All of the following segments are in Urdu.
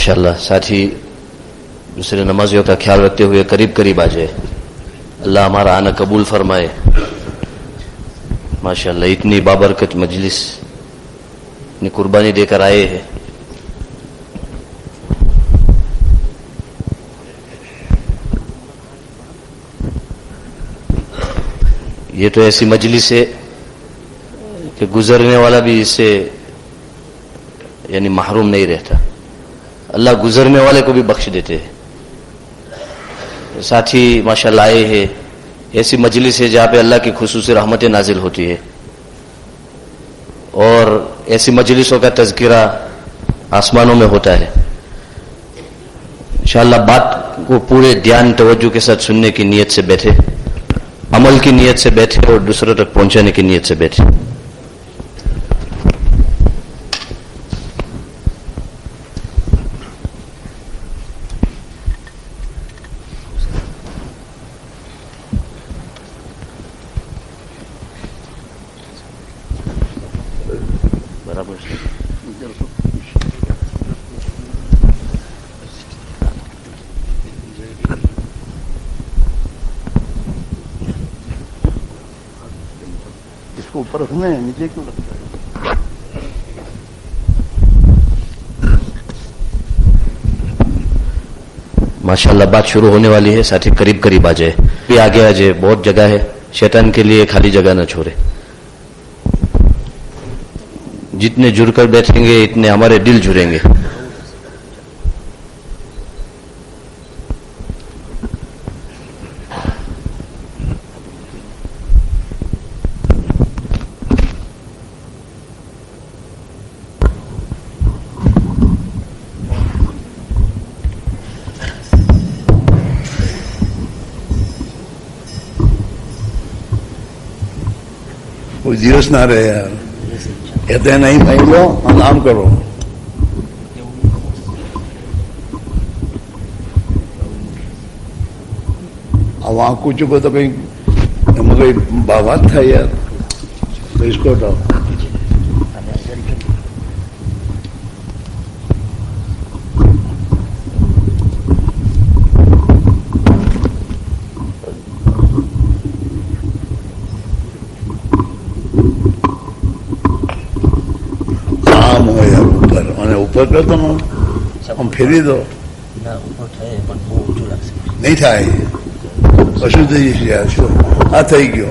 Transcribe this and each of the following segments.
ماشاءاللہ ساتھی دوسرے نمازیوں کا خیال رکھتے ہوئے قریب قریب آ جائے. اللہ ہمارا آنا قبول فرمائے. ماشاءاللہ اتنی بابرکت مجلس، اتنی قربانی دے کر آئے ہیں. یہ تو ایسی مجلس ہے کہ گزرنے والا بھی اس سے یعنی محروم نہیں رہتا. اللہ گزرنے والے کو بھی بخش دیتے ہیں. ساتھی ماشاءاللہ آئے ہیں. ایسی مجلس ہے جہاں پہ اللہ کی خصوصی رحمتیں نازل ہوتی ہے، اور ایسی مجلسوں کا تذکرہ آسمانوں میں ہوتا ہے. انشاءاللہ بات کو پورے دھیان توجہ کے ساتھ سننے کی نیت سے بیٹھے، عمل کی نیت سے بیٹھے اور دوسروں تک پہنچانے کی نیت سے بیٹھے. اوپر رکھنا ہے، نیچے کیوں رکھتا ہے؟ ماشاءاللہ بات شروع ہونے والی ہے. ساتھی قریب قریب آ جائے، بھی آگے آ جائے. بہت جگہ ہے، شیطان کے لیے خالی جگہ نہ چھوڑے. جتنے جڑ کر بیٹھیں گے اتنے ہمارے دل جڑیں گے. کوئی جیوس نہ رہے یار. کہتے ہیں نہیں بھائی لو آرام کرو. اب وہاں کچھ کو تو کہیں باغات تھا یار، تو اس کو ہٹاؤ. اوپر کر دو ہم پھیری دو. نہیں تھا આ થઈ ગયો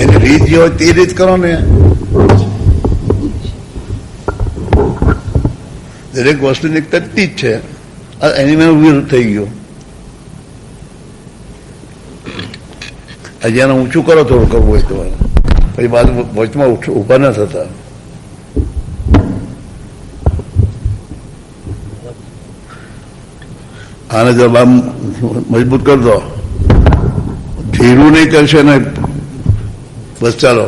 એની રીત જે હોય તે રીત કરો ને. દરેક વસ્તુની એક તકતી જ છે, એની મેં વિરુદ્ધ થઈ ગયો. હજી એને ઊંચું કરો થોડું કરવું હોય તો, પછી બાદ વચમાં ઊભા ના થતા. આને જબ આમ મજબૂત કર દો, ઢીલું નહીં કરશે ને બસ ચાલો.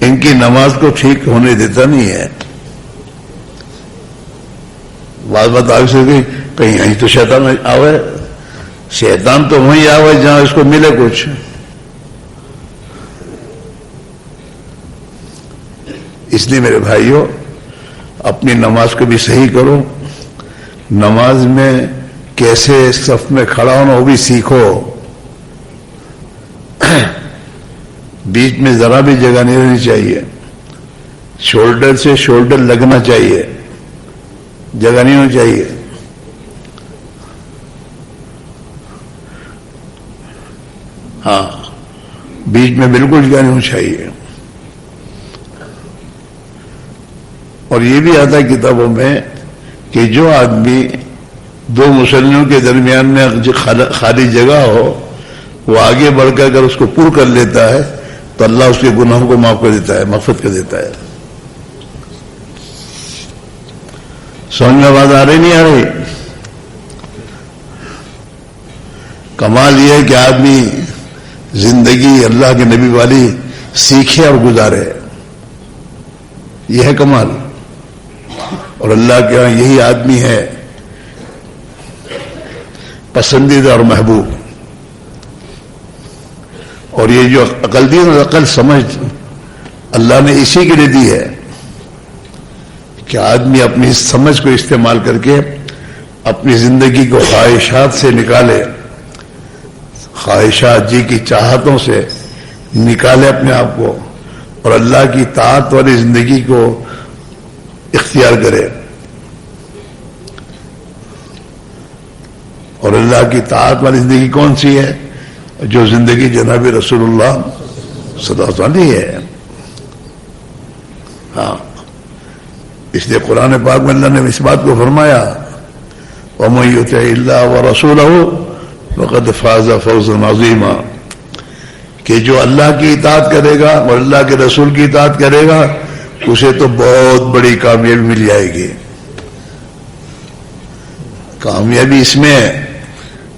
ان کی نماز کو ٹھیک ہونے دیتا نہیں ہے. بات آگے سے گئی کہیں یہیں تو شیطان آوے. شیطان تو وہیں آوے جہاں اس کو ملے کچھ. اس لیے میرے بھائیوں اپنی نماز کو بھی صحیح کرو. نماز میں کیسے صف میں کھڑا ہونا وہ بھی سیکھو. بیچ میں ذرا بھی جگہ نہیں رہنی چاہیے. شولڈر سے شولڈر لگنا چاہیے, جگہ نہیں ہونی چاہیے. ہاں بیچ میں بالکل جگہ نہیں ہونی چاہیے. اور یہ بھی آتا ہے کتابوں میں کہ جو آدمی دو مسلمانوں کے درمیان میں خالی جگہ ہو وہ آگے بڑھ کر اگر اس کو پر کر لیتا ہے تو اللہ اس کے گناہوں کو معاف کر دیتا ہے, مغفرت کر دیتا ہے. سمجھ میں آواز آ رہی نہیں آ رہی؟ کمال یہ ہے کہ آدمی زندگی اللہ کے نبی والی سیکھے اور گزارے. یہ ہے کمال. اور اللہ کے یہاں یہی آدمی ہے پسندیدہ اور محبوب. اور یہ جو عقل دی ہے, عقل سمجھ اللہ نے اسی کے لیے دی ہے کہ آدمی اپنی سمجھ کو استعمال کر کے اپنی زندگی کو خواہشات سے نکالے, خواہشات جی کی چاہتوں سے نکالے اپنے آپ کو, اور اللہ کی طاعت والی زندگی کو اختیار کرے. اور اللہ کی طاعت والی زندگی کون سی ہے؟ جو زندگی جناب رسول اللہ صلی اللہ علیہ وسلم ہے. ہاں اس لیے قرآن پاک میں اللہ نے اس بات کو فرمایا وَمَن يُطِعِ اللَّهَ وَرَسُولَهُ فَقَدْ فَازَ فَوْزًا عَظِيمًا, کہ جو اللہ کی اطاعت کرے گا اور اللہ کے رسول کی اطاعت کرے گا اسے تو بہت بڑی کامیابی مل جائے گی. کامیابی اس میں ہے,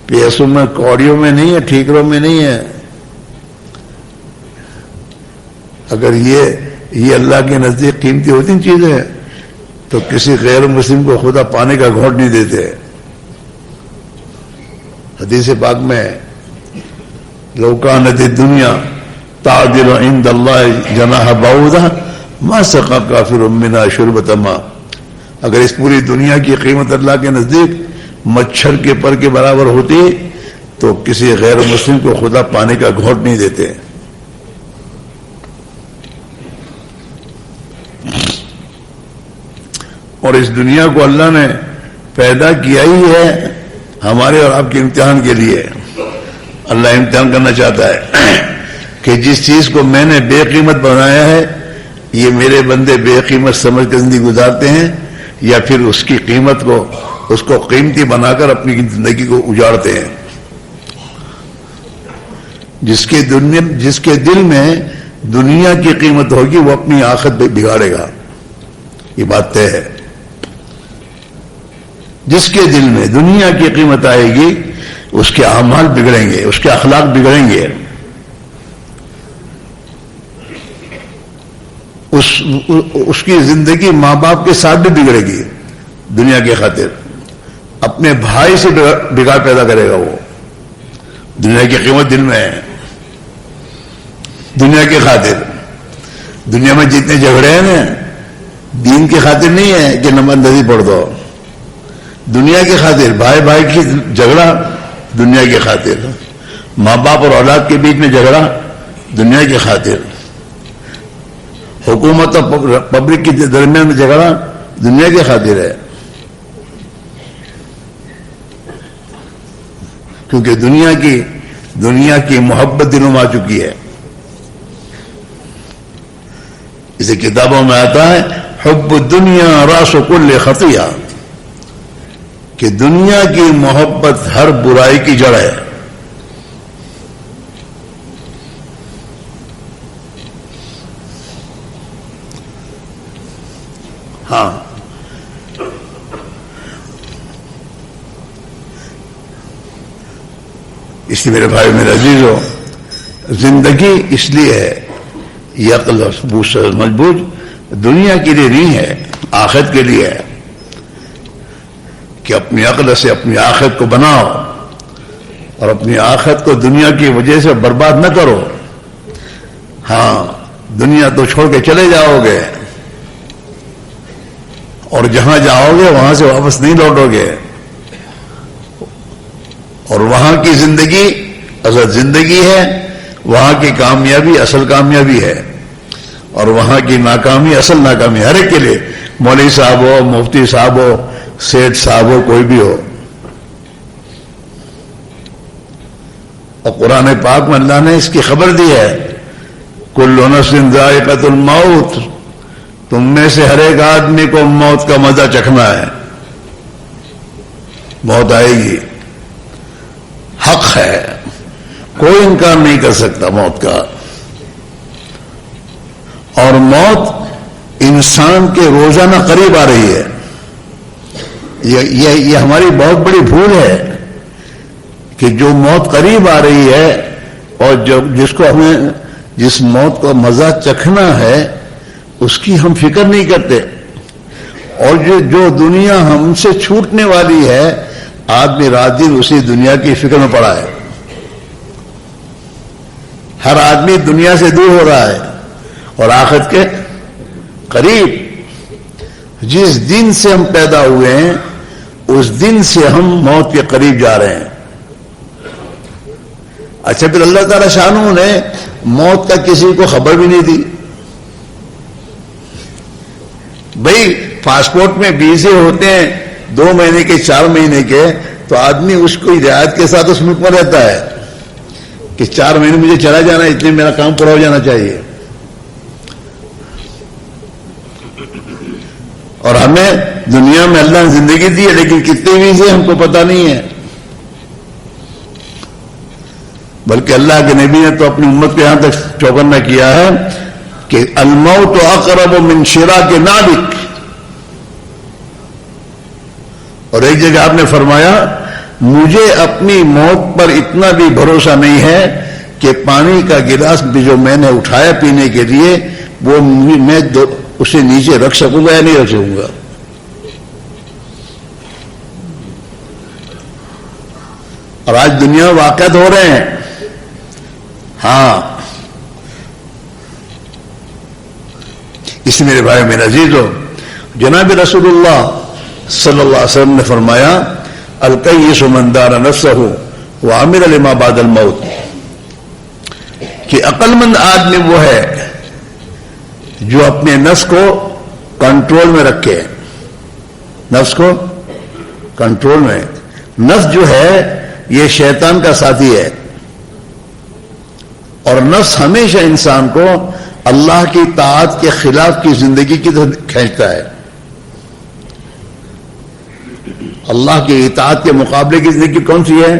پیسوں میں کوڑیوں میں نہیں ہے, ٹھیکروں میں نہیں ہے. اگر یہ اللہ کے نزدیک قیمتی ہوتی چیزیں تو کسی غیر مسلم کو خدا پانے کا گھونٹ نہیں دیتے. حدیث پاک میں لو کانت الدنیا تعدل عند اللہ جناح بعوضہ ما سقى کافر منها شربۃ ماء, اگر اس پوری دنیا کی قیمت اللہ کے نزدیک مچھر کے پر کے برابر ہوتی تو کسی غیر مسلم کو خدا پانی کا گھونٹ نہیں دیتے. اور اس دنیا کو اللہ نے پیدا کیا ہی ہے ہمارے اور آپ کے امتحان کے لیے. اللہ امتحان کرنا چاہتا ہے کہ جس چیز کو میں نے بے قیمت بنایا ہے یہ میرے بندے بے قیمت سمجھ کر زندگی گزارتے ہیں یا پھر اس کی قیمت کو, اس کو قیمتی بنا کر اپنی زندگی کو اجاڑتے ہیں. جس کے دل میں دنیا کی قیمت ہوگی وہ اپنی آخرت بگاڑے گا, یہ بات طے ہے. جس کے دل میں دنیا کی قیمت آئے گی اس کے اعمال بگڑیں گے, اس کے اخلاق بگڑیں گے. اس کی زندگی ماں باپ کے ساتھ بھی بگڑے گی دنیا کی خاطر. اپنے بھائی سے بگاڑ پیدا کرے گا وہ. دنیا کی قیمت دل میں ہے. دنیا کی خاطر دنیا میں جتنے جھگڑے ہیں نا دین کی خاطر نہیں ہے کہ نماز اندازی پڑھ دو. دنیا کی خاطر بھائی بھائی کی جھگڑا, دنیا کی خاطر ماں باپ اور اولاد کے بیچ میں جھگڑا, دنیا کی خاطر حکومت اور پبلک کے درمیان میں جھگڑا, دنیا کی خاطر ہے. کیونکہ دنیا کی محبت دلوں میں آ چکی ہے. اسے کتابوں میں آتا ہے حب الدنیا راس کل خطیہ, کہ دنیا کی محبت ہر برائی کی جڑ ہے. ہاں اس لیے میرے بھائی میرے عزیزو, زندگی اس لیے ہے یہ عقل مضبوط دنیا کے لیے نہیں ہے، آخرت کے لیے ہے کہ اپنی عقل سے اپنی آخرت کو بناؤ اور اپنی آخرت کو دنیا کی وجہ سے برباد نہ کرو۔ ہاں دنیا تو چھوڑ کے چلے جاؤ گے اور جہاں جاؤ گے وہاں سے واپس نہیں لوٹو گے، اور وہاں کی زندگی اصل زندگی ہے، وہاں کی کامیابی اصل کامیابی ہے، اور وہاں کی ناکامی اصل ناکامی ہر ایک کے لیے، مولوی صاحب ہو، مفتی صاحب ہو، سیٹھ صاحب ہو، کوئی بھی ہو۔ اور قرآن پاک میں اللہ نے اس کی خبر دی ہے، کل نفس ذائقۃ الموت، تم میں سے ہر ایک آدمی کو موت کا مزہ چکھنا ہے، موت آئے گی، حق ہے، کوئی انکار نہیں کر سکتا موت کا۔ اور موت انسان کے روزانہ قریب آ رہی ہے، یہ ہماری بہت بڑی بھول ہے کہ جو موت قریب آ رہی ہے اور جس موت کا مزہ چکھنا ہے اس کی ہم فکر نہیں کرتے، اور جو دنیا ہم سے چھوٹنے والی ہے آدمی رات دن اسی دنیا کی فکر میں پڑا ہے۔ ہر آدمی دنیا سے دور ہو رہا ہے اور آخرت کے قریب۔ جس دن سے ہم پیدا ہوئے ہیں اس دن سے ہم موت کے قریب جا رہے ہیں۔ اچھا پھر اللہ تعالی شانہ نے موت کا کسی کو خبر بھی نہیں دی۔ بھئی پاسپورٹ میں ویزے ہوتے ہیں 2 مہینے کے 4 مہینے کے، تو آدمی اس کو رعایت کے ساتھ اس ملک میں رہتا ہے کہ 4 مہینے مجھے چلا جانا ہے، اتنے میرا کام پورا ہو جانا چاہیے۔ اور ہمیں دنیا میں اللہ نے زندگی دی ہے لیکن کتنے ویزے ہم کو پتہ نہیں ہے، بلکہ اللہ کے نبی نے تو اپنی امت کو یہاں تک چوکنا کیا ہے کہ الموت اقرب من شراک نعلک، اور ایک جگہ آپ نے فرمایا مجھے اپنی موت پر اتنا بھی بھروسہ نہیں ہے کہ پانی کا گلاس بھی جو میں نے اٹھایا پینے کے لیے وہ میں اسے نیچے رکھ سکوں گا یا نہیں رکھ سکوں گا۔ اور آج دنیا میں واقعات ہو رہے ہیں۔ ہاں اس میرے بھائی میرے عزیزو، جناب رسول اللہ صلی اللہ علیہ وسلم نے فرمایا القیس من دار نفسہ وعمل لما بعد الموت، کہ عقل مند آدمی وہ ہے جو اپنے نفس کو کنٹرول میں رکھے، نفس کو کنٹرول میں۔ نفس جو ہے یہ شیطان کا ساتھی ہے، اور نفس ہمیشہ انسان کو اللہ کی طاعت کے خلاف کی زندگی کی طرف کھینچتا ہے۔ اللہ کی اطاعت کے مقابلے کی زندگی کون سی ہے؟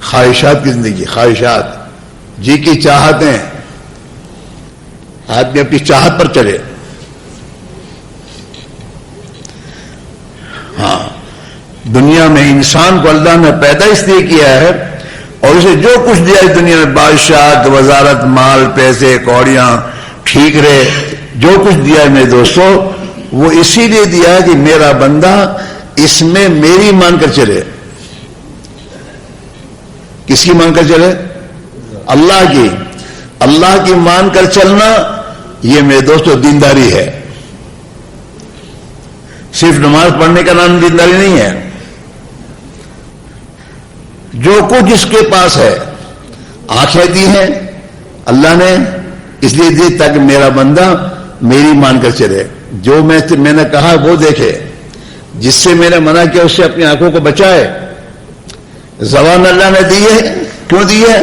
خواہشات کی زندگی، خواہشات، جی کی چاہتیں، آدمی اپنی چاہت پر چلے۔ ہاں دنیا میں انسان کو اللہ نے پیدا اس لیے کیا ہے اور اسے جو کچھ دیا اس دنیا میں، بادشاہت، وزارت، مال، پیسے، کوڑیاں، ٹھیکرے، جو کچھ دیا ہے میرے دوستو وہ اسی لیے دیا ہے کہ میرا بندہ اس میں میری مان کر چلے۔ کس کی مان کر چلے؟ اللہ کی۔ اللہ کی مان کر چلنا یہ میرے دوستو دینداری ہے۔ صرف نماز پڑھنے کا نام دینداری نہیں ہے۔ جو کچھ اس کے پاس ہے، آنکھیں دی ہیں اللہ نے اس لیے دی تاکہ میرا بندہ میری مان کر چلے، جو میں نے کہا وہ دیکھے، جس سے میں نے منع کیا اس سے اپنی آنکھوں کو بچائے۔ زبان اللہ نے دی ہے، کیوں دی ہے؟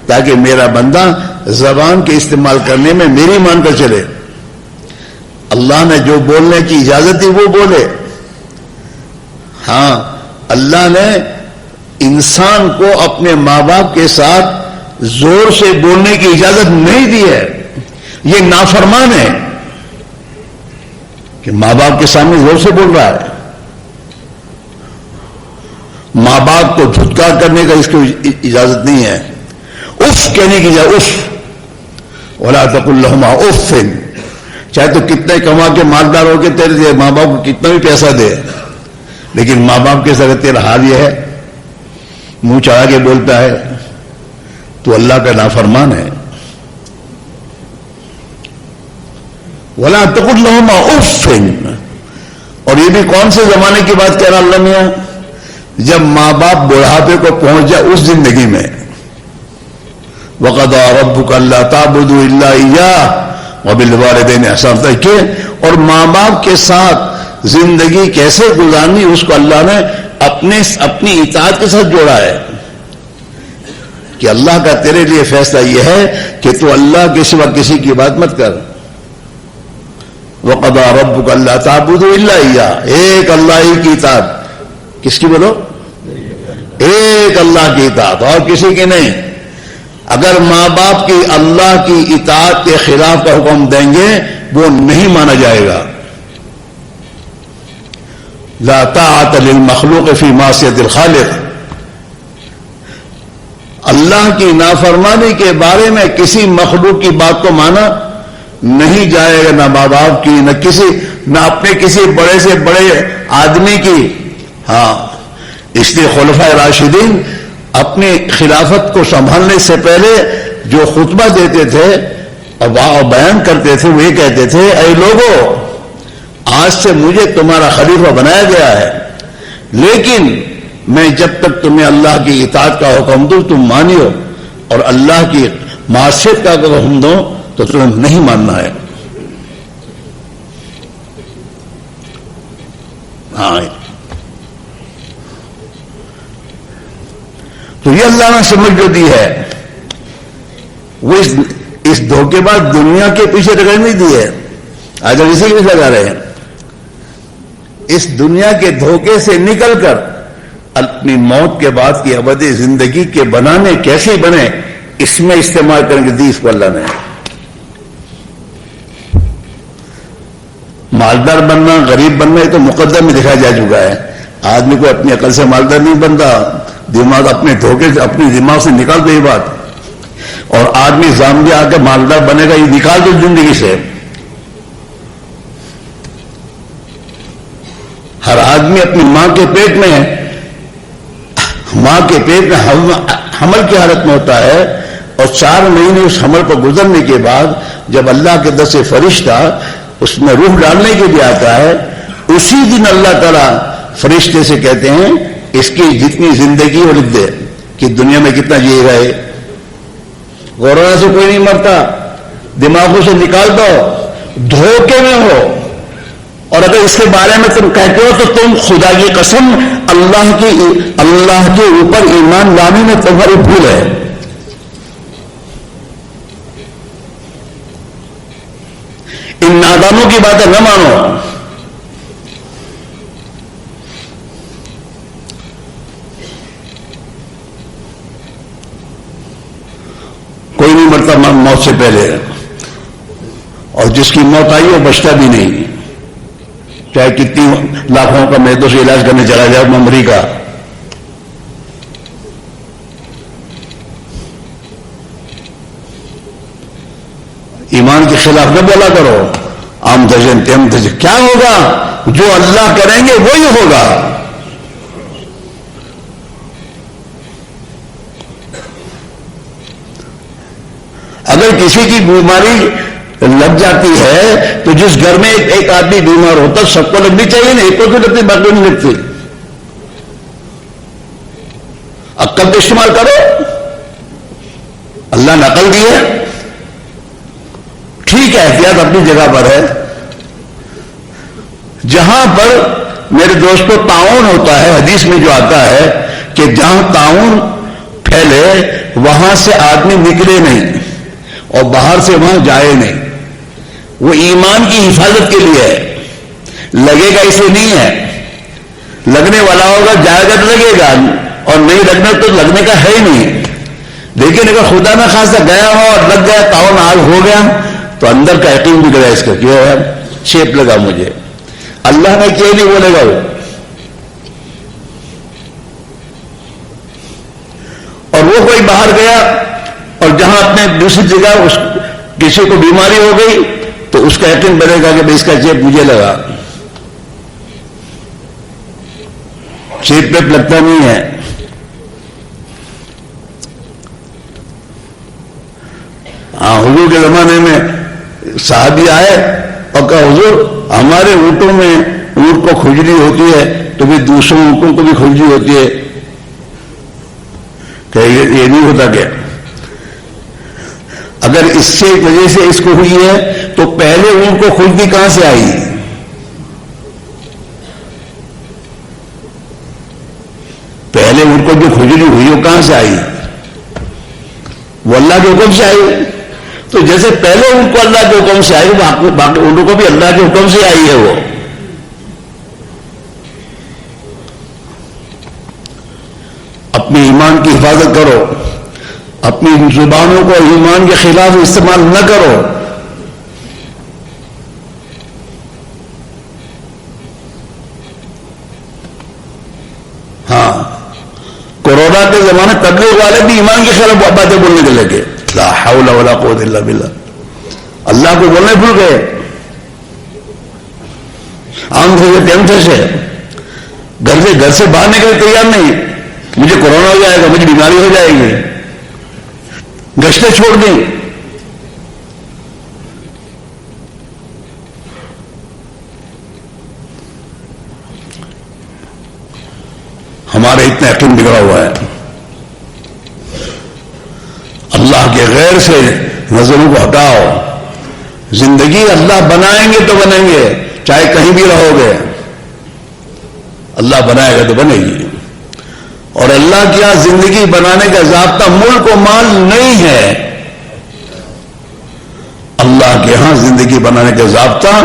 تاکہ میرا بندہ زبان کے استعمال کرنے میں میری مان کر چلے۔ اللہ نے جو بولنے کی اجازت دی وہ بولے۔ ہاں اللہ نے انسان کو اپنے ماں باپ کے ساتھ زور سے بولنے کی اجازت نہیں دی ہے، یہ نافرمان ہے کہ ماں باپ کے سامنے زور سے بول رہا ہے۔ ماں باپ کو دھتکار کرنے کا اس کو اجازت نہیں ہے، اف کہنے کی اجازت، اف ولا تقل لهما اف، چاہے تو کتنے کما کے مالدار ہو کے تیرے ماں باپ کو کتنا بھی پیسہ دے، لیکن ماں باپ کے ساتھ تیرا حال یہ ہے، منہ چڑھا کے بولتا ہے تو اللہ کا نافرمان ہے. ولا تقل لهما اف، اور یہ بھی کون سے زمانے کی بات کہہ رہا اللہ میاں؟ جب ماں باپ بڑھاپے کو پہنچ جائے اس زندگی میں. وَقَضَىٰ رَبُّكَ أَلَّا تَعْبُدُوا إِلَّا إِيَّاهُ وَبِالْوَالِدَيْنِ إِحْسَانًا، کہ اور ماں باپ کے ساتھ زندگی کیسے گزارنی اس کو اللہ نے اپنی اطاعت کے ساتھ جوڑا ہے. کہ اللہ کا تیرے لیے فیصلہ یہ ہے کہ تو اللہ کے سوا کسی کی بات مت کر. وَقَضَىٰ رَبُّكَ أَلَّا تَعْبُدُوا إِلَّا إِيَّاهُ، ایک اللہ ہی کی اطاعت. کس کی بولو؟ ایک اللہ کی اطاعت، اور کسی کی نہیں. اگر ماں باپ کی اللہ کی اطاعت کے خلاف کا حکم دیں گے وہ نہیں مانا جائے گا. لا طاعت للمخلوق فی معصیت الخالق، اللہ کی نافرمانی کے بارے میں کسی مخلوق کی بات کو مانا نہیں جائے گا، نہ ماں باپ کی، نہ اپنے کسی بڑے سے بڑے آدمی کی. ہاں، اس لیے خلفائے راشدین اپنی خلافت کو سنبھالنے سے پہلے جو خطبہ دیتے تھے اور بیان کرتے تھے وہ یہ کہتے تھے، اے لوگو، آج سے مجھے تمہارا خلیفہ بنایا گیا ہے، لیکن میں جب تک تمہیں اللہ کی اطاعت کا حکم دوں تم مانیو، اور اللہ کی معصیت کا حکم دوں تو تمہیں نہیں ماننا ہے. ہاں، تو یہ اللہ نے سمجھ جو دی ہے وہ اس دھوکے بعد دنیا کے پیچھے رگڑ نہیں دی ہے. آج ہم اسی کے پیچھے لگا رہے ہیں. اس دنیا کے دھوکے سے نکل کر اپنی موت کے بعد کی ابدی زندگی کے بنانے کیسے بنے اس میں استعمال کریں گے دی اس کو اللہ نے. مالدار بننا غریب بننا یہ تو مقدر میں دکھایا جا چکا ہے. آدمی کو اپنی عقل سے مالدار نہیں بنتا، دماغ اپنے دھوکے سے اپنی دماغ سے نکال دے یہ بات. اور آدمی زامبیا آ کے مالدار بنے گا یہ نکال دو زندگی سے. ہر آدمی اپنی ماں کے پیٹ میں حمل کی حالت میں ہوتا ہے، اور 4 مہینے اس حمل پر گزرنے کے بعد جب اللہ کے در سے فرشتہ اس میں روح ڈالنے کے لیے آتا ہے، اسی دن اللہ تعالیٰ فرشتے سے کہتے ہیں اس کی جتنی زندگی وہ لکھ دے کہ دنیا میں کتنا جیے گا. کورونا سے کوئی نہیں مرتا، دماغوں سے نکال دو، دھوکے میں ہو. اور اگر اس کے بارے میں تم کہتے ہو تو تم خدا کی قسم اللہ کے اوپر ایمان لانے میں تمہاری بھول ہے. ان نادانوں کی باتیں نہ مانو. کوئی نہیں مرتا موت سے پہلے، اور جس کی موت آئی وہ بچتا بھی نہیں، چاہے کتنی لاکھوں کا میدوں سے علاج کرنے چلا جائے امریکہ. ایمان کے خلاف نہ بولا کرو. عام دجن تیم دجن کیا ہوگا؟ جو اللہ کریں گے وہی ہوگا. اگر کسی کی بیماری لگ جاتی ہے تو جس گھر میں ایک آدمی بیمار ہوتا سب کو لگنی چاہیے نا. ایک کو بھی لگتی باقی نہیں لگتی. عقل کا استعمال کرو. اللہ نے عقل دی ہے، ٹھیک ہے، احتیاط اپنی جگہ پر ہے. جہاں پر میرے دوستوں تعاون ہوتا ہے، حدیث میں جو آتا ہے کہ جہاں تعاون پھیلے وہاں سے آدمی نکلے نہیں اور باہر سے وہاں جائے نہیں. وہ ایمان کی حفاظت کے لیے ہے. لگے گا اسے نہیں ہے، لگنے والا ہوگا جائے گا تو لگے گا، اور نہیں لگنا تو لگنے کا ہے ہی نہیں. لیکن اگر خدا نہ خاصا گیا ہو اور لگ گیا، تعاون آج ہو گیا، تو اندر کا یقین بھی گیا اس کا کیوں ہے چیپ لگا مجھے. اللہ نے کیوں نہیں بولے گا وہ. اور وہ کوئی باہر گیا اور جہاں اپنے دوسری جگہ کسی کو بیماری ہو گئی تو اس کا یقین بنے گا کہ بھائی اس کا چیپ مجھے لگا، چیپ پیپ لگتا نہیں ہے. حضور کے زمانے میں صحابی آئے اور کہا حضور ہمارے اونٹوں میں اونٹ کو کھجلی ہوتی ہے تو بھی دوسروں اونٹوں کو بھی کھجلی ہوتی ہے. کہ یہ نہیں ہوتا کیا؟ اگر اس سے وجہ سے اس کو ہوئی ہے تو پہلے اونٹ کو کھجلی کہاں سے آئی؟ پہلے اونٹ کو جو کھجلی ہوئی وہ کہاں سے آئی؟ وہ اللہ کے حکم سے آئی. تو جیسے پہلے ان کو اللہ کے حکم سے آئی باقی اونٹوں کو بھی اللہ کے حکم سے آئی ہے. وہ اپنے ایمان کی حفاظت کرو، اپنی زبانوں کو ایمان کے خلاف استعمال نہ کرو. ہاں، کورونا کے زمانے تبلیغ والے بھی ایمان کے خلاف باتیں بولنے کے لگے. لا حول ولا قوت الا باللہ. اللہ کو بولنے بھول گئے. عام ٹینشن سے گھر سے باہر نکلنے تیار نہیں. مجھے کورونا ہو جائے گا، مجھے بیماری ہو جائے گی. گشتیں چھوڑ دیں. ہمارے اتنا یقین بگڑا ہوا ہے. اللہ کے غیر سے نظروں کو ہٹاؤ. زندگی اللہ بنائیں گے تو بنیں گے، چاہے کہیں بھی رہو گے. اللہ بنائے گا تو بنے گی. اور اللہ کی یہاں زندگی بنانے کا ضابطہ ملک و مال نہیں ہے. اللہ کے ہاں زندگی بنانے کا ضابطہ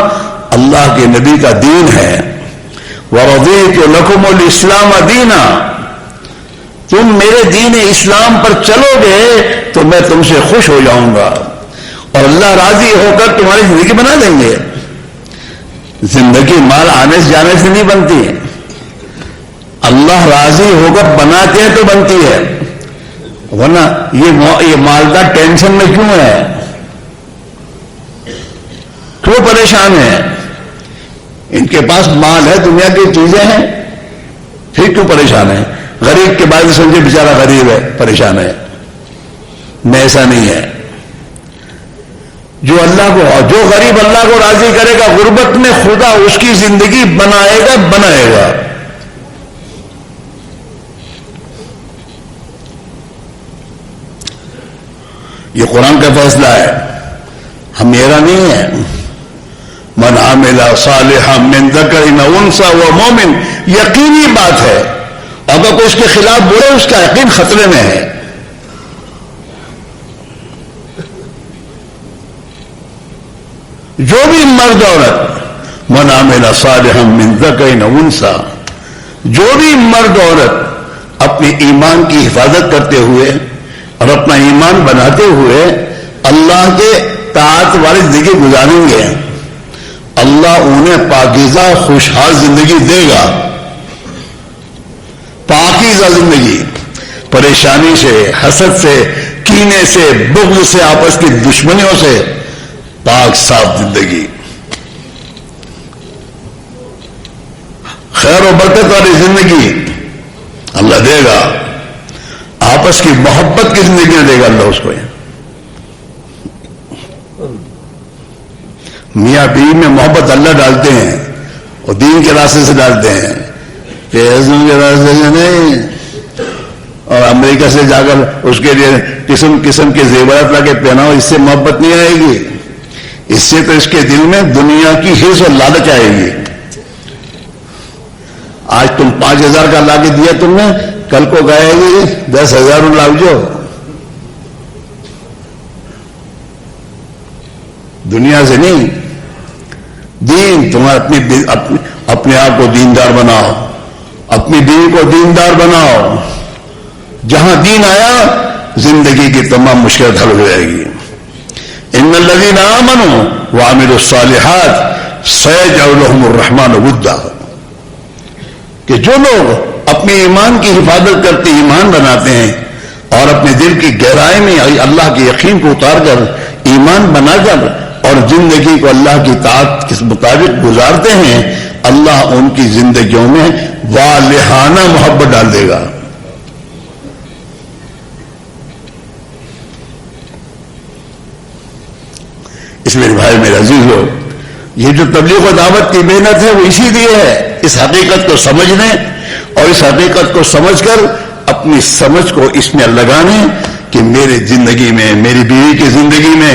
اللہ کے نبی کا دین ہے. وَرَضِيتُ لَكُمُ الْإِسْلَامَ دِينًا. تم میرے دین اسلام پر چلو گے تو میں تم سے خوش ہو جاؤں گا اور اللہ راضی ہو کر تمہاری زندگی بنا دیں گے. زندگی مال آنے سے جانے سے نہیں بنتی. اللہ راضی ہو کر بناتے ہیں تو بنتی ہے. ورنہ یہ مالدار ٹینشن میں کیوں ہے؟ کیوں پریشان ہے؟ ان کے پاس مال ہے، دنیا کی چیزیں ہیں، پھر کیوں پریشان ہے؟ غریب کے بعد سمجھے بیچارہ غریب ہے پریشان ہے. میں ایسا نہیں ہے. جو غریب اللہ کو راضی کرے گا غربت میں خدا اس کی زندگی بنائے گا. یہ قرآن کا فیصلہ ہے، ہم میرا نہیں ہے. من عمل صالحا من ذکر او انثى وهو مؤمن. یقینی بات ہے، اگر کوئی اس کے خلاف بولے اس کا یقین خطرے میں ہے. جو بھی مرد عورت، من عمل صالحا من ذکر او انثى، جو بھی مرد عورت اپنے ایمان کی حفاظت کرتے ہوئے اور اپنا ایمان بناتے ہوئے اللہ کے طاعت والی زندگی گزاریں گے، اللہ انہیں پاکیزہ خوشحال زندگی دے گا. پاکیزہ زندگی، پریشانی سے، حسد سے، کینے سے، بغض سے، آپس کی دشمنیوں سے پاک صاف زندگی، خیر و برکت والی زندگی اللہ دے گا. آپس کی محبت کی زندگیاں دے گا اللہ اس کو. میاں بیوی میں محبت اللہ ڈالتے ہیں اور دین کے راستے سے ڈالتے ہیں، پیسوں کے راستے سے نہیں. اور امریکہ سے جا کر اس کے لیے قسم قسم کے زیورات لا کے پہناؤ، اس سے محبت نہیں آئے گی. اس سے تو اس کے دل میں دنیا کی حرص اور لالچ آئے گی. آج تم 5,000 کا لا کے دیا تم نے، کل کو کہے گی 10,000 لاؤ. جو دنیا سے نہیں، دین تمہارا اپنے آپ کو دیندار بناؤ، اپنی دین کو دیندار بناؤ. جہاں دین آیا زندگی کی تمام مشکلات حل ہو جائے گی. ان الذین آمنوا وعملوا الصالحات سیجعل لهم الرحمن ودا. کہ جو لوگ اپنے ایمان کی حفاظت کرتے ایمان بناتے ہیں اور اپنے دل کی گہرائی میں اللہ کے یقین کو اتار کر ایمان بنا کر اور زندگی کو اللہ کی اطاعت کے مطابق گزارتے ہیں، اللہ ان کی زندگیوں میں والہانہ محبت ڈال دے گا۔ اس میرے بھائی میرے عزیزو، یہ جو تبلیغ و دعوت کی محنت ہے وہ اسی لیے ہے، اس حقیقت کو سمجھنے اور اس حقیقت کو سمجھ کر اپنی سمجھ کو اس میں لگانے کہ میرے زندگی میں، میری بیوی کی زندگی میں،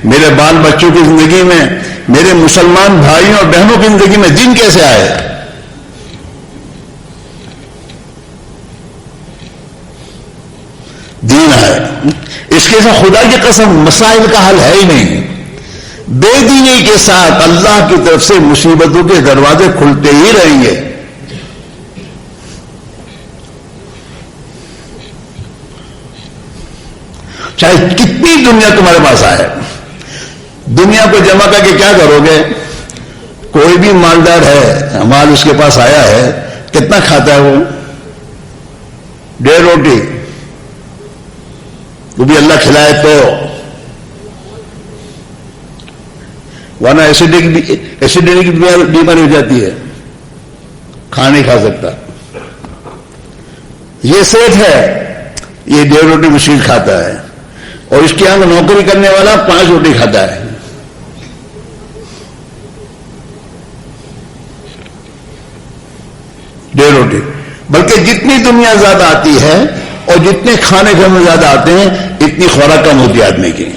میرے بال بچوں کی زندگی میں، میرے مسلمان بھائیوں اور بہنوں کی زندگی میں دین کیسے آئے۔ دین ہے، اس کے ساتھ خدا کی قسم مسائل کا حل ہے ہی نہیں۔ بے دینی کے ساتھ اللہ کی طرف سے مصیبتوں کے دروازے کھلتے ہی رہیں گے۔ چاہے کتنی دنیا تمہارے پاس آئے، دنیا کو جمع کر کے کیا کرو گے؟ کوئی بھی مالدار ہے، مال اس کے پاس آیا ہے، کتنا کھاتا ہے وہ؟ 1.5 روٹی، وہ بھی اللہ کھلائے تو، ورنہ ایسیڈیٹی کی بیماری ہو جاتی ہے، کھانا نہیں کھا سکتا۔ یہ سیٹ ہے، یہ 1.5 روٹی مشکل کھاتا ہے، اور اس کے یہاں نوکری کرنے والا 5 روٹی کھاتا ہے۔ ڈیڑھ روٹی، بلکہ جتنی دنیا زیادہ آتی ہے اور جتنے کھانے گھر میں زیادہ آتے ہیں اتنی خوراک کم ہوتی ہے آدمی کی۔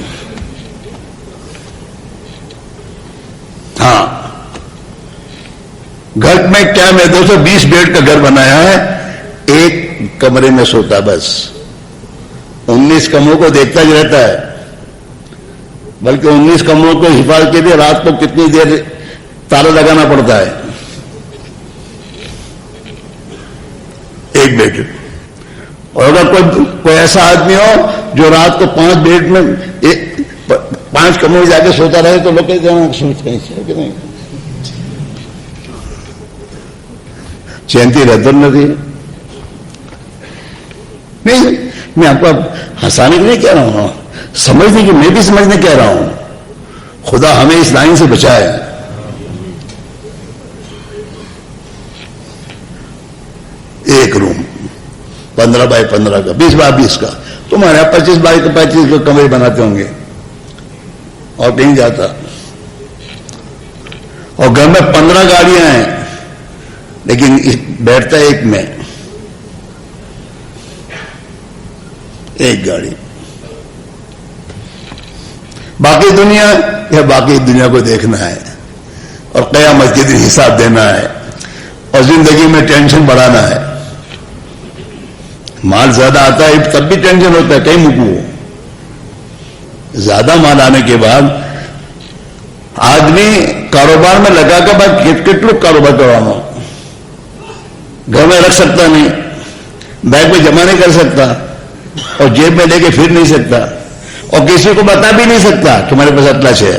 ہاں، گھر میں کیا میں 220 بیڈ کا گھر بنایا ہے، ایک کمرے میں سوتا بس، 19 کمروں کو دیکھتا ہی رہتا ہے، بلکہ 19 کمروں کو حفاظت کے لیے رات کو کتنی دیر تالا لگانا پڑتا ہے۔ ایک بیڈ، اور اگر کوئی ایسا آدمی ہو جو رات کو 5 بیڈ میں 5 کمروں میں جا کے سوتا رہے تو لوگ کہتے ہیں سوچتے ہیں کہ نہیں چینتی رہتا نہیں۔ میں آپ کو ہنسانے کے لیے کہہ رہا ہوں، سمجھنے کی، میں بھی سمجھنے کہہ رہا ہوں۔ خدا ہمیں اس لائن سے بچائے۔ ایک روم 15 بائی 15 کا، 20 بائی 20 کا، تمہارے یہاں 25 بائی 25 کا کمرے بناتے ہوں گے، اور کہیں جاتا، اور گھر میں 15 گاڑیاں ہیں لیکن بیٹھتا ایک میں، ایک گاڑی۔ باقی دنیا یا باقی دنیا کو دیکھنا ہے اور قیامت کے دن حساب دینا ہے اور زندگی میں ٹینشن بڑھانا ہے۔ مال زیادہ آتا ہے تب بھی ٹینشن ہوتا ہے، کہیں مکو، زیادہ مال آنے کے بعد آدمی کاروبار میں لگا کر بعد کتنے کاروبار کروانا، گھر میں رکھ سکتا نہیں، بینک میں جمع نہیں کر سکتا، اور جیب میں لے کے پھر نہیں سکتا، اور کسی کو بتا بھی نہیں سکتا تمہارے پاس اطلاع ہے۔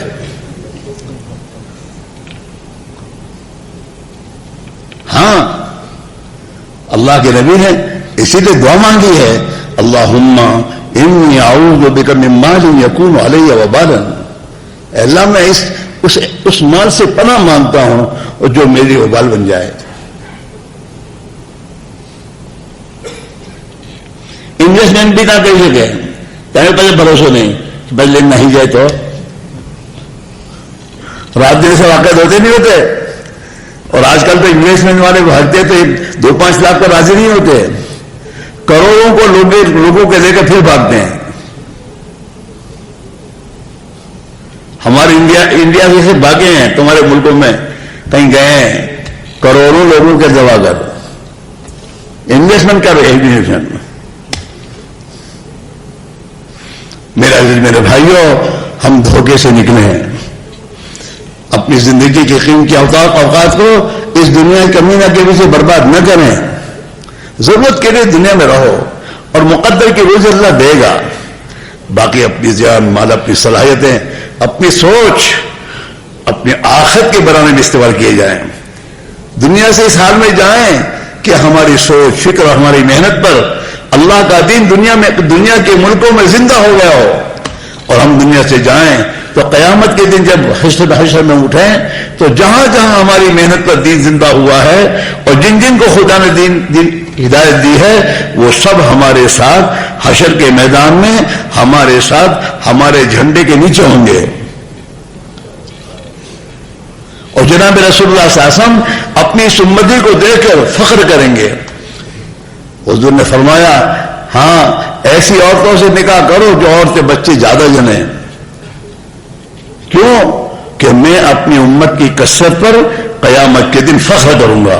ہاں، اللہ کے نبی نے اسی لیے دعا مانگی ہے، اللہم انی اعوذ بک من مال یکون علی وبالا، اے اللہ میں اس مال سے پناہ مانگتا ہوں اور جو میری وبال بن جائے۔ انویسٹمنٹ بھی نہ کر سکے، پہلے بھروسہ نہیں، پہلے نہیں جائے تو رات دن سے واقع ہوتے نہیں ہوتے، اور آج کل تو انویسٹمنٹ والے بھرتے تو 2-5 لاکھ کو راضی نہیں ہوتے، کروڑوں کو لوگوں کے لے کر پھر بھاگتے ہیں۔ ہمارے انڈیا سے بھاگے ہیں، تمہارے ملکوں میں کہیں گئے ہیں، کروڑوں لوگوں کے دبا کر انویسٹمنٹ کر رہے ہیں۔ میرے بھائیوں، ہم دھوکے سے نکلے ہیں، اپنی زندگی کے قیمتی اوقات کو اس دنیا کی کمینہ کے پیچھے برباد نہ کریں، ضرورت کے لیے دنیا میں رہو اور مقدر کی روزی اللہ دے گا، باقی اپنی جان مال، اپنی صلاحیتیں، اپنی سوچ اپنی آخرت کے بنانے میں استعمال کیے جائیں۔ دنیا سے اس حال میں جائیں کہ ہماری سوچ، فکر، ہماری محنت پر اللہ کا دین دنیا کے ملکوں میں زندہ ہو گیا ہو، اور ہم دنیا سے جائیں تو قیامت کے دن جب حشر میں اٹھیں تو جہاں جہاں ہماری محنت پر دین زندہ ہوا ہے اور جن جن کو خدا نے دین ہدایت دی ہے وہ سب ہمارے ساتھ حشر کے میدان میں ہمارے ساتھ ہمارے جھنڈے کے نیچے ہوں گے. اور جناب رسول اللہ صلی اللہ علیہ وسلم اپنی اس امتی کو دیکھ کر فخر کریں گے. حضور نے فرمایا ہاں ایسی عورتوں سے نکاح کرو جو عورتیں بچے زیادہ جنیں. کیوں؟ کہ میں اپنی امت کی کثرت پر قیامت کے دن فخر کروں گا.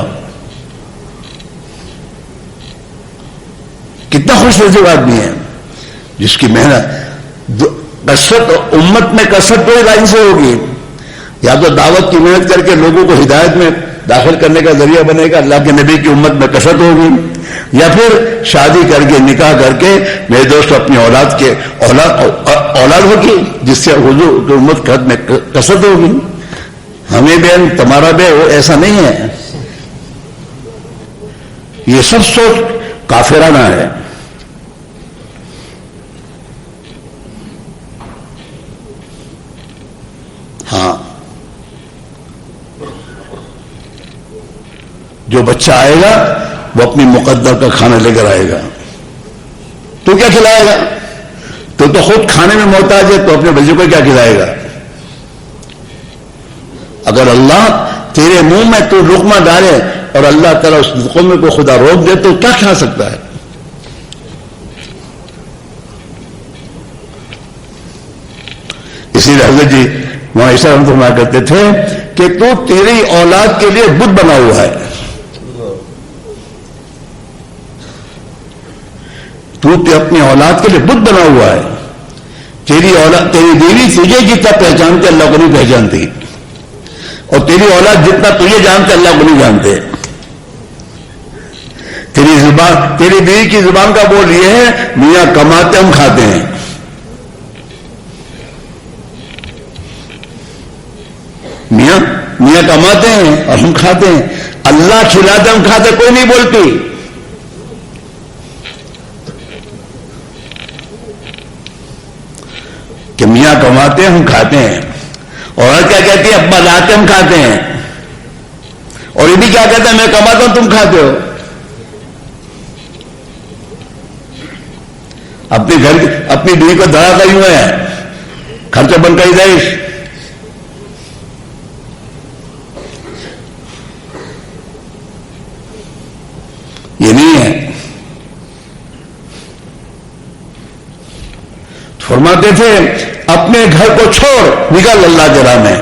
کتنا خوش نصیب آدمی ہے جس کی محنت کثرت امت میں کثرت کوئی لائن سے ہوگی. یا تو دعوت کی محنت کر کے لوگوں کو ہدایت میں داخل کرنے کا ذریعہ بنے گا, اللہ کے نبی کی امت میں کثرت ہوگی, یا پھر شادی کر کے نکاح کر کے میرے دوست اپنی اولاد کے اولاد ہوگی جس سے حضور کی امت میں کثرت ہوگی. ہمیں بہن تمہارا بے وہ ایسا نہیں ہے. یہ سب سوچ کافرانہ ہے. ہاں جو بچہ آئے گا وہ اپنی مقدر کا کھانا لے کر آئے گا. تو کیا کھلائے گا؟ تو خود کھانے میں محتاج ہے تو اپنے بچے کو کیا کھلائے گا؟ اگر اللہ تیرے منہ میں تو لقمہ ڈالے اور اللہ تعالیٰ اس لقمے کو خدا روک دے تو کیا کھا سکتا ہے؟ اسی لیے حضرت جی وہاں ایسا ہم فرمایا کرتے تھے کہ تو تیری اولاد کے لیے بت بنا ہوا ہے. تو اپنی اولاد کے لیے بت بنا ہوا ہے. تیری اولاد تیری بیوی تجھے جتنا پہچانتے اللہ کو نہیں پہچانتی, اور تیری اولاد جتنا تجھے جانتے اللہ کو نہیں جانتے. تیری زبان تیری بیوی کی زبان کا بول یہ ہے میاں کماتے ہم کھاتے ہیں. میاں کماتے ہیں اور ہم کھاتے ہیں. اللہ کھلاتے ہم کھاتے کوئی نہیں بولتی. کہ میاں کماتے ہیں ہم کھاتے ہیں. اور کیا کہتی ہے ابا لاتے ہم کھاتے ہیں. اور یہ بھی کیا کہتا ہے میں کماتا ہوں تم کھاتے ہو. اپنے گھر اپنی بیوی کو دڑا کری ہوئے ہیں خرچہ بن کر دائش. یہ نہیں ہے. فرماتے تھے اپنے گھر کو چھوڑ نکل اللہ کے راہ میں,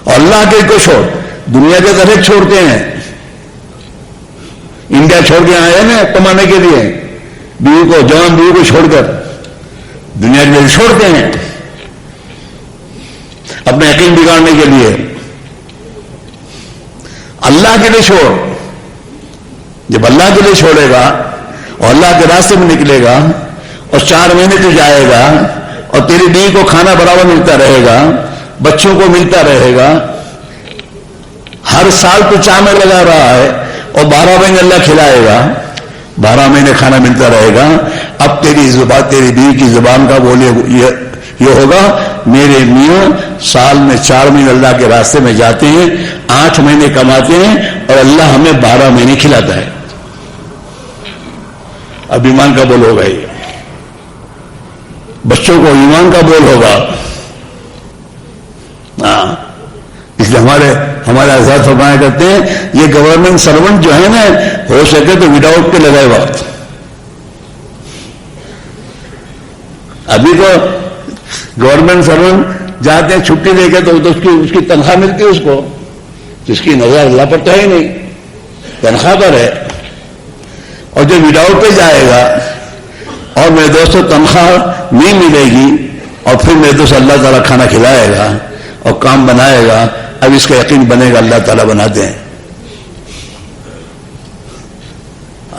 اور اللہ کے کو چھوڑ. دنیا کے طرح چھوڑتے ہیں. انڈیا چھوڑ کے آئے نا کمانے کے لیے, بیوی کو جوان بیوی کو چھوڑ کر دنیا کے لیے چھوڑتے ہیں اپنے یقین بگاڑنے کے لیے. اللہ کے لیے چھوڑ. جب اللہ کے لیے چھوڑے گا اور اللہ کے راستے میں نکلے گا اور 4 مہینے تو جائے گا اور تیری بیوی کو کھانا برابر ملتا رہے گا, بچوں کو ملتا رہے گا, ہر سال تو چاول لگا رہا ہے اور 12 مہینے اللہ کھلائے گا, 12 مہینے کھانا ملتا رہے گا. اب تیری زبان تیری بیوی کی زبان کا بولے یہ ہوگا میرے میاں سال میں 4 مہینے اللہ کے راستے میں جاتے ہیں, 8 مہینے کماتے ہیں اور اللہ ہمیں 12 مہینے کھلاتا ہے. اب ایمان کا بول ہوگا, یہ بچوں کو ایمان کا بول ہوگا. ہاں اس لیے ہمارے آزاد فرمایا کرتے ہیں یہ گورنمنٹ سرونٹ جو ہے نا ہو سکے تو وداؤٹ پہ لگائے وقت. ابھی تو گورنمنٹ سرونٹ جاتے ہیں چھٹی لے کے تو اس کی تنخواہ ملتی ہے اس کو, جس کی نظر اللہ پر تو ہے ہی نہیں, تنخواہ پر ہے. اور جو وداؤٹ پہ جائے گا اور میرے دوستوں تنخواہ نہیں ملے گی اور پھر میرے دوست اللہ تعالیٰ کھانا کھلائے گا اور کام بنائے گا, اب اس کا یقین بنے گا اللہ تعالیٰ بناتے ہیں.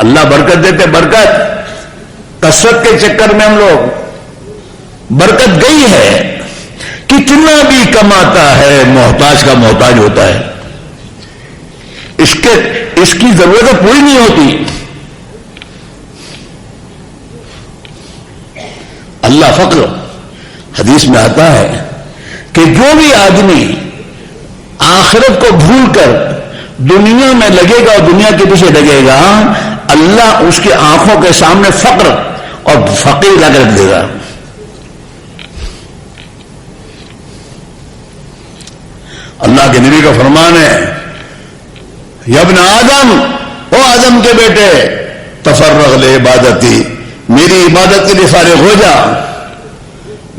اللہ برکت دیتے. برکت کثرت کے چکر میں ہم لوگ برکت گئی ہے. کتنا بھی کماتا ہے محتاج کا محتاج ہوتا ہے. اس کی ضرورت پوری نہیں ہوتی. اللہ فقر حدیث میں آتا ہے کہ جو بھی آدمی آخرت کو بھول کر دنیا میں لگے گا اور دنیا کے پیچھے لگے گا، اللہ اس کی آنکھوں کے سامنے فقر اور فقیر لا کر رکھ دے گا. اللہ کے نبی کا فرمان ہے، یا ابن آدم، او آدم کے بیٹے، تفرغ لعبادتی، میری عبادت کے لیے فارغ ہو جا،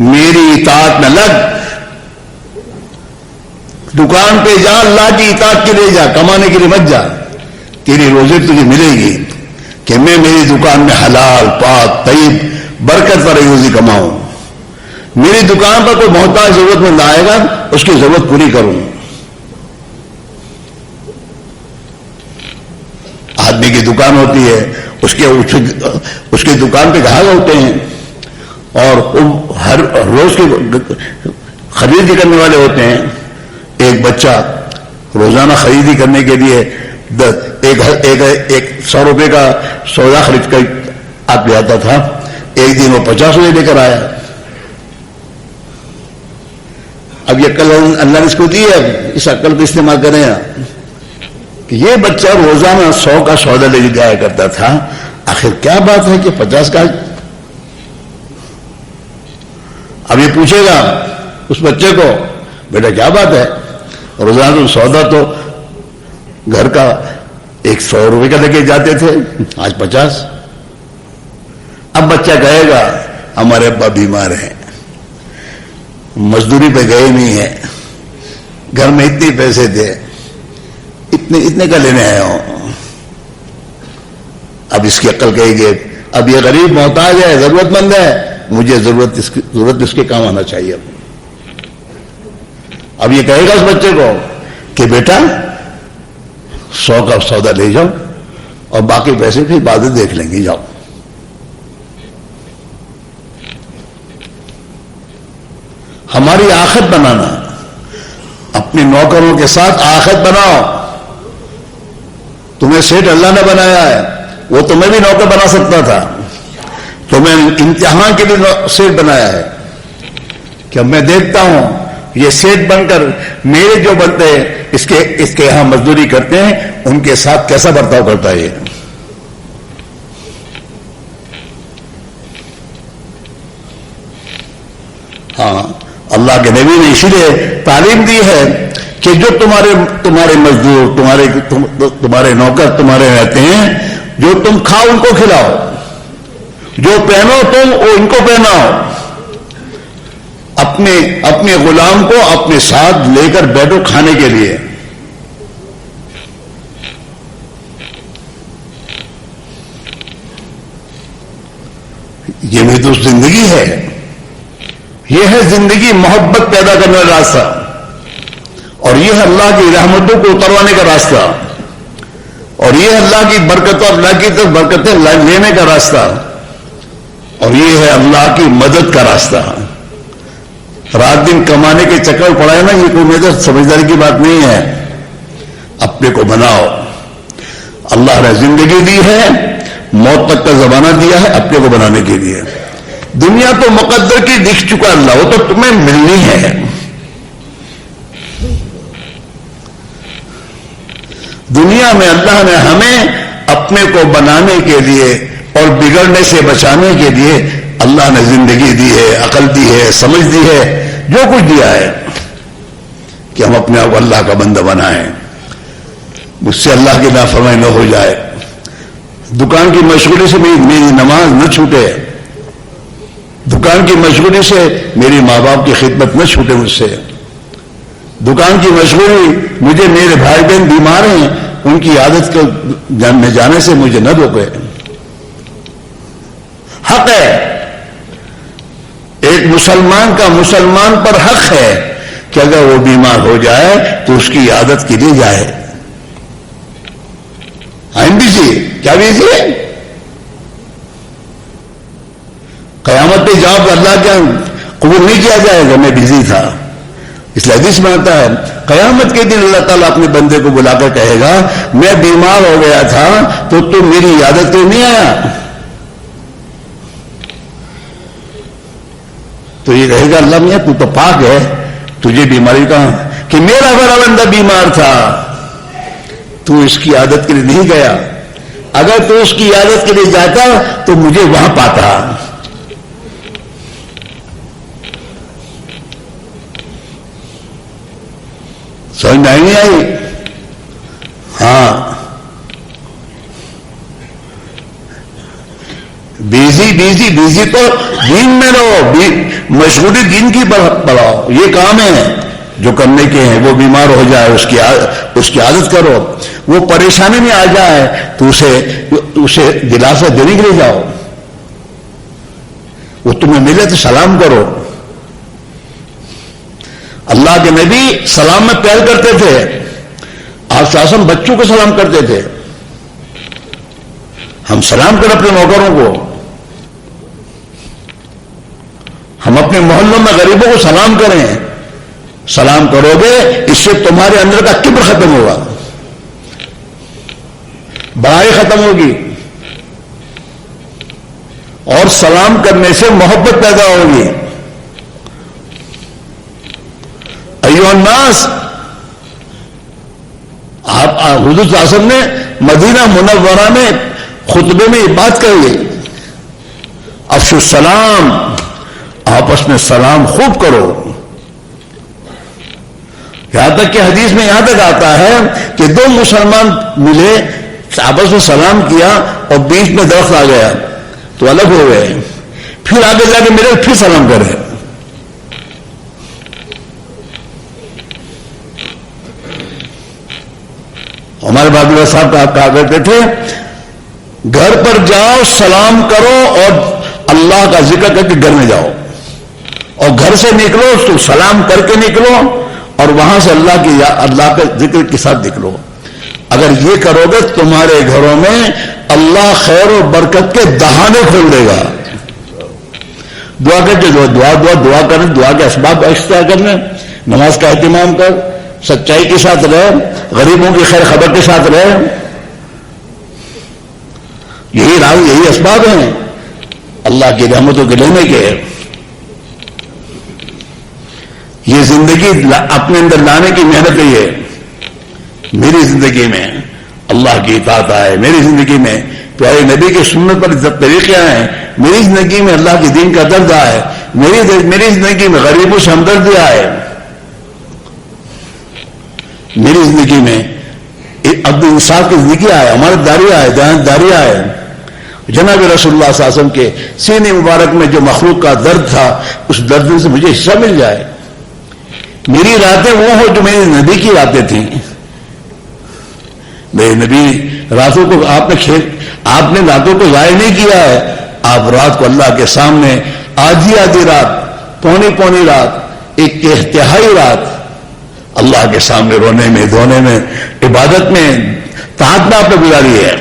میری اطاعت میں لگ. دکان پہ جا، اللہ کی اطاعت کے لیے جا، کمانے کے لیے مت جا. تیری روزی تجھے ملے گی کہ میں میری دکان میں حلال پاک طیب برکت پر روزی کماؤں. میری دکان پر کوئی محتاج ضرورت مند آئے گا، اس کی ضرورت پوری کروں. آدمی کی دکان ہوتی ہے، اس کے دکان پہ گاہک ہوتے ہیں اور ہر روز کی خریدی کرنے والے ہوتے ہیں. ایک بچہ روزانہ خریدی کرنے کے لیے 100 روپے کا سودا خرید کر آپ لے آتا تھا. ایک دن وہ 50 روپے لے کر آیا. اب یہ عقل اللہ نے اس کو دی ہے، اس عقل کو استعمال کریں کہ یہ بچہ روزانہ 100 کا سودا لے جایا کرتا تھا، آخر کیا بات ہے کہ 50 کا. اب یہ پوچھے گا اس بچے کو، بیٹا کیا بات ہے، روزانہ سودا تو گھر کا 100 روپے کا لے کے جاتے تھے، آج 50. اب بچہ کہے گا ہمارے ابا بیمار ہیں، مزدوری پہ گئے نہیں ہیں، گھر میں اتنے پیسے تھے، اتنے کا لینے آیا ہوں. اب اس کی عقل کہے گی اب یہ غریب محتاج ہے، ضرورت مند ہے، مجھے ضرورت اس کے کام آنا چاہیے. اب یہ کہے گا اس بچے کو کہ بیٹا 100 کا سودا لے جاؤ اور باقی پیسے پھر بعد میں دیکھ لیں گے، جاؤ. ہماری آخت بنانا، اپنے نوکروں کے ساتھ آخت بناؤ. تمہیں سیٹ اللہ نے بنایا ہے، وہ تمہیں بھی نوکر بنا سکتا تھا. تمہیں امتحان کے لیے سیٹ بنایا ہے کہ میں دیکھتا ہوں یہ سیٹ بن کر میرے جو بنتے ہیں اس کے یہاں مزدوری کرتے ہیں، ان کے ساتھ کیسا برتاؤ کرتا ہے. ہاں، اللہ کے نبی نے اسی لیے تعلیم دی ہے کہ جو تمہارے مزدور، تمہارے نوکر تمہارے رہتے ہیں، جو تم کھاؤ ان کو کھلاؤ، جو پہنو تم وہ ان کو پہناؤ. اپنے غلام کو اپنے ساتھ لے کر بیٹھو کھانے کے لیے. یہ بھی تو زندگی ہے، یہ ہے زندگی محبت پیدا کرنے کا راستہ، اور یہ ہے اللہ کی رحمتوں کو اتروانے کا راستہ، اور یہ ہے اللہ کی برکتوں اور اللہ کی طرف برکتیں لینے کا راستہ، اور یہ ہے اللہ کی مدد کا راستہ. رات دن کمانے کے چکر پڑا ہے نا، یہ کوئی میرے سمجھداری کی بات نہیں ہے. اپنے کو بناؤ. اللہ نے زندگی دی ہے، موت تک کا زمانہ دیا ہے اپنے کو بنانے کے لیے. دنیا تو مقدر کی دکھ چکا اللہ، وہ تو تمہیں ملنی ہے. دنیا میں اللہ نے ہمیں اپنے کو بنانے کے لیے اور بگڑنے سے بچانے کے لیے اللہ نے زندگی دی ہے، عقل دی ہے، سمجھ دی ہے، جو کچھ دیا ہے کہ ہم اپنے آپ اللہ کا بندہ بنائیں، مجھ سے اللہ کی نافرمانی نہ ہو جائے. دکان کی مشغولی سے میری نماز نہ چھوٹے، دکان کی مشغولی سے میری ماں باپ کی خدمت نہ چھوٹے مجھ سے. دکان کی مشغولی مجھے میرے بھائی بہن بیمار ہیں ان کی عادت کو میں جانے سے مجھے نہ روکے. حق ہے، ایک مسلمان کا مسلمان پر حق ہے کہ اگر وہ بیمار ہو جائے تو اس کی عادت کے لیے جائے. ہم بزی کیا بزی ہے؟ قیامت پہ جواب اللہ کیا قبول نہیں کیا جائے گا، میں بزی تھا. اس لیے حدیث میں آتا ہے قیامت کے دن اللہ تعالیٰ اپنے بندے کو بلا کر کہے گا میں بیمار ہو گیا تھا تو تم میری عادت پہ نہیں آیا. تو یہ کہے گا اللہ میاں تو تو پاک ہے، تجھے بیماری کہاں کہ میرا بڑا بندہ بیمار تھا، تو اس کی عادت کے لیے نہیں گیا، اگر تو اس کی عادت کے لیے جاتا تو مجھے وہاں پاتا۔ سمجھ میں نہیں آئی؟ ہاں، بیزی تو دین میں رہو، مشغولی دین کی بڑھاؤ، یہ کام ہے جو کرنے کے ہیں۔ وہ بیمار ہو جائے اس کی عادت کرو، وہ پریشانی میں آ جائے تو اسے دلاسا دینے کے لیے جاؤ، وہ تمہیں ملے تو سلام کرو۔ اللہ کے نبی سلام میں پیار کرتے تھے، آپ شاسم بچوں کو سلام کرتے تھے، ہم سلام کریں اپنے نوکروں کو، ہم اپنے محلوں میں غریبوں کو سلام کریں۔ سلام کرو گے اس سے تمہارے اندر کا کبر ختم ہوگا، بڑائی ختم ہوگی، اور سلام کرنے سے محبت پیدا ہوگی۔ ایھا الناس، حضور صلی اللہ علیہ وسلم نے مدینہ منورہ میں خطبے میں یہ بات کہی، افشوا السلام، آپس میں سلام خوب کرو۔ یہاں تک کہ حدیث میں یہاں تک آتا ہے کہ دو مسلمان ملے، آپس میں سلام کیا اور بیچ میں درخت آ گیا تو الگ ہو گئے، پھر آگے جا کے ملے پھر سلام کرے۔ ہمارے بابا صاحب کہا کرتے تھے گھر پر جاؤ سلام کرو اور اللہ کا ذکر کر کے گھر میں جاؤ، اور گھر سے نکلو تو سلام کر کے نکلو اور وہاں سے اللہ کے ذکر کے ساتھ نکلو۔ اگر یہ کرو گے تمہارے گھروں میں اللہ خیر و برکت کے دہانے کھول دے گا۔ دعا کر کے دعا کریں، دعا کے اسباب اختیار کرنے، نماز کا اہتمام کر، سچائی کے ساتھ رہے، غریبوں کی خیر خبر کے ساتھ رہے، یہی اسباب ہیں اللہ کی رحمتوں کے لینے کے۔ یہ زندگی اپنے اندر لانے کی محنت ہے، یہ میری زندگی میں اللہ کی اطاعت آئے، میری زندگی میں پیارے نبی کی سنت پر طریقے آئے، میری زندگی میں اللہ کے دین کا درد آئے، میری زندگی میں غریبوں سے ہمدردی آئے، میری زندگی میں عبد انصاف کی زندگی آئے، ہمارے داری آئے، دیانتداری آئے۔ جناب رسول اللہ صلی اللہ علیہ وسلم کے سینے مبارک میں جو مخلوق کا درد تھا اس درد سے مجھے حصہ مل جائے، میری راتیں وہ ہو جو میری نبی کی راتیں تھیں۔ میرے نبی راتوں کو آپ نے راتوں کو ضائع نہیں کیا ہے، آپ رات کو اللہ کے سامنے آدھی رات، پونی رات، ایک تہائی رات اللہ کے سامنے رونے میں، دھونے میں، عبادت میں، طاعت میں آپ نے گزاری ہے۔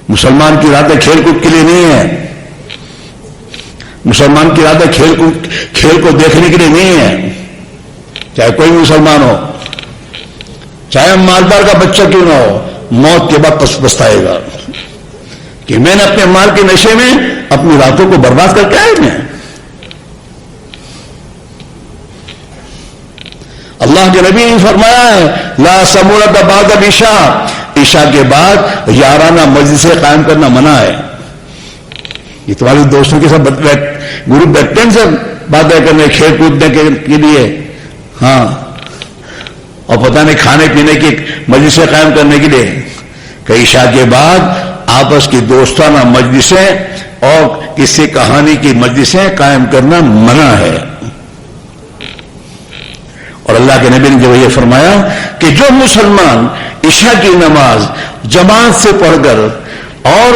مسلمان کی راتیں کھیل کود کے لیے نہیں ہے، مسلمان کی راتیں کھیل کو دیکھنے کے لیے نہیں ہے، چاہے کوئی مسلمان ہو، چاہے مالدار کا بچہ کیوں نہ ہو، موت کے بعد پچھتائے گا کہ میں نے اپنے مال کے نشے میں اپنی راتوں کو برباد کر کے آئے میں۔ اللہ کے نبی نے فرمایا ہے لا سمورت بعد العشاء، عشاء کے بعد یارانہ مجلسیں قائم کرنا منع ہے۔ یہ تمہارے دوستوں کے ساتھ گروپ بیٹھتے ہیں سب باتیں کرنے، کھیل کودنے کے لیے، ہاں، اور پتہ نہیں کھانے پینے کی مجلسیں قائم کرنے کے لیے، کہ عشاء کے بعد آپس کی دوستانہ مجلسیں اور کسی کہانی کی مجلسیں قائم کرنا منع ہے۔ اور اللہ کے نبی نے جو یہ فرمایا کہ جو مسلمان عشاء کی نماز جماعت سے پڑھ کر اور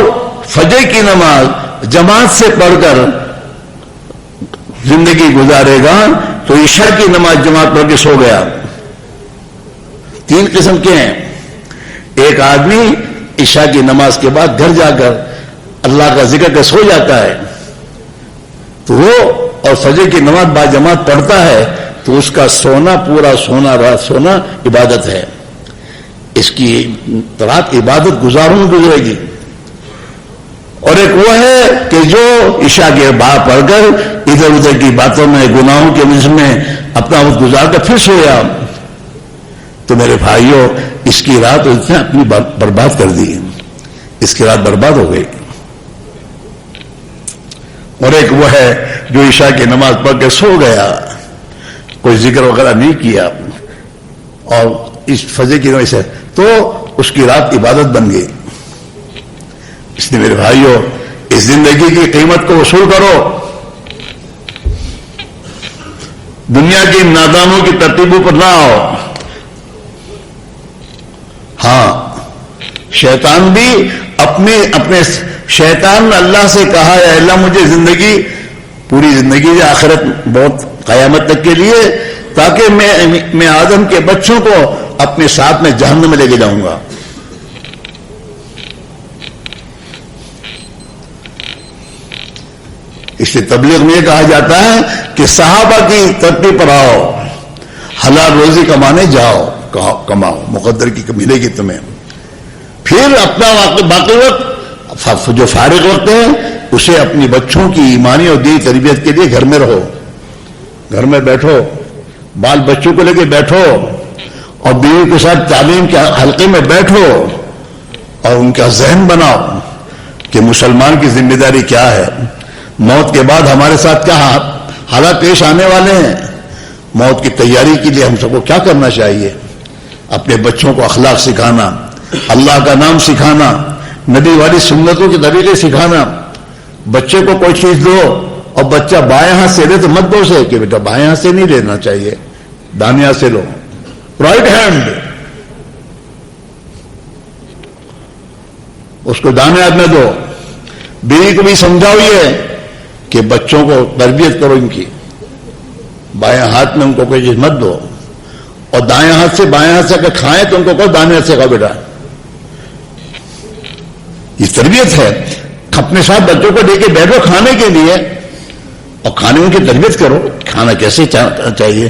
فجر کی نماز جماعت سے پڑھ کر زندگی گزارے گا تو عشاء کی نماز جماعت پڑھ کے سو گیا۔ تین قسم کے ہیں، ایک آدمی عشاء کی نماز کے بعد گھر جا کر اللہ کا ذکر کر سو جاتا ہے تو وہ اور فجر کی نماز با جماعت پڑھتا ہے تو اس کا سونا پورا سونا رات سونا عبادت ہے، اس کی رات عبادت گزاروں میں گزرے گی۔ اور ایک وہ ہے کہ جو عشاء کے بعد پڑھ کر ادھر ادھر کی باتوں میں گناہوں کے مجھ میں اپنا وقت گزار کر پھر سویا. تو میرے بھائیوں اس کی رات اس نے اپنی برباد کر دی, اس کی رات برباد ہو گئی. اور ایک وہ ہے جو عشاء کی نماز پڑھ کے سو گیا, کوئی ذکر وغیرہ نہیں کیا اور اس فجر کی وجہ سے تو اس کی رات عبادت بن گئی. اس لیے میرے بھائیوں اس زندگی کی قیمت کو وصول کرو, دنیا کی نادانوں کی ترتیبوں پر نہ آؤ. ہاں شیطان بھی اپنے شیطان نے اللہ سے کہا ہے اللہ مجھے زندگی پوری زندگی ہے آخرت بہت قیامت تک کے لیے, تاکہ میں آدم کے بچوں کو اپنے ساتھ میں جہنم میں لے کے جاؤں گا. اس لیے تبلیغ میں یہ کہا جاتا ہے کہ صحابہ کی ترتیب پر آؤ, حلال روزی کمانے جاؤ, کماؤ, مقدر کی ملے گی تمہیں. پھر اپنا باقی وقت جو فارغ وقت ہے اسے اپنی بچوں کی ایمانی اور دینی تربیت کے لیے گھر میں رہو, گھر میں بیٹھو, بال بچوں کو لے کے بیٹھو اور بیوی کے ساتھ تعلیم کے حلقے میں بیٹھو اور ان کا ذہن بناؤ کہ مسلمان کی ذمہ داری کیا ہے, موت کے بعد ہمارے ساتھ کیا حالات پیش آنے والے ہیں, موت کی تیاری کے لیے ہم سب کو کیا کرنا چاہیے. اپنے بچوں کو اخلاق سکھانا, اللہ کا نام سکھانا, نبی والی سنتوں کے طریقے سکھانا. بچے کو کوئی چیز دو اور بچہ بائیں ہاتھ سے لے تو مت دو اسے کہ بیٹا بائیں ہاتھ سے نہیں لینا چاہیے, دانے ہاتھ سے لو, رائٹ ہینڈ. اس کو دانے ہاتھ میں دو. بیوی کو بھی سمجھاؤ یہ کہ بچوں کو تربیت کرو ان کی, بائیں ہاتھ میں ان کو کوئی چیز مت دو, اور دائیں ہاتھ سے بائیں ہاتھ سے اگر کھائیں تو ان کو کہو دانے ہاتھ سے کھاؤ بیٹا. یہ تربیت ہے. اپنے ساتھ بچوں کو لے کے بیٹھو کھانے کے لیے اور کھانے ان کی تربیت کرو, کھانا کیسے چاہیے.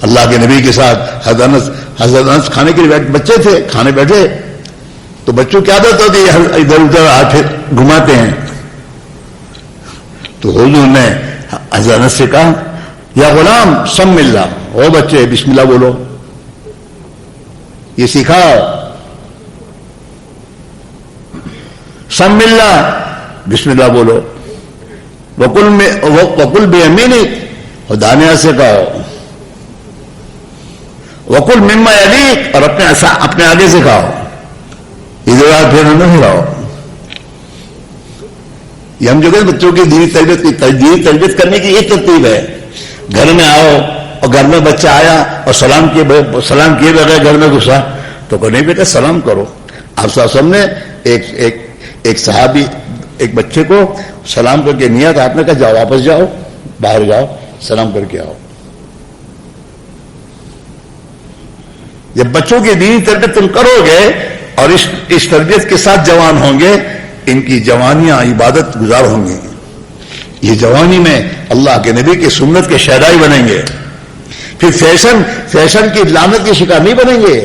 اللہ کے نبی کے ساتھ حضرت انس کھانے کے لیے بچے تھے, کھانے بیٹھے تو بچوں کی عادت ہوتی ہے ادھر ادھر ہاتھ گھماتے ہیں. تو حضور نے حضرت انس سے کہا یا غلام سم اللہ, او بچے بسم اللہ بولو, یہ سکھاؤ. سم اللہ بسم اللہ بولو. وکل بیمینک اور دانے سے کہو. وکل مما یلیک اور اپنے آگے سے کھاؤ, ادھر پھر نہ کھلاؤ. یہ ہم جو کہ بچوں کی دینی تربیت کرنے کی یہ ترتیب ہے. گھر میں آؤ اور گھر میں بچہ آیا اور سلام کیے بغیر گھر میں گھسا تو کہ نہیں بیٹا سلام کرو. آپ صلی اللہ علیہ وسلم نے ایک صحابی ایک بچے کو سلام کر کے نہیں آتا, آپ نے کہا جاؤ واپس جاؤ, باہر جاؤ, سلام کر کے آؤ. جب بچوں کی دینی تربیت تم کرو گے اور اس تربیت کے ساتھ جوان ہوں گے, ان کی جوانیاں عبادت گزار ہوں گی. یہ جوانی میں اللہ کے نبی کی سنت کے شہدائی بنیں گے. پھر فیشن کی لعنت کے شکار نہیں بنیں گے.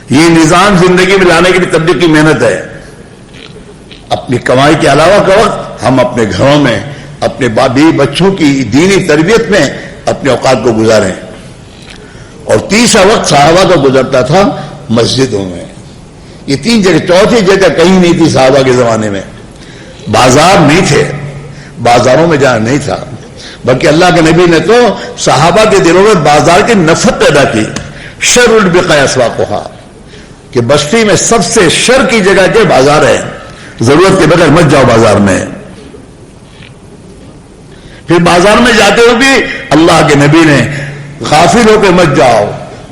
یہ نظام زندگی میں لانے کے لیے تبلیغ کی محنت ہے. اپنی کمائی کے علاوہ کا وقت ہم اپنے گھروں میں اپنے بیوی بچوں کی دینی تربیت میں اپنے اوقات کو گزاریں. اور تیسرا وقت صحابہ کا گزرتا تھا مسجدوں میں. یہ تین جگہ, چوتھی جگہ کہیں نہیں تھی صحابہ کے زمانے میں. بازار نہیں تھے, بازاروں میں جانا نہیں تھا, بلکہ اللہ کے نبی نے تو صحابہ کے دلوں میں بازار کی نفرت پیدا کی. شر البقاع اسواقها, کہ بستی میں سب سے شر کی جگہ کے بازار ہے, ضرورت کے بغیر مت جاؤ بازار میں. پھر بازار میں جاتے ہوئے بھی اللہ کے نبی نے غافل ہو کے مت جاؤ.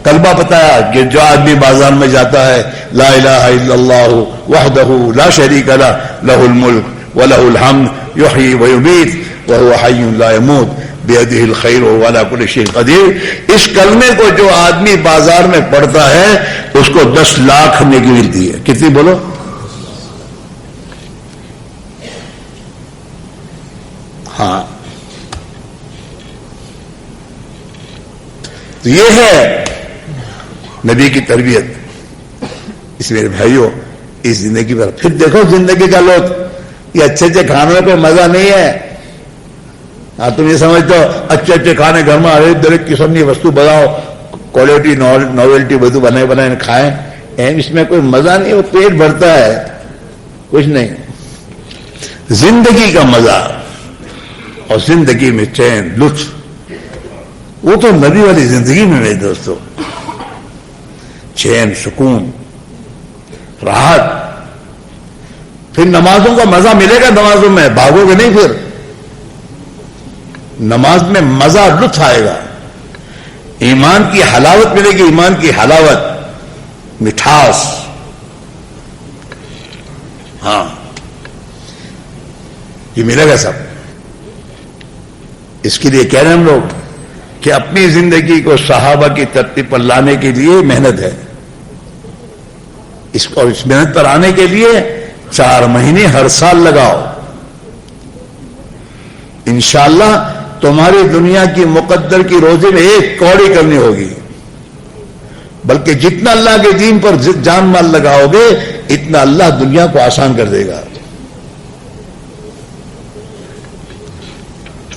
کلمہ بتایا کہ جو آدمی بازار میں جاتا ہے لا الہ الا اللہ وحدہ لا شریک لہ لہ الملک ولہ الحمد یحیی ویمیت وہو حی لا یموت بیدہ الخیر وہو علی کل شیء قدیر. اس کلمے کو جو آدمی بازار میں پڑھتا ہے اس کو 10 لاکھ نیکی ملتی ہے. کتنی بولو؟ ہاں. تو یہ ہے نبی کی تربیت. اس میرے بھائیوں اس زندگی پر پھر دیکھو زندگی کا لطف. یہ اچھے اچھے کھانوں پہ مزہ نہیں ہے. ہاں تم یہ سمجھتے ہو اچھے اچھے کھانے گھر میں ہر ایک قسم کی وستو بناؤ, کوالٹی نویلٹی بدو بنائے بنائے کھائیں, اس میں کوئی مزہ نہیں. وہ پیٹ بھرتا ہے, کچھ نہیں. زندگی کا مزہ اور زندگی میں چین لطف وہ تو نبی والی زندگی میں میرے دوستوں. چین, سکون, راحت. پھر نمازوں کا مزہ ملے گا. نمازوں میں بھاگو گے نہیں. پھر نماز میں مزہ, لطف آئے گا. ایمان کی حلاوت ملے گی. ایمان کی حلاوت, مٹھاس. ہاں یہ ملے گا سب. اس کے لیے کہہ رہے ہیں ہم لوگ کہ اپنی زندگی کو صحابہ کی ترتیب پر لانے کے لیے محنت ہے. اس محنت پر آنے کے لیے 4 مہینے ہر سال لگاؤ. انشاءاللہ تمہاری دنیا کی مقدر کی روزے میں 1 کوڑی کرنی ہوگی. بلکہ جتنا اللہ کے دین پر جان مال لگاؤ گے اتنا اللہ دنیا کو آسان کر دے گا.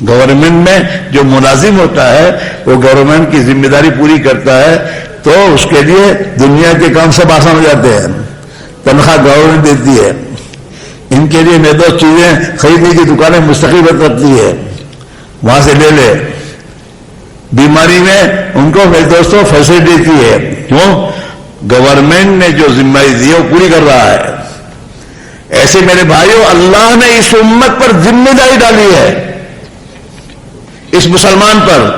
گورنمنٹ میں جو ملازم ہوتا ہے وہ گورنمنٹ کی ذمہ داری پوری کرتا ہے تو اس کے لیے دنیا کے کام سب آسان ہو جاتے ہیں. تنخواہ گورنمنٹ دیتی ہے. ان کے لیے میرے دوست چیزیں خریدنے کی دکانیں مستقل رکھتی ہے, وہاں سے لے لے. بیماری میں ان کو میرے دوستوں فیسلٹی دیتی ہے. کیوں؟ گورنمنٹ نے جو ذمہ داری دی ہے وہ پوری کر رہا ہے. ایسے میرے بھائیوں اللہ نے اس امت پر ذمہ داری ڈالی ہے, اس مسلمان پر.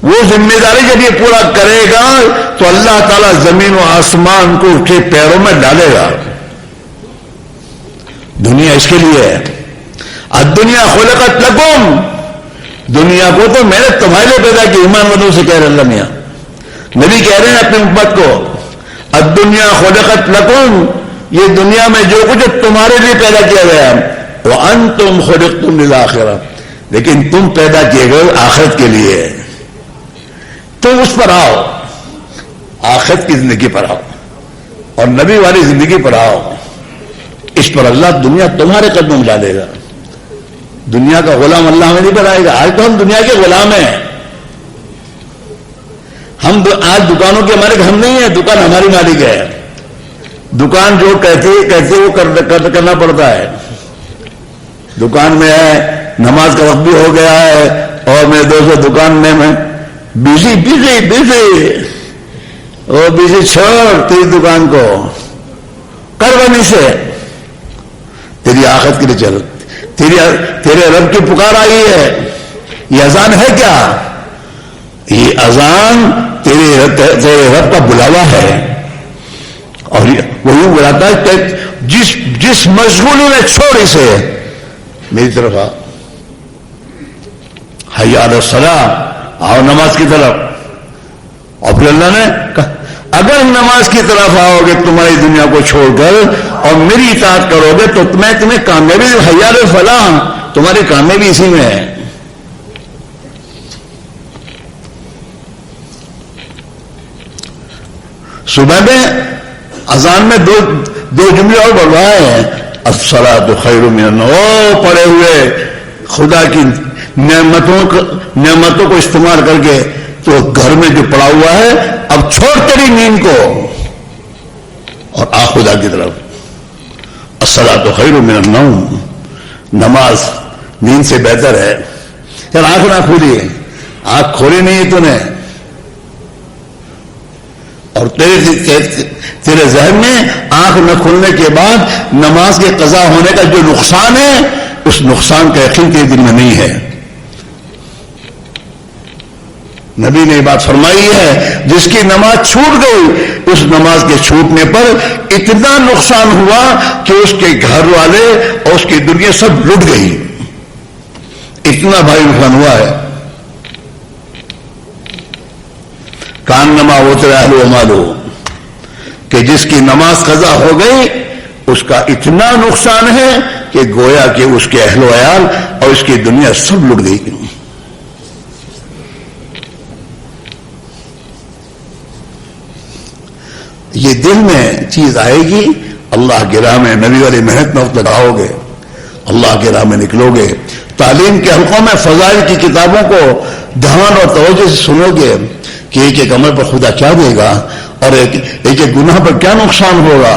وہ ذمہ داری جب یہ پورا کرے گا تو اللہ تعالیٰ زمین و آسمان کو اس کے پیروں میں ڈالے گا. دنیا اس کے لیے ہے. الدنیا خلقت لکم, دنیا کو تو میں نے تمہارے لیے پیدا کی. ایمان والوں سے کہہ رہے اللہ میاں, نبی کہہ رہے ہیں اپنی امت کو الدنیا خلقت لکم, یہ دنیا میں جو کچھ تمہارے لیے پیدا کیا گیا. وانتم خلقتم للآخرہ, لیکن تم پیدا کیے گئے آخرت کے لیے. تم اس پر آؤ, آخرت کی زندگی پر آؤ اور نبی والی زندگی پر آؤ. اس پر اللہ دنیا تمہارے قدموں میں ڈالے گا. دنیا کا غلام اللہ میں نہیں بنائے گا. آج تو ہم دنیا کے غلام ہیں. ہم آج دکانوں کے مالک ہم نہیں ہیں, دکان ہماری مالک ہے. دکان جو کہتے وہ کرنا پڑتا ہے. دکان میں ہے, نماز کا وقت بھی ہو گیا ہے اور میرے دوستوں دکان میں بزی چھوڑ تیری دکان کو, کر بنی سے تیری آخرت کے لیے چل. تیرے رب کی پکار آئی ہے. یہ اذان ہے کیا؟ یہ اذان تیرے رب کا بلاوا ہے. اور وہ یوں بلاتا ہے کہ جس مشغولی میں چھوڑ اسے میری طرف آ. حی علی الصلاۃ, آؤ نماز کی طرف. اور پھر اللہ نے کہا اگر نماز کی طرف آؤ گے تمہاری دنیا کو چھوڑ کر اور میری اطاعت کرو گے تو میں تمہیں کامیابی. حی علی الفلاح, تمہاری کامیابی اسی میں ہے. صبح میں اذان میں دو جملے اور بڑھوائے ہیں. الصلاۃ خیر من النوم, پڑے ہوئے خدا کی نعمتوں کو استعمال کر کے تو گھر میں جو پڑا ہوا ہے اب چھوڑ تیری نیند کو اور آ خدا کی طرف. الصلاۃ خیر من النوم, نماز نیند سے بہتر ہے. یار آنکھ نہ کھولی, آنکھ کھولی نہیں ہے تو نے, اور تیرے ذہن میں آنکھ نہ کھلنے کے بعد نماز کے قضا ہونے کا جو نقصان ہے اس نقصان کا یقین تیرے دل میں نہیں ہے. نبی نے یہ بات فرمائی ہے جس کی نماز چھوٹ گئی اس نماز کے چھوٹنے پر اتنا نقصان ہوا کہ اس کے گھر والے اور اس کی دنیا سب لٹ گئی. اتنا بھاری نقصان ہوا ہے. کان نما ہوتے اہل و مالو, کہ جس کی نماز قضا ہو گئی اس کا اتنا نقصان ہے کہ گویا کہ اس کے اہل و عیال اور اس کی دنیا سب لٹ گئی. دل میں چیز آئے گی، اللہ کی راہ میں نبی والی محنت میں وقت لگاؤ گے، اللہ کی راہ میں نکلو گے، تعلیم کے حلقوں میں فضائل کی کتابوں کو دھیان اور توجہ سے سنو گے کہ ایک ایک عمل پر خدا کیا دے گا اور ایک ایک گناہ پر کیا نقصان ہوگا۔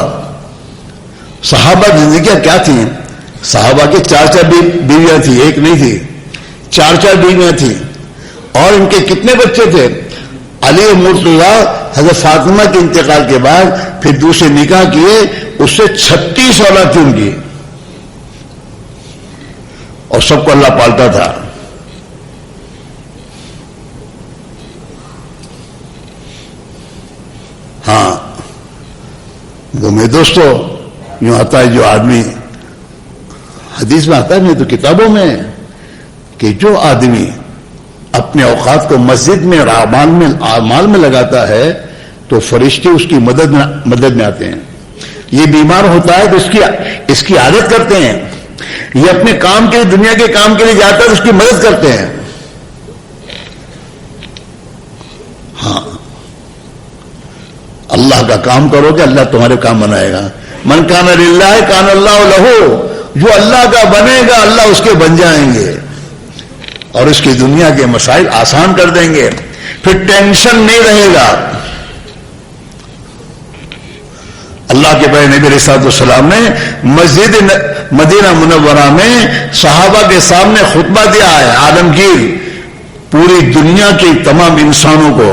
صحابہ کی زندگیاں کیا تھیں؟ صحابہ کی 4 بیویاں تھیں، ایک نہیں تھی، 4 بیویاں تھیں، اور ان کے کتنے بچے تھے؟ علی مرتضی حضرت فاطمہ کے انتقال کے بعد پھر دوسرے نکاح کیے، اس سے 36 اولاد تھی ان کی، اور سب کو اللہ پالتا تھا۔ ہاں وہ میرے دوستو یوں آتا ہے، جو آدمی حدیث میں آتا ہے، نہیں تو کتابوں میں، کہ جو آدمی اپنے اوقات کو مسجد میں اور اعمال میں لگاتا ہے تو فرشتے اس کی مدد میں آتے ہیں۔ یہ بیمار ہوتا ہے تو اس کی عادت کرتے ہیں، یہ اپنے کام کے لیے، دنیا کے کام کے لیے جاتا ہے تو اس کی مدد کرتے ہیں۔ ہاں اللہ کا کام کرو گے اللہ تمہارے کام بنائے گا۔ من کان للہ کان اللہ لہو، جو اللہ کا بنے گا اللہ اس کے بن جائیں گے اور اس کی دنیا کے مسائل آسان کر دیں گے، پھر ٹینشن نہیں رہے گا۔ اللہ کے پیارے نبی علیہ السلام نے مسجد مدینہ منورہ میں صحابہ کے سامنے خطبہ دیا ہے، عالمگیر پوری دنیا کے تمام انسانوں کو،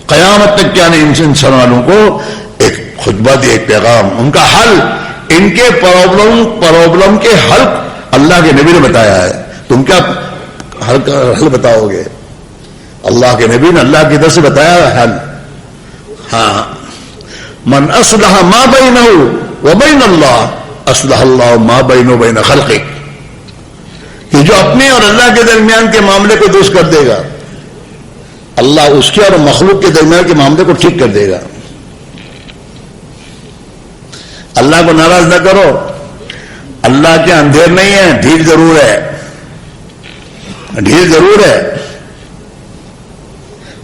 قیامت تک کیا نہیں انسان والوں کو ایک خطبہ دیا، ایک پیغام، ان کا حل، ان کے پرابلم کے حل اللہ کے نبی نے بتایا ہے۔ تم کیا حل بتاؤ گے؟ اللہ کے نبی نے اللہ کی طرف سے بتایا ہے حل۔ ہاں من اصلح ما بینہ وبین اللہ اصلح اللہ ما بینہ وبین خلقہ، کہ جو اپنے اور اللہ کے درمیان کے معاملے کو درست کر دے گا اللہ اس کے اور مخلوق کے درمیان کے معاملے کو ٹھیک کر دے گا۔ اللہ کو ناراض نہ کرو، اللہ کے اندھیر نہیں ہے، ڈھیل ضرور ہے، ڈھیل ضرور ہے۔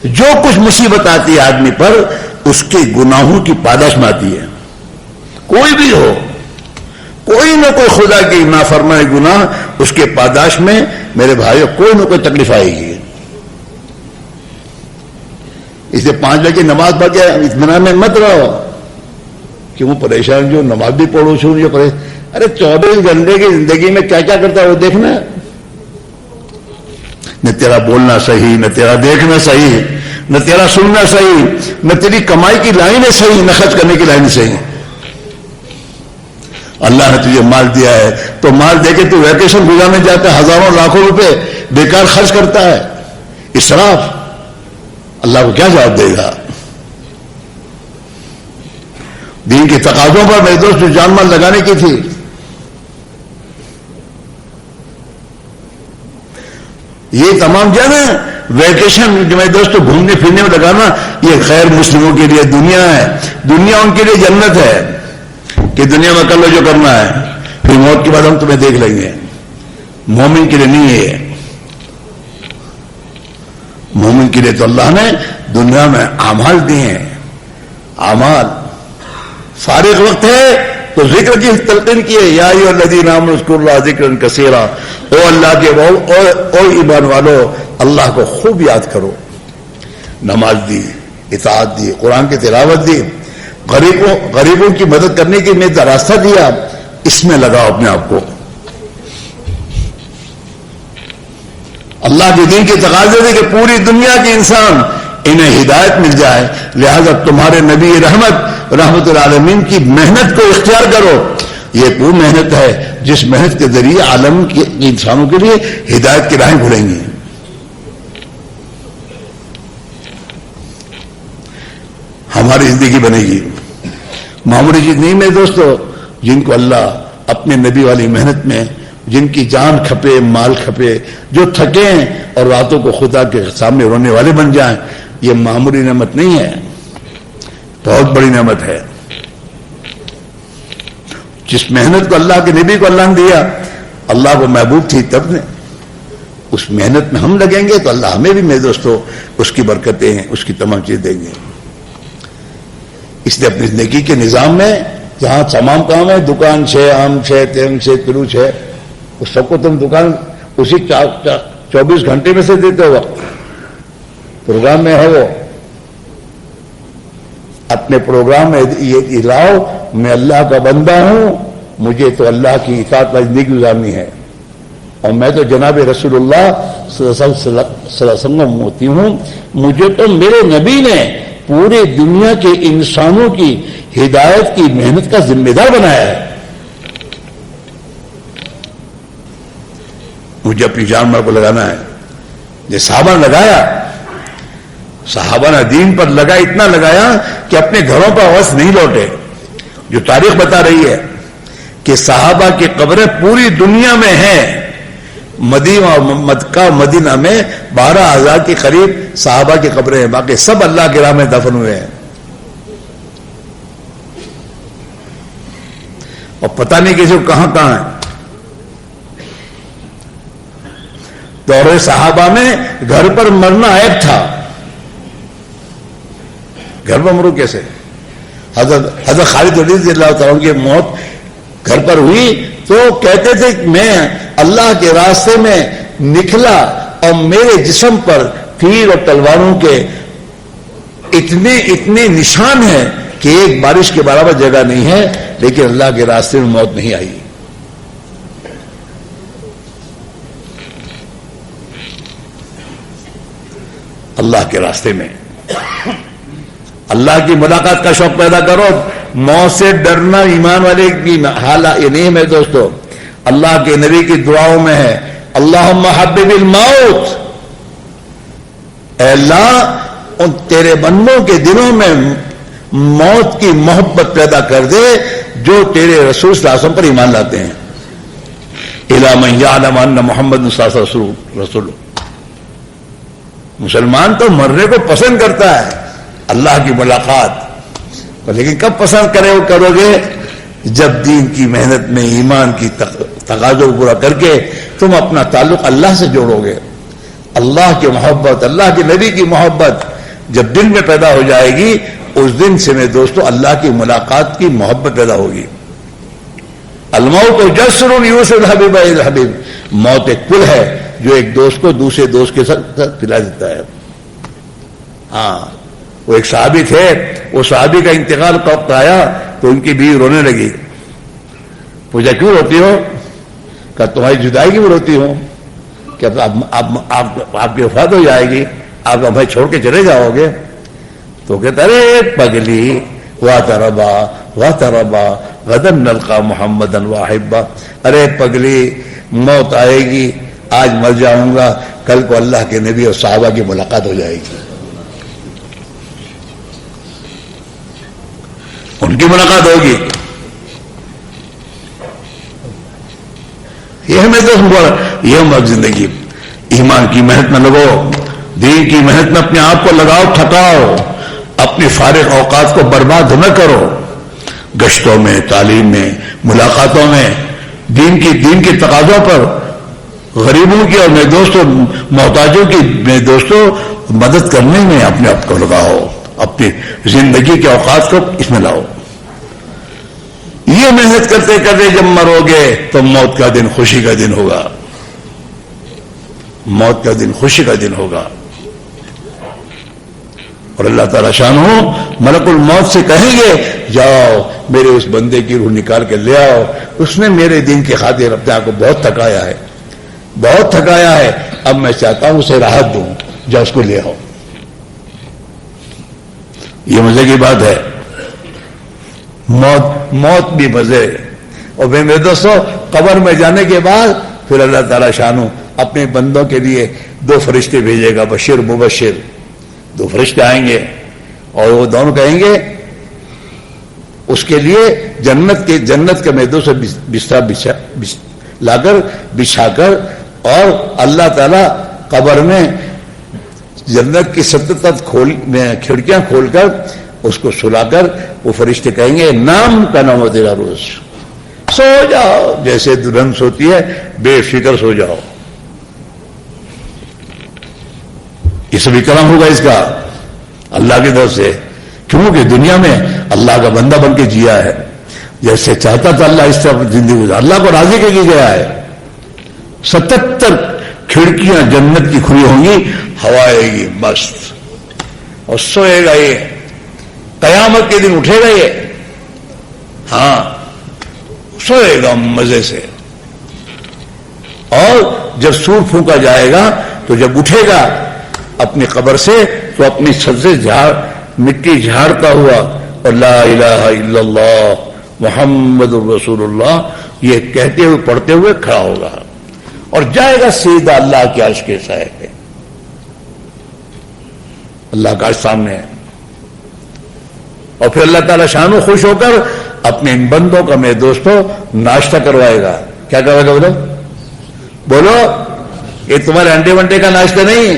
جو کچھ مصیبت آتی ہے آدمی پر اس کے گناہوں کی پاداش میں آتی ہے، کوئی بھی ہو، کوئی نہ کوئی خدا کی نافرمانی گناہ اس کے پاداش میں میرے بھائیو کوئی نہ کوئی تکلیف آئے گی۔ اس لیے 5 بجے نماز پڑھ کے اطمینان میں مت رہو کہ وہ پریشان جو نماز بھی پڑھو چھوڑ جو پریشان، ارے 24 گھنٹے کی زندگی میں کیا کیا کرتا ہے وہ دیکھنا، نہ تیرا بولنا صحیح، نہ تیرا دیکھنا صحیح، نہ تیرا سننا صحیح، نہ تیری کمائی کی لائن صحیح، نہ خرچ کرنے کی لائن صحیح۔ اللہ نے تجھے مال دیا ہے تو مال دے کے تو ویکیشن گزارنے جاتا ہے، ہزاروں لاکھوں روپے بیکار خرچ کرتا ہے، اسراف، اللہ کو کیا جواب دے گا؟ دین کے تقاضوں پر میرے دوست جو جان مال لگانے کی تھی، یہ تمام جو ہے نا ویکیشن جو میرے دوست گھومنے پھرنے میں لگانا، یہ غیر مسلموں کے لیے دنیا ہے، دنیا ان کے لیے جنت ہے کہ دنیا میں کر لو جو کرنا ہے، پھر موت کے بعد ہم تمہیں دیکھ لیں گے۔ مومن کے لیے نہیں ہے، مومن کے لیے تو اللہ نے دنیا میں اعمال دیے ہیں، اعمال۔ فارغ وقت ہے تو ذکر کی تلقین کیے، یا ایھا الذین آمنوا اذکروا اللہ ذکرا کثیرا، او اللہ کے او ایمان والو اللہ کو خوب یاد کرو۔ نماز دی، اطاعت دی، قرآن کی تلاوت دی، غریبوں کی مدد کرنے کی میں راستہ دیا، اس میں لگاؤ اپنے آپ کو۔ اللہ کے دین کے تقاضے تھے کہ پوری دنیا کے انسان انہیں ہدایت مل جائے، لہذا تمہارے نبی رحمت العالمین کی محنت کو اختیار کرو۔ یہ وہ محنت ہے جس محنت کے ذریعے عالم کے انسانوں کے لیے ہدایت کی راہیں کھلیں گی۔ ہماری زندگی بنے گی، معمولی چیز نہیں میرے دوستو۔ جن کو اللہ اپنے نبی والی محنت میں، جن کی جان کھپے، مال کھپے، جو تھکیں اور راتوں کو خدا کے سامنے رونے والے بن جائیں، یہ معمولی نعمت نہیں ہے، بہت بڑی نعمت ہے۔ جس محنت کو اللہ کے نبی کو اللہ نے دیا، اللہ کو محبوب تھی تب نے، اس محنت میں ہم لگیں گے تو اللہ ہمیں بھی میرے دوستو اس کی برکتیں ہیں، اس کی تمام چیز دیں گے۔ اس لیے اپنی زندگی کے نظام میں جہاں تمام کام ہے، دکان ہے، آم ہے، تیم ہے، کلوچ ہے، اس سب کو تم دکان اسی 24 گھنٹے میں سے دیتے ہو، پروگرام میں ہے وہ، اپنے پروگرام میں یہ لاؤ میں اللہ کا بندہ ہوں، مجھے تو اللہ کی اطاعت میں زندگی گزارنی ہے، اور میں تو جناب رسول اللہ صلی اللہ علیہ وسلم ہوتی ہوں، مجھے تو میرے نبی نے پورے دنیا کے انسانوں کی ہدایت کی محنت کا ذمہ دار بنایا ہے، مجھے اپنی جان مال کو لگانا ہے۔ یہ صحابہ نے لگایا، صحابہ نے دین پر اتنا لگایا کہ اپنے گھروں پر واپس نہیں لوٹے۔ جو تاریخ بتا رہی ہے کہ صحابہ کی قبریں پوری دنیا میں ہیں، مدینہ مکہ مدینہ میں 12,000 کے قریب صحابہ کی قبریں ہیں، باقی سب اللہ کی راہ میں دفن ہوئے ہیں، اور پتہ نہیں کسی کو کہاں کہاں ہے۔ دور صحابہ میں گھر پر مرنا عیب تھا، گھر پر مرو کیسے؟ حضرت خالد رضی اللہ تعالیٰ کی موت گھر پر ہوئی تو کہتے تھے کہ میں اللہ کے راستے میں نکلا اور میرے جسم پر تیر اور تلواروں کے اتنے نشان ہیں کہ ایک بارش کے برابر جگہ نہیں ہے، لیکن اللہ کے راستے میں موت نہیں آئی۔ اللہ کے راستے میں اللہ کی ملاقات کا شوق پیدا کرو۔ موت سے ڈرنا ایمان والے کی حالت یہ نہیں ہے میرے دوستو، اللہ کے نبی کی دعاؤں میں ہے، اللہم حبب الموت، اے اللہ ان تیرے بندوں کے دلوں میں موت کی محبت پیدا کر دے جو تیرے رسول صلی اللہ علیہ وسلم پر ایمان لاتے ہیں۔ الی من یعلم ان محمد صلی اللہ علیہ وسلم رسول۔ مسلمان تو مرنے کو پسند کرتا ہے، اللہ کی ملاقات، لیکن کب پسند کرو گے؟ جب دین کی محنت میں ایمان کی تقاضوں کو پورا کر کے تم اپنا تعلق اللہ سے جوڑو گے۔ اللہ کی محبت، اللہ کے نبی کی محبت جب دل میں پیدا ہو جائے گی، اس دن سے میرے دوستو اللہ کی ملاقات کی محبت پیدا ہوگی۔ الموت جسر یوصل الحبیب الی الحبیب، موت ایک پل ہے جو ایک دوست کو دوسرے دوست کے ساتھ پلا دیتا ہے۔ ہاں، وہ ایک صحابی تھے، وہ صحابی کا انتقال وقت آیا تو ان کی بیوی رونے لگی، پوچھا کیوں روتی ہو؟ کہ تمہاری جدائی کیوں روتی ہوں؟ کہ آپ کی وفات ہو جائے گی، آپ ہمیں چھوڑ کے چلے جاؤ گے؟ تو کہتا ارے پگلی وَتَرَبَا غَدًا نَلْقَى مُحَمَّدًا وَأَحِبَّا، ارے پگلی موت آئے گی، آج مر جاؤں گا، کل کو اللہ کے نبی اور صحابہ کی ملاقات ہو جائے گی، ان کی ملاقات ہوگی۔ یہ ہمیں تو یہ عمر زندگی، ایمان کی محنت میں لگو، دین کی محنت میں اپنے آپ کو لگاؤ، تھکاؤ، اپنی فارغ اوقات کو برباد نہ کرو، گشتوں میں، تعلیم میں، ملاقاتوں میں، دین کی تقاضوں پر، غریبوں کی اور میرے دوستوں محتاجوں کی میرے دوستوں مدد کرنے میں اپنے آپ کو لگاؤ، اپنی زندگی کے اوقات کو اس میں لاؤ۔ یہ محنت کرتے کرتے جب مرو گے تو موت کا دن خوشی کا دن ہوگا، موت کا دن خوشی کا دن ہوگا، اور اللہ تعالیٰ شانہ ملک الموت سے کہیں گے جاؤ میرے اس بندے کی روح نکال کے لے آؤ، اس نے میرے دین کی خاطر اپنے آپ کو بہت تھکایا ہے، بہت تھکایا ہے، اب میں چاہتا ہوں اسے راحت دوں، جاؤ اس کو لے آؤ۔ یہ مزے کی بات ہے، موت بھی مزے۔ اور میرے دوستوں قبر میں جانے کے بعد پھر اللہ تعالیٰ شانہ اپنے بندوں کے لیے 2 فرشتے بھیجے گا، بشیر مبشر، 2 فرشتے آئیں گے اور وہ دونوں کہیں گے اس کے لیے جنت کے میدوں سے بستر لا کر بچھا کر، اور اللہ تعالیٰ قبر میں جنت کی 7 کھڑکیاں کھول کر اس کو سلا کر وہ فرشتے کہیں گے نام کا نام تیرا روز، سو جاؤ جیسے دلہن سوتی ہے، بے فکر سو جاؤ۔ یہ سب کرم ہوگا اس کا اللہ کی طرف سے کیونکہ دنیا میں اللہ کا بندہ بن کے جیا ہے، جیسے چاہتا تھا اللہ اس طرح زندگی گزار، اللہ کو راضی کر کے گیا ہے۔ 77 کھڑکیاں جنت کی کھلی ہوں گی، ہوا آئے گی مست، اور سوئے گا یہ، قیامت کے دن اٹھے گا یہ، ہاں سوئے گا مزے سے، اور جب سور پھونکا جائے گا تو جب اٹھے گا اپنی قبر سے تو اپنی چھت سے مٹی جھاڑتا ہوا اور لا الہ الا اللہ محمد رسول اللہ یہ کہتے ہوئے پڑھتے ہوئے کھڑا ہوگا اور جائے گا سیدھا اللہ کے عرش کے سائے پہ۔ اللہ کا عرش سامنے ہے، اور پھر اللہ تعالیٰ شان و خوش ہو کر اپنے ان بندوں کا میرے دوستوں ناشتہ کروائے گا۔ کیا کروائے گا؟ بولو، یہ تمہارے انڈے ونڈے کا ناشتہ نہیں،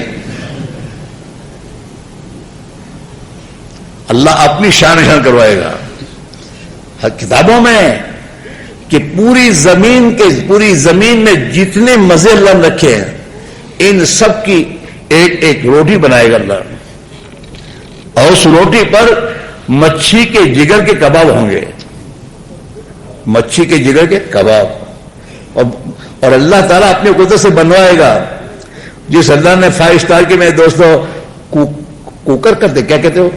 اللہ اپنی شان کروائے گا۔ کتابوں میں کہ پوری زمین میں جتنے مزے اللہ نے رکھے ہیں ان سب کی ایک ایک روٹی بنائے گا اللہ، اور اس روٹی پر مچھی کے جگر کے کباب ہوں گے، مچھی کے جگر کے کباب، اور اللہ تعالیٰ اپنے قدرت سے بنوائے گا۔ جس اللہ نے 5 اسٹار کے میرے دوستوں کوکر کرتے، کیا کہتے ہو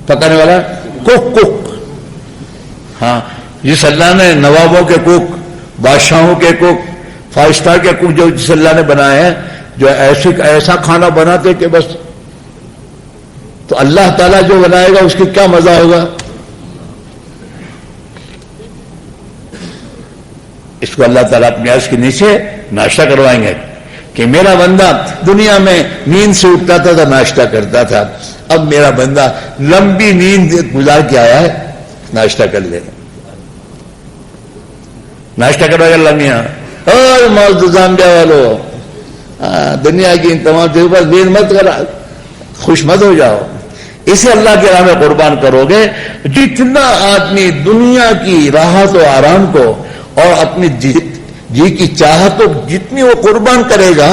پکانے والا، کوک، ہاں جس اللہ نے نوابوں کے کوک، بادشاہوں کے کوک، 5 اسٹار کے کوک جو جس اللہ نے بنائے ہیں، جو ایسا کھانا بناتے کہ بس، تو اللہ تعالیٰ جو بنائے گا اس کی کیا مزہ ہوگا۔ اس کو اللہ تعالیٰ اپنے عرش کے نیچے ناشتہ کروائیں گے کہ میرا بندہ دنیا میں نیند سے اٹھتا تھا تو ناشتہ کرتا تھا، اب میرا بندہ لمبی نیند گزار کے آیا ہے، ناشتہ کر لے، ناشتہ کروائے گا اللہ میاں۔ اور موجود زامبیا والو، دنیا کی ان تمام چیزوں پر دین مت کرا، خوش مت ہو جاؤ، اسے اللہ کے راہ میں قربان کرو گے۔ جتنا آدمی دنیا کی راحت و آرام کو اور اپنی جی کی چاہتوں جتنی وہ قربان کرے گا،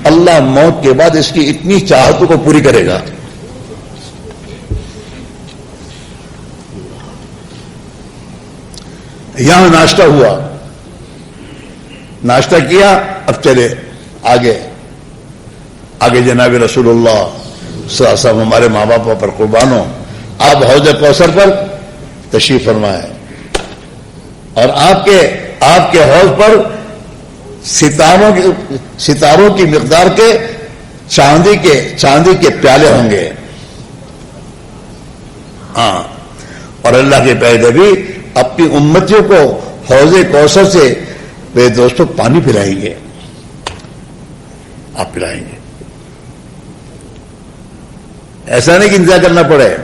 اللہ موت کے بعد اس کی اتنی چاہتوں کو پوری کرے گا۔ یہاں ناشتہ ہوا، ناشتہ کیا، اب چلے آگے جناب رسول اللہ صلی اللہ علیہ وسلم ہمارے ماں باپ پر قربان ہو، آپ حوض کوثر پر تشریف فرمائے، اور آپ کے حوض پر ستاروں کی مقدار کے چاندی کے پیالے ہوں گے، ہاں، اور اللہ کے پیغمبر بھی اپنی امتیوں کو حوض کوثر سے میرے دوستوں پانی پلائیں گے، آپ پلائیں گے، ایسا نہیں کہ انتظار کرنا پڑے،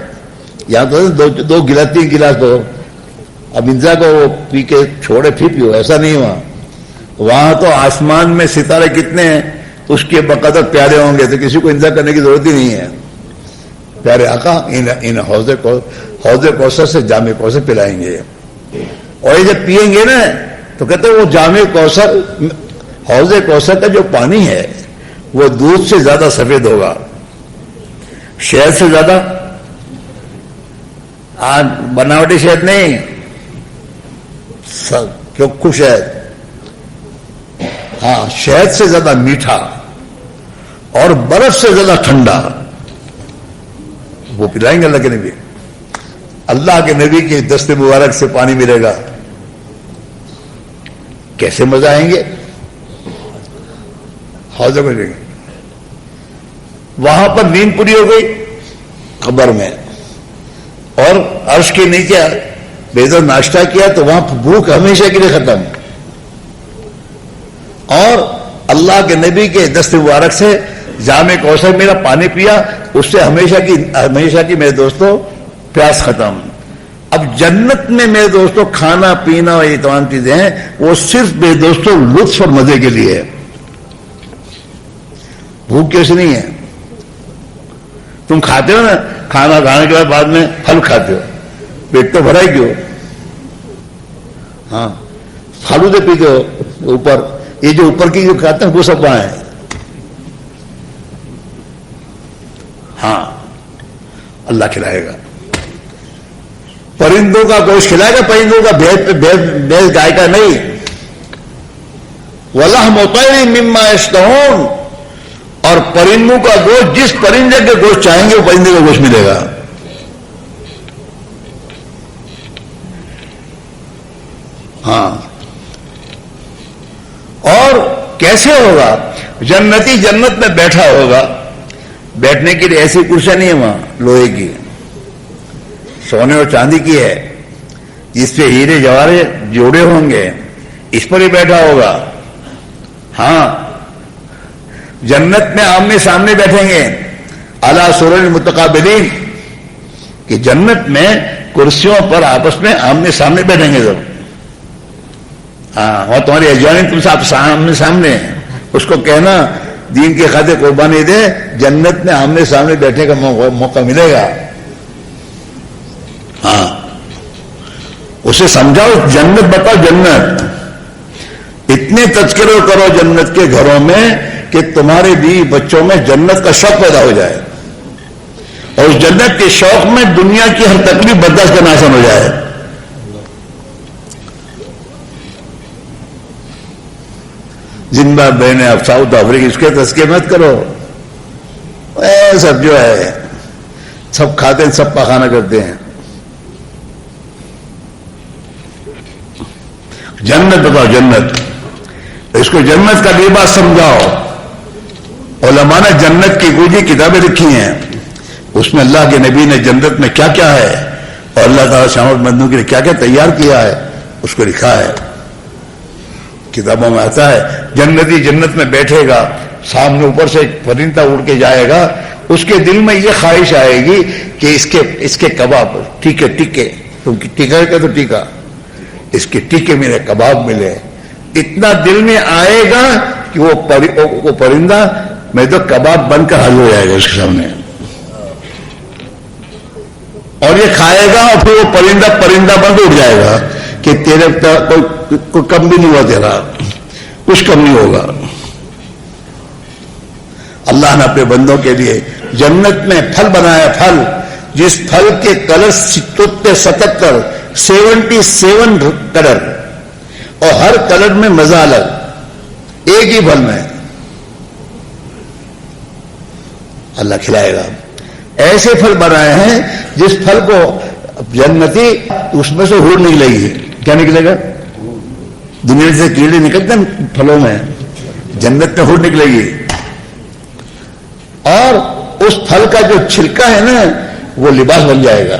یہاں تو دو گلاس 3 گلاس دو، اب انتظار کو وہ پی کے چھوڑے پھر پیو، ایسا نہیں ہوا، وہاں تو آسمان میں ستارے کتنے ہیں اس کے بقدر پیارے ہوں گے، تو کسی کو انتظار کرنے کی ضرورت ہی نہیں ہے۔ پیارے آقا ان حوض کوثر سے جامع کوثر پلائیں گے، اور یہ جب پیئیں گے نا تو کہتے ہیں وہ جامع کوثر، حوض کوثر کا جو پانی ہے وہ دودھ سے زیادہ سفید ہوگا، شہد سے زیادہ، بناوٹی شہد نہیں، چوکھو شہد، ہاں شہد سے زیادہ میٹھا اور برف سے زیادہ ٹھنڈا، وہ پلائیں گے اللہ کے نبی، اللہ کے نبی کے دست مبارک سے پانی ملے گا، کیسے مزہ آئیں گے۔ حوض میں جائیں گے، وہاں پر نیند پوری ہو گئی قبر میں، اور عرش کے نیچے بیدر ناشتہ کیا تو وہاں بھوک ہمیشہ کے لیے ختم، اور اللہ کے نبی کے دست مبارک سے جامع کوثر میرا پانی پیا، اس سے ہمیشہ کی میرے دوستوں پیاس ختم۔ اب جنت میں میرے دوستوں کھانا پینا اور یہ تمام چیزیں ہیں وہ صرف میرے دوستوں لطف اور مزے کے لیے ہے، بھوک کیسے نہیں ہے۔ تم کھاتے ہو نا، کھانا کھانے کے بعد میں پھل کھاتے ہو، پیٹ تو بھرا ہی کیوں، ہاں پھلودے پیتے ہو، اوپر یہ جو اوپر کی جو کھاتے ہیں وہ سب وہاں ہے، ہاں اللہ کھلائے گا۔ پرندوں کا گوشت کھلائے گا، پرندوں کا بھیس گائے کا نہیں. وَلَحْمُ طَيْرٍ مِّمَّا يَشْتَهُونَ، اور پرندوں کا گوشت، جس پرندے کے گوشت چاہیں گے وہ پرندے کا گوشت ملے گا. ہاں، اور کیسے ہوگا؟ جنتی جنت میں بیٹھا ہوگا، بیٹھنے کے لیے ایسی کرسی نہیں ہے وہاں لوہے کی، سونے اور چاندی کی ہے، جس پہ ہیرے جواہرات جوڑے ہوں گے، اس پر ہی بیٹھا ہوگا. ہاں، جنت میں آمنے سامنے بیٹھیں گے، علی سرر متقابلین، کہ جنت میں کرسیوں پر آپس میں آمنے سامنے بیٹھیں گے سب. ہاں، اور تمہاری اجوانی تم سے آپ سامنے سامنے ہیں، اس کو کہنا دین کی خاطر قربانی دے، جنت میں آمنے سامنے بیٹھنے کا موقع ملے گا. ہاں، اسے سمجھاؤ جنت، بتاؤ جنت. اتنے تذکرے کرو جنت کے گھروں میں کہ تمہارے بیوی بچوں میں جنت کا شوق پیدا ہو جائے، اور اس جنت کے شوق میں دنیا کی ہر تکلیف برداشت کرنا آسان ہو جائے. زندہ بہنیں اب ساؤتھ افریقہ، اس کے تذکرے مت کرو. سب جو ہے سب کھاتے ہیں، سب پخانا کرتے ہیں. جنت بتاؤ جنت، اس کو جنت کا لباس سمجھاؤ. علماء نے جنت کی گوجی کتابیں لکھی ہیں، اس میں اللہ کے نبی نے جنت میں کیا کیا ہے اور اللہ تعالیٰ شامت مندوں کے لیے کیا کیا تیار کیا ہے اس کو لکھا ہے. کتابوں میں آتا ہے جنتی جنت میں بیٹھے گا، سامنے اوپر سے ایک پرندہ اڑ کے جائے گا، اس کے دل میں یہ خواہش آئے گی کہ اس کے کباب ٹیکے ٹیکا کہ تو ٹیکا، اس کے ٹیکے ملے، کباب ملے. اتنا دل میں آئے گا کہ وہ پرندہ میں تو کباب بن کر حل ہو جائے گا اس کے سامنے، اور یہ کھائے گا، اور پھر وہ پرندہ بن کے اڑ جائے گا کہ تیرے کوئی کم بھی نہیں ہوا، تیرا کچھ کم نہیں ہوگا. اللہ نے اپنے بندوں کے لیے جنت میں پھل بنایا، پھل جس پھل کے کلر 77 کلر، اور ہر کلر میں مزہ الگ، ایک ہی پھل میں اللہ کھلائے گا. ایسے پھل بنائے ہیں جس پھل کو جنتی اس میں سے ہور نکلے گی. کیا نکلے گا؟ دنیا سے کیڑے نکلتے ہیں پھلوں میں، جنت میں ہور نکلے گی. اور اس پھل کا جو چھلکا ہے نا وہ لباس بن جائے گا.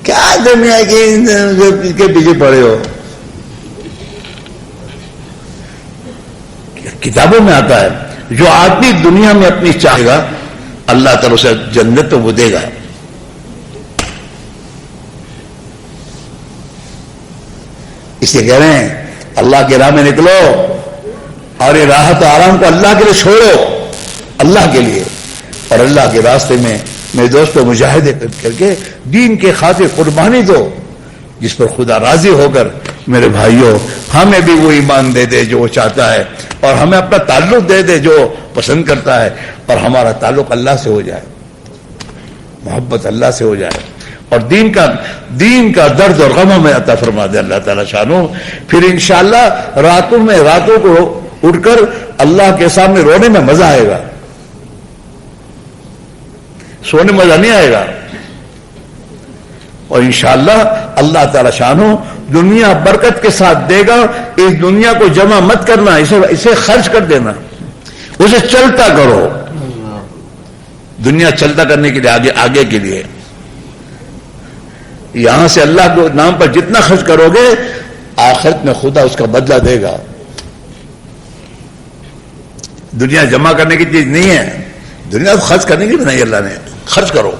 کیا دنیا کے پیچھے پڑے ہو؟ کتابوں میں آتا ہے جو آدمی دنیا میں اپنی چاہے گا اللہ تعالیٰ اسے جنت تو وہ دے گا. اس لیے کہہ رہے ہیں اللہ کے راہ میں نکلو، اور یہ راحت و آرام کو اللہ کے لیے چھوڑو، اللہ کے لیے. اور اللہ کے راستے میں میرے دوستوں مجاہدے کر کے دین کے خاطر قربانی دو، جس پر خدا راضی ہو کر میرے بھائیوں ہمیں بھی وہ ایمان دے دے جو وہ چاہتا ہے، اور ہمیں اپنا تعلق دے دے جو پسند کرتا ہے، اور ہمارا تعلق اللہ سے ہو جائے، محبت اللہ سے ہو جائے، اور دین کا درد اور غم ہمیں عطا فرما دے اللہ تعالیٰ شانو. پھر انشاءاللہ راتوں کو اٹھ کر اللہ کے سامنے رونے میں مزہ آئے گا، سونے مزہ نہیں آئے گا. اور انشاءاللہ اللہ تعالیٰ شانو دنیا برکت کے ساتھ دے گا. اس دنیا کو جمع مت کرنا، اسے خرچ کر دینا، اسے چلتا کرو. دنیا چلتا کرنے کے لیے آگے کے لیے یہاں سے اللہ کے نام پر جتنا خرچ کرو گے آخرت میں خدا اس کا بدلہ دے گا. دنیا جمع کرنے کی چیز نہیں ہے، دنیا خرچ کرنے کی بنائی اللہ نے. خرچ کرو،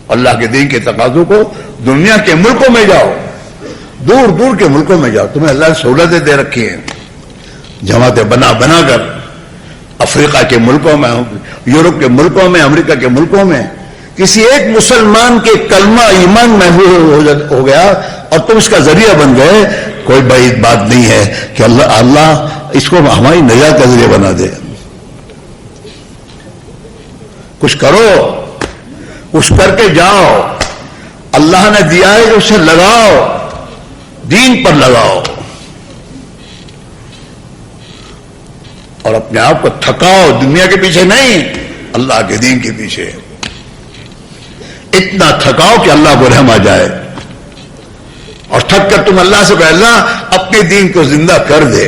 اللہ کے دین کے تقاضوں کو. دنیا کے ملکوں میں جاؤ، دور دور کے ملکوں میں جاؤ، تمہیں اللہ نے سہولتیں دے رکھی ہیں، جماعتیں بنا کر افریقہ کے ملکوں میں، یورپ کے ملکوں میں، امریکہ کے ملکوں میں. کسی ایک مسلمان کے کلمہ ایمان محفوظ ہو گیا اور تم اس کا ذریعہ بن گئے، کوئی بعید بات نہیں ہے کہ اللہ اس کو ہماری نجات کا ذریعہ بنا دے. کچھ کرو، کچھ کر کے جاؤ. اللہ نے دیا ہے کہ اسے لگاؤ، دین پر لگاؤ اور اپنے آپ کو تھکاؤ. دنیا کے پیچھے نہیں، اللہ کے دین کے پیچھے. اتنا تھکاؤ کہ اللہ کو رحم آ جائے اور تھک کر تم اللہ سے پہلے اپنے دین کو زندہ کر دے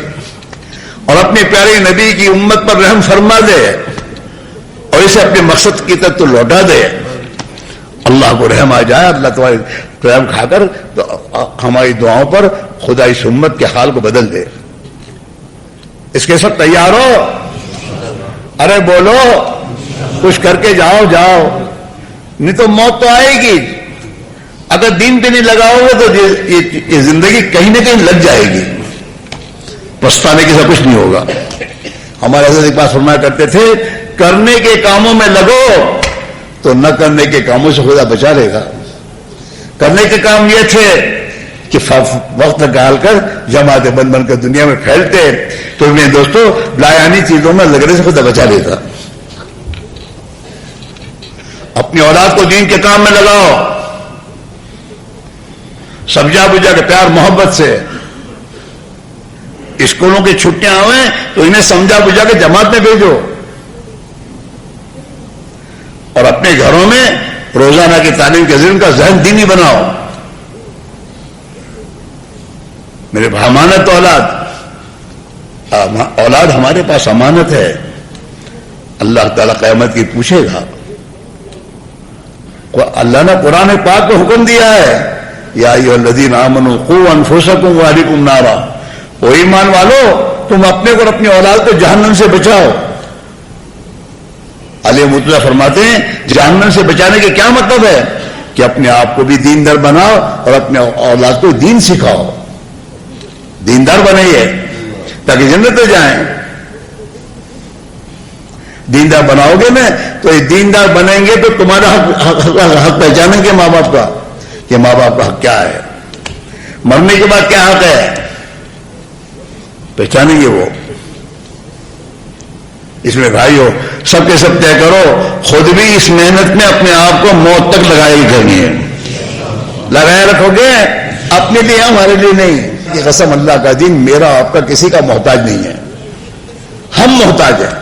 اور اپنے پیارے نبی کی امت پر رحم فرما دے اور اسے اپنے مقصد کی طرف تو لوٹا دے. اللہ کو رحم آ جائے، اللہ تمہاری رحم کھا کر تو ہماری دعاؤں پر خدا اس امت کے حال کو بدل دے. اس کے ساتھ تیار ہو؟ ارے بولو، کچھ کر کے جاؤ جاؤ، نہیں تو موت تو آئے گی. اگر دین پہ نہیں لگاؤ گے تو یہ زندگی کہیں نہ کہیں لگ جائے گی، پچھتانے کے ساتھ کچھ نہیں ہوگا. ہمارے حضرت ایک بات فرمایا کرتے تھے، کرنے کے کاموں میں لگو تو نہ کرنے کے کاموں سے خدا بچا لے گا. کرنے کے کام یہ تھے کہ وقت نکال کر جماعتیں بن بن کر دنیا میں پھیلتے تو میرے دوستوں لایانی چیزوں میں لگنے سے خدا بچا لیتا. اپنی اولاد کو دین کے کام میں لگاؤ، سمجھا بجھا کے پیار محبت سے. اسکولوں کی چھٹیاں ہوئیں تو انہیں سمجھا بجھا کے جماعت میں بھیجو اور اپنے گھروں میں روزانہ کی تعلیم کے ذریعے کا ذہن دینی بناؤ. میرے امانت اولاد ہمارے پاس امانت ہے. اللہ تعالیٰ قیامت کی پوچھے گا. اللہ نے قرآن پاک کو حکم دیا ہے، یا ایھا الذین آمنوا قوا انفسکم واہلیکم نارا. او ایمان والو، تم اپنے کو اور اپنی اولاد کو جہنم سے بچاؤ. علی مطلع فرماتے ہیں جہنم سے بچانے کے کیا مطلب ہے کہ اپنے آپ کو بھی دیندار بناؤ اور اپنے اولاد کو دین سکھاؤ. دیندار بنائیے تاکہ جنت میں جائیں. دیندار بناؤ گے نا تو یہ دیندار بنیں گے تو تمہارا حق پہچانیں گے ماں باپ کا کہ ماں باپ کا حق کیا ہے، مرنے کے بعد کیا حق ہے، پہچانیں گے وہ. اس میں بھائیو سب کے سب طے کرو، خود بھی اس محنت میں اپنے آپ کو موت تک لگائے رکھیں گے. لگائے رکھو گے اپنے لیے، ہمارے لیے نہیں. یہ قسم اللہ کا دین میرا آپ کا کسی کا محتاج نہیں ہے، ہم محتاج ہیں.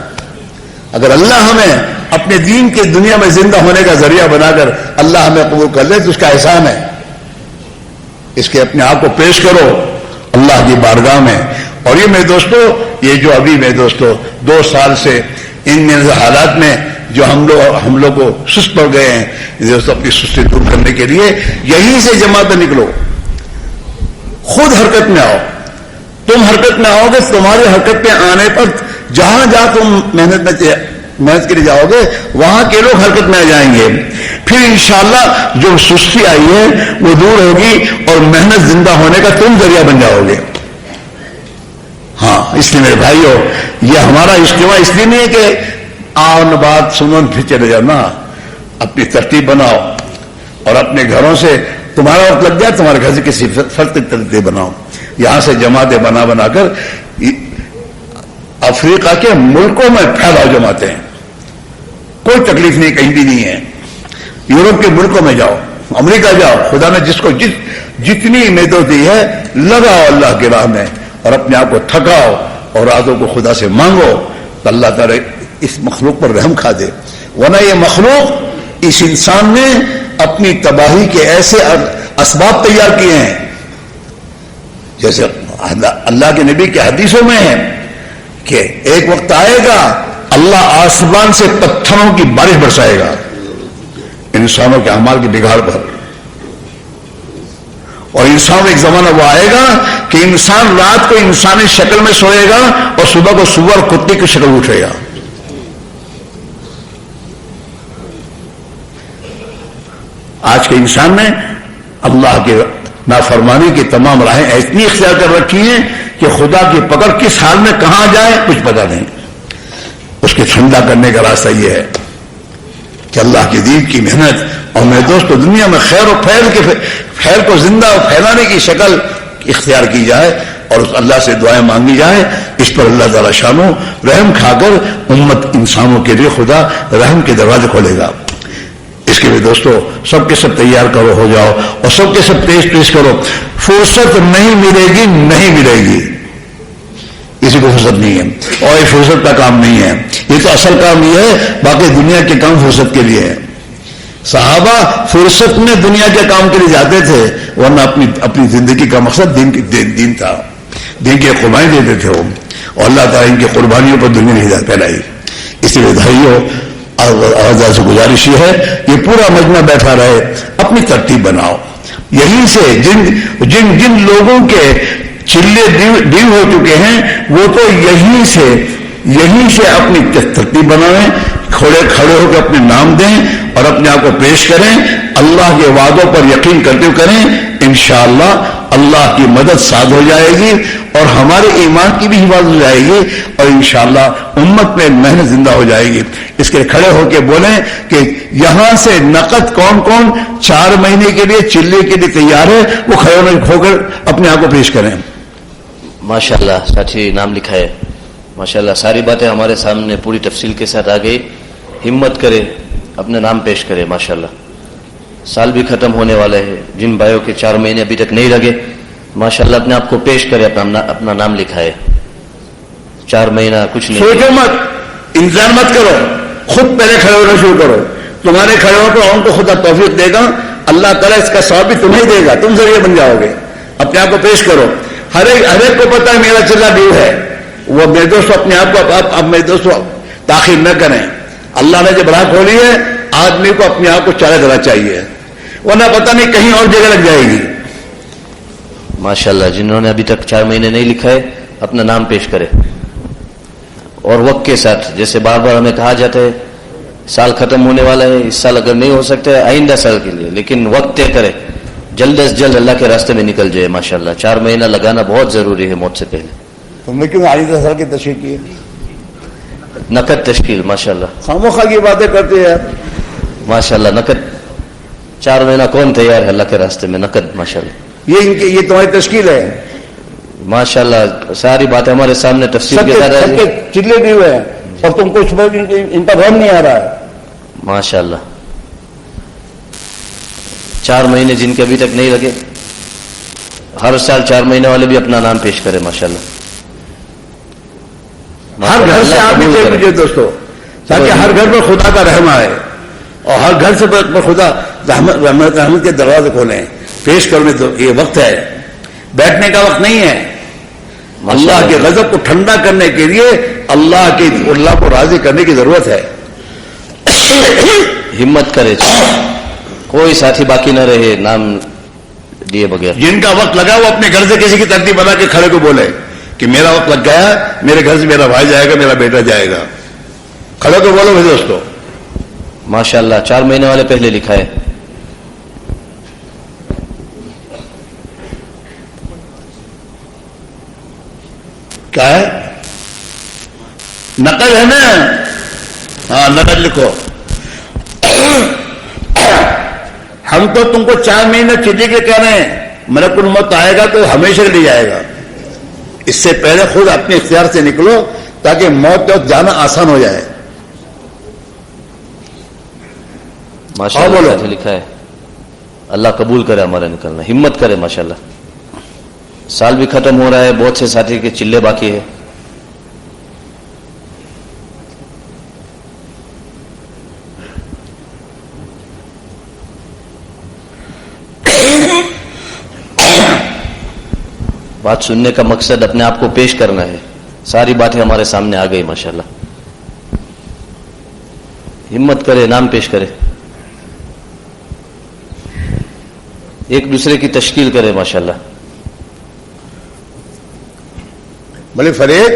اگر اللہ ہمیں اپنے دین کے دنیا میں زندہ ہونے کا ذریعہ بنا کر اللہ ہمیں قبول کر لے تو اس کا احسان ہے. اس کے اپنے آپ کو پیش کرو اللہ کی بارگاہ میں. اور یہ میرے دوستو، یہ جو ابھی میرے دوستو 2 سال سے ان حالات میں جو ہم لوگ کو سست پڑ گئے ہیں، دوستو اپنی سستی دور کرنے کے لیے یہیں سے جماعت نکلو، خود حرکت میں آؤ. تم حرکت میں آؤ گے، تمہاری حرکت میں آنے پر جہاں جہاں تم محنت کے لیے جاؤ گے وہاں کے لوگ حرکت میں آ جائیں گے. پھر انشاءاللہ جو سستی آئی ہے وہ دور ہوگی اور محنت زندہ ہونے کا تم ذریعہ بن جاؤ گے. ہاں، اس لیے میرے بھائیو یہ ہمارا اجتماع اس لیے نہیں ہے کہ آؤ نہ بات سنو پھر چلے جاؤ. نا، اپنی ترتیب بناؤ اور اپنے گھروں سے تمہارا وقت لگ جائے، تمہارے گھر سے کسی فرد کی ترتیب بناؤ. یہاں سے جماعتیں بنا کر افریقہ کے ملکوں میں پھیلاؤ جماعتیں. کوئی تکلیف نہیں، کہیں بھی نہیں ہے. یورپ کے ملکوں میں جاؤ، امریکہ جاؤ. خدا نے جس کو جتنی امیدیں دی ہے لگاؤ اللہ کی راہ میں اور اپنے آپ کو تھکاؤ اور راتوں کو خدا سے مانگو تو اللہ تعالیٰ اس مخلوق پر رحم کھا دے. ورنہ یہ مخلوق اس انسان نے اپنی تباہی کے ایسے اسباب تیار کیے ہیں جیسے اللہ کے نبی کے حدیثوں میں ہے کہ ایک وقت آئے گا اللہ آسمان سے پتھروں کی بارش برسائے گا انسانوں کے اعمال کی بگاڑ پر. اور انسان ایک زمانہ وہ آئے گا کہ انسان رات کو انسانی شکل میں سوئے گا اور صبح کو سور کتے کی شکل اٹھے گا. آج کے انسان نے اللہ کے نافرمانی کی تمام راہیں اتنی اختیار کر رکھی ہیں کہ خدا کی پکڑ کس حال میں کہاں جائے کچھ پتہ نہیں. اس کے ٹھنڈا کرنے کا راستہ یہ ہے کہ اللہ کے دین کی محنت اور میرے دوستو دنیا میں خیر و خیر کو زندہ اور پھیلانے کی شکل اختیار کی جائے اور اس اللہ سے دعائیں مانگی جائیں. اس پر اللہ تعالیٰ شانو رحم کھا کر امت انسانوں کے لیے خدا رحم کے دروازے کھولے گا. اس کے لیے دوستو سب کے سب تیار کرو، ہو جاؤ اور سب کے سب پیش کرو. فرصت نہیں ملے گی، نہیں ملے گی، کسی کو فرصت نہیں ہے، اور یہ فرصت کا کام نہیں ہے. یہ تو اصل کام یہ ہے، باقی دنیا کے کام فرصت کے لیے ہے. صحابہ فرصت میں دنیا کے کام کے لیے جاتے تھے، ورنہ اپنی زندگی کا مقصد دین تھا. دین کی قربانی دیتے تھے وہ، اور اللہ تعالیٰ ان کی قربانیوں پر دنیا نے ہدایت پھیلائی. اس لیے بھائیوں آزاد سے گزارش یہ ہے کہ پورا مجمع بیٹھا رہے، اپنی ترتیب بناؤ. یہیں سے جن لوگوں کے چلے ڈیو ہو چکے ہیں وہ تو یہیں سے اپنی ترتیب بنائیں، کھڑے ہو کے اپنے نام دیں اور اپنے آپ کو پیش کریں. اللہ کے وعدوں پر یقین کرتے ہوئے کریں. انشاءاللہ اللہ کی مدد ساتھ ہو جائے گی اور ہمارے ایمان کی بھی حفاظت ہو جائے گی، اور انشاءاللہ امت میں محنت زندہ ہو جائے گی. اس کے کھڑے ہو کے بولیں کہ یہاں سے نقد کون 4 مہینے کے لیے چلے کے لیے تیار ہے، وہ کھڑے ہو کر اپنے آپ کو پیش کریں. ماشاءاللہ ساتھی نام لکھا ہے. ماشاءاللہ ساری باتیں ہمارے سامنے پوری تفصیل کے ساتھ آ گئی. ہمت کرے، اپنے نام پیش کرے. ماشاءاللہ سال بھی ختم ہونے والا ہے. جن بھائیوں کے 4 مہینے ابھی تک نہیں لگے، ماشاءاللہ اپنے آپ کو پیش کرے، اپنا نام لکھا ہے. 4 مہینہ کچھ نہیں. سوچو مت، انتظار مت کرو، خود پہلے کھڑے ہونا شروع کرو. تمہارے کھڑے ہو کر ان کو خدا توفیق دے گا. اللہ تعالیٰ اس کا ثواب بھی تمہیں دے گا، تم ذریعے بن جاؤ گے. اپنے آپ کو پیش کرو. ہر ایک کو پتا ہے میرا چلا ڈیو ہے. وہ میرے دوستو اپنے آپ کو آپ میرے دوستو تاخیر نہ کریں. اللہ نے جب راہ کھولی ہے، آدمی کو اپنے آپ کو چارہ دینا چاہیے، ورنہ پتہ نہیں کہیں اور جگہ لگ جائے گی. ماشاءاللہ جنہوں نے ابھی تک 4 مہینے نہیں لکھا ہے، اپنا نام پیش کرے اور وقت کے ساتھ. جیسے بار بار ہمیں کہا جاتا ہے سال ختم ہونے والا ہے، اس سال اگر نہیں ہو سکتا ہے آئندہ سال کے لیے، لیکن وقت طے کرے، جلد از جلد اللہ کے راستے میں نکل جائے. ماشاءاللہ 4 مہینہ لگانا بہت ضروری ہے موت سے پہلے. تم نے کیوں آئندہ سال کی تشریح کی ہے؟ نقد تشکیل. ماشاءاللہ خاموخواہ کی باتیں کرتے ہیں. ماشاءاللہ نقد 4 مہینہ کون تیار ہے اللہ کے راستے میں؟ نقد. ماشاءاللہ یہ تمہاری تشکیل ہے. ماشاءاللہ ساری باتیں ہمارے سامنے تفصیل کے ساتھ چلے بھی ہوئے ہیں اور تم کو ان کا غم نہیں آ رہا ہے. ماشاءاللہ 4 مہینے جن کے ابھی تک نہیں لگے، ہر سال 4 مہینے والے بھی اپنا نام پیش کرے. ماشاءاللہ ہر گھر سے آپ بھی دیکھ دوستو، تاکہ ہر گھر پر خدا کا رحم آئے اور ہر گھر سے خدا رحمت کے دروازے کھولیں. پیش کرنے تو یہ وقت ہے، بیٹھنے کا وقت نہیں ہے. اللہ کے غضب کو ٹھنڈا کرنے کے لیے اللہ کو راضی کرنے کی ضرورت ہے. ہمت کرے، کوئی ساتھی باقی نہ رہے نام دیے بغیر. جن کا وقت لگا وہ اپنے گھر سے کسی کی ترتیب بنا کے کھڑے کو بولے کہ میرا وقت لگ گیا، میرے گھر سے میرا بھائی جائے گا، میرا بیٹا جائے گا. کھڑے کو بولو بھائی دوستو. ماشاءاللہ 4 مہینے والے پہلے لکھا ہے. کیا ہے؟ نقل ہے نا؟ ہاں نقل لکھو. ہم تو تم کو 4 مہینے چلے کے کہہ رہے ہیں، ملک الموت آئے گا تو ہمیشہ لے جائے گا. اس سے پہلے خود اپنے اختیار سے نکلو تاکہ موت تک جانا آسان ہو جائے. ماشاءاللہ لکھا ہے. اللہ قبول کرے ہمارا نکلنا. ہمت کرے. ماشاءاللہ سال بھی ختم ہو رہا ہے، بہت سے ساتھی کے چلے باقی ہے. بات سننے کا مقصد اپنے آپ کو پیش کرنا ہے. ساری باتیں ہمارے سامنے آ گئی. ماشاءاللہ ہمت کرے، نام پیش کرے، ایک دوسرے کی تشکیل کرے. ماشاءاللہ بھلے فرید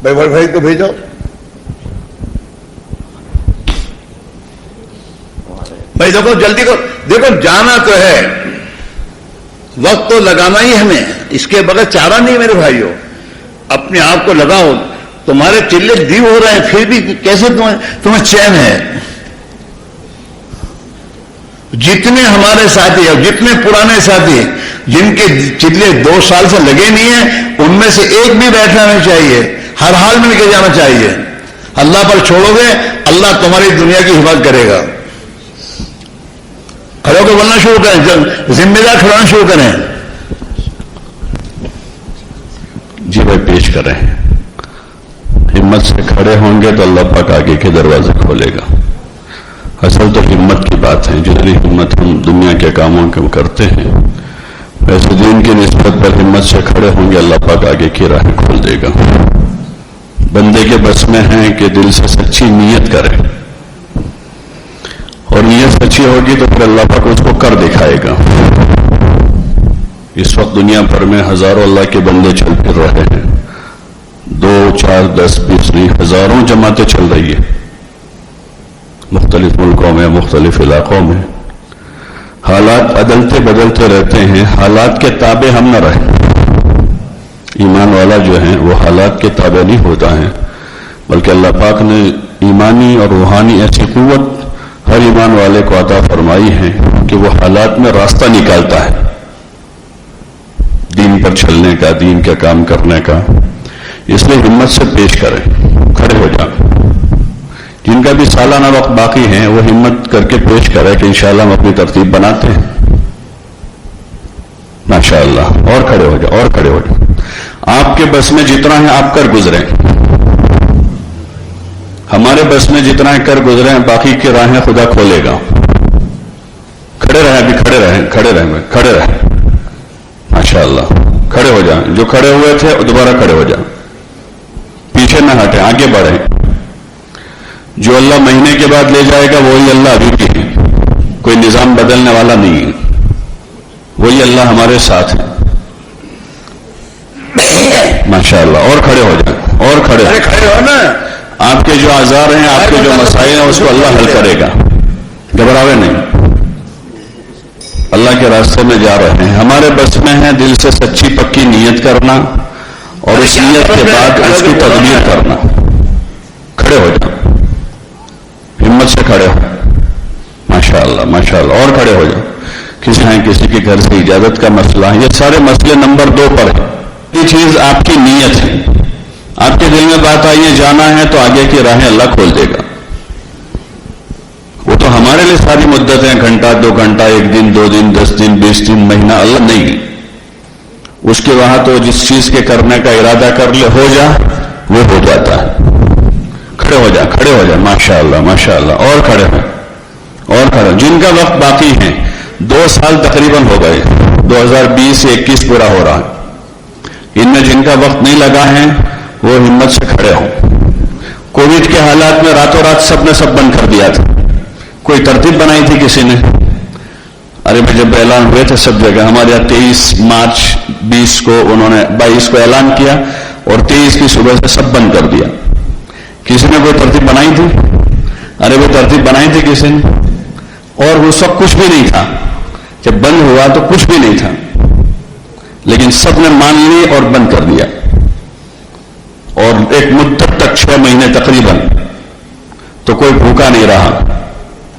بھائی، بڑے فرید کو بھیجو. بھائی دیکھو جلدی کرو، دیکھو جانا تو ہے، وقت تو لگانا ہی ہمیں، اس کے بغیر چارہ نہیں میرے بھائیوں. اپنے آپ کو لگاؤ. تمہارے چلے دیو ہو رہے ہیں پھر بھی کیسے تمہیں چین ہے؟ جتنے ہمارے ساتھی اور جتنے پرانے ساتھی جن کے چلے 2 سال سے لگے نہیں ہیں، ان میں سے ایک بھی بیٹھنا نہیں چاہیے، ہر حال میں لے کے جانا چاہیے. اللہ پر چھوڑو گے، اللہ تمہاری دنیا کی حفاظت کرے گا. کھڑے ہو کے بولنا شروع کریں، ذمہ دار کھڑانا شروع کریں. جی بھائی پیش کریں. ہمت سے کھڑے ہوں گے تو اللہ پاک آگے کے دروازے کھولے گا. اصل تو ہمت کی بات ہے. جتنی ہمت ہم دنیا کے کاموں کو کرتے ہیں، ویسے دین کی نسبت پر ہمت سے کھڑے ہوں گے، اللہ پاک آگے کی راہ کھول دے گا. بندے کے بس میں ہے کہ دل سے سچی نیت کرے، اور نیت سچی ہوگی تو پھر اللہ پاک اس کو کر دکھائے گا. اس وقت دنیا بھر میں ہزاروں اللہ کے بندے چل پھر رہے ہیں. 2 4 10 20 نہیں، ہزاروں جماعتیں چل رہی ہیں مختلف ملکوں میں، مختلف علاقوں میں. حالات عدلتے بدلتے رہتے ہیں. حالات کے تابع ہم نہ رہیں. ایمان والا جو ہے وہ حالات کے تابع نہیں ہوتا ہے، بلکہ اللہ پاک نے ایمانی اور روحانی ایسی قوت ہر ایمان والے کو عطا فرمائی ہے کہ وہ حالات میں راستہ نکالتا ہے دین پر چلنے کا، دین کا کام کرنے کا. اس لیے ہمت سے پیش کریں، کھڑے ہو جائیں. جن کا بھی سالانہ وقت باقی ہے وہ ہمت کر کے پیش کرے کہ انشاءاللہ ہم اپنی ترتیب بناتے ہیں. ماشاءاللہ. اور کھڑے ہو جائیں، اور کھڑے ہو جائیں. آپ کے بس میں جتنا ہے آپ کر گزریں. ہمارے بس میں جتنا ہے کر گزریں، باقی کی راہیں خدا کھولے گا. کھڑے رہیں، ابھی کھڑے رہیں، کھڑے رہیں، کھڑے رہیں. ماشاءاللہ. کھڑے ہو جائیں. جو کھڑے ہوئے تھے دوبارہ کھڑے ہو جائیں. پیچھے نہ ہٹیں، آگے بڑھیں. جو اللہ مہینے کے بعد لے جائے گا وہی اللہ ابھی بھی ہے. کوئی نظام بدلنے والا نہیں ہے. وہی اللہ ہمارے ساتھ ہے. ماشاءاللہ. اور کھڑے ہو جائیں، اور کھڑے ہو نا. آپ کے جو آزار ہیں، آپ کے جو مسائل ہیں، اس کو اللہ حل کرے گا. گھبراوے نہیں. اللہ کے راستے میں جا رہے ہیں. ہمارے بس میں ہے دل سے سچی پکی نیت کرنا، اور اس نیت کے بعد اس کی تدبیر کرنا. کھڑے ہو جائیں، ہمت سے کھڑے ہو. ماشاءاللہ ماشاءاللہ. اور کھڑے ہو جائیں. کسی کے گھر سے اجازت کا مسئلہ ہے. یہ سارے مسئلے نمبر 2 پر ہیں. یہ چیز آپ کی نیت ہے. آپ کے دل میں بات آئی ہے جانا ہے تو آگے کی راہیں اللہ کھول دے گا. وہ تو ہمارے لیے ساری مدت ہے، گھنٹہ 2 گھنٹہ، 1 دن 2 دن 10 دن 20 دن مہینہ، اللہ نہیں. اس کے وہاں تو جس چیز کے کرنے کا ارادہ کر لے ہو جا وہ ہو جاتا ہے. کھڑے ہو جائیں، کھڑے ہو جائیں. ماشاءاللہ ماشاءاللہ. اور کھڑے ہیں، اور کھڑے. جن کا وقت باقی ہے، 2 سال تقریباً ہو گئے، 2020 سے 21 پورا ہو رہا ہے. ان میں جن کا وقت نہیں لگا ہے وہ ہمت سے کھڑے ہوں. کووڈ کے حالات میں راتوں رات سب نے سب بند کر دیا تھا. کوئی ترتیب بنائی تھی کسی نے؟ ارے بھائی جب اعلان ہوئے تھے سب جگہ. ہمارے یہاں 23 مارچ 20 کو انہوں نے 22 کو اعلان کیا اور 23 کی صبح سے سب بند کر دیا. کسی نے کوئی ترتیب بنائی تھی؟ ارے وہ ترتیب بنائی تھی کسی نے، اور وہ سب کچھ بھی نہیں تھا. جب بند ہوا تو کچھ بھی نہیں تھا، لیکن سب نے مان لی اور بند کر دیا. اور ایک مدت تک 6 مہینے تقریباً تو کوئی بھوکا نہیں رہا،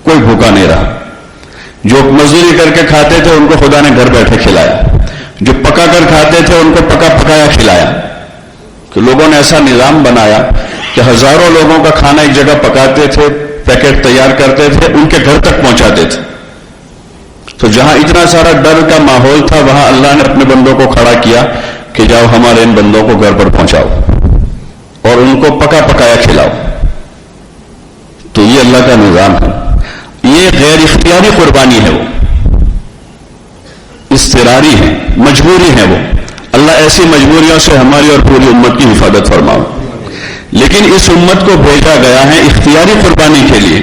کوئی بھوکا نہیں رہا. جو مزدوری کر کے کھاتے تھے ان کو خدا نے گھر بیٹھے کھلایا. جو پکا کر کھاتے تھے ان کو پکا پکایا کھلایا. کہ لوگوں نے ایسا نظام بنایا کہ ہزاروں لوگوں کا کھانا ایک جگہ پکاتے تھے، پیکٹ تیار کرتے تھے، ان کے گھر تک پہنچاتے تھے. تو جہاں اتنا سارا ڈر کا ماحول تھا وہاں اللہ نے اپنے بندوں کو کھڑا کیا کہ جاؤ ہمارے ان بندوں کو گھر پر پہنچاؤ اور ان کو پکا پکایا کھلاؤ. تو یہ اللہ کا نظام ہے. یہ غیر اختیاری قربانی ہے، وہ اضطراری ہے، مجبوری ہے. وہ اللہ ایسی مجبوریوں سے ہماری اور پوری امت کی حفاظت فرماؤ. لیکن اس امت کو بھیجا گیا ہے اختیاری قربانی کے لیے،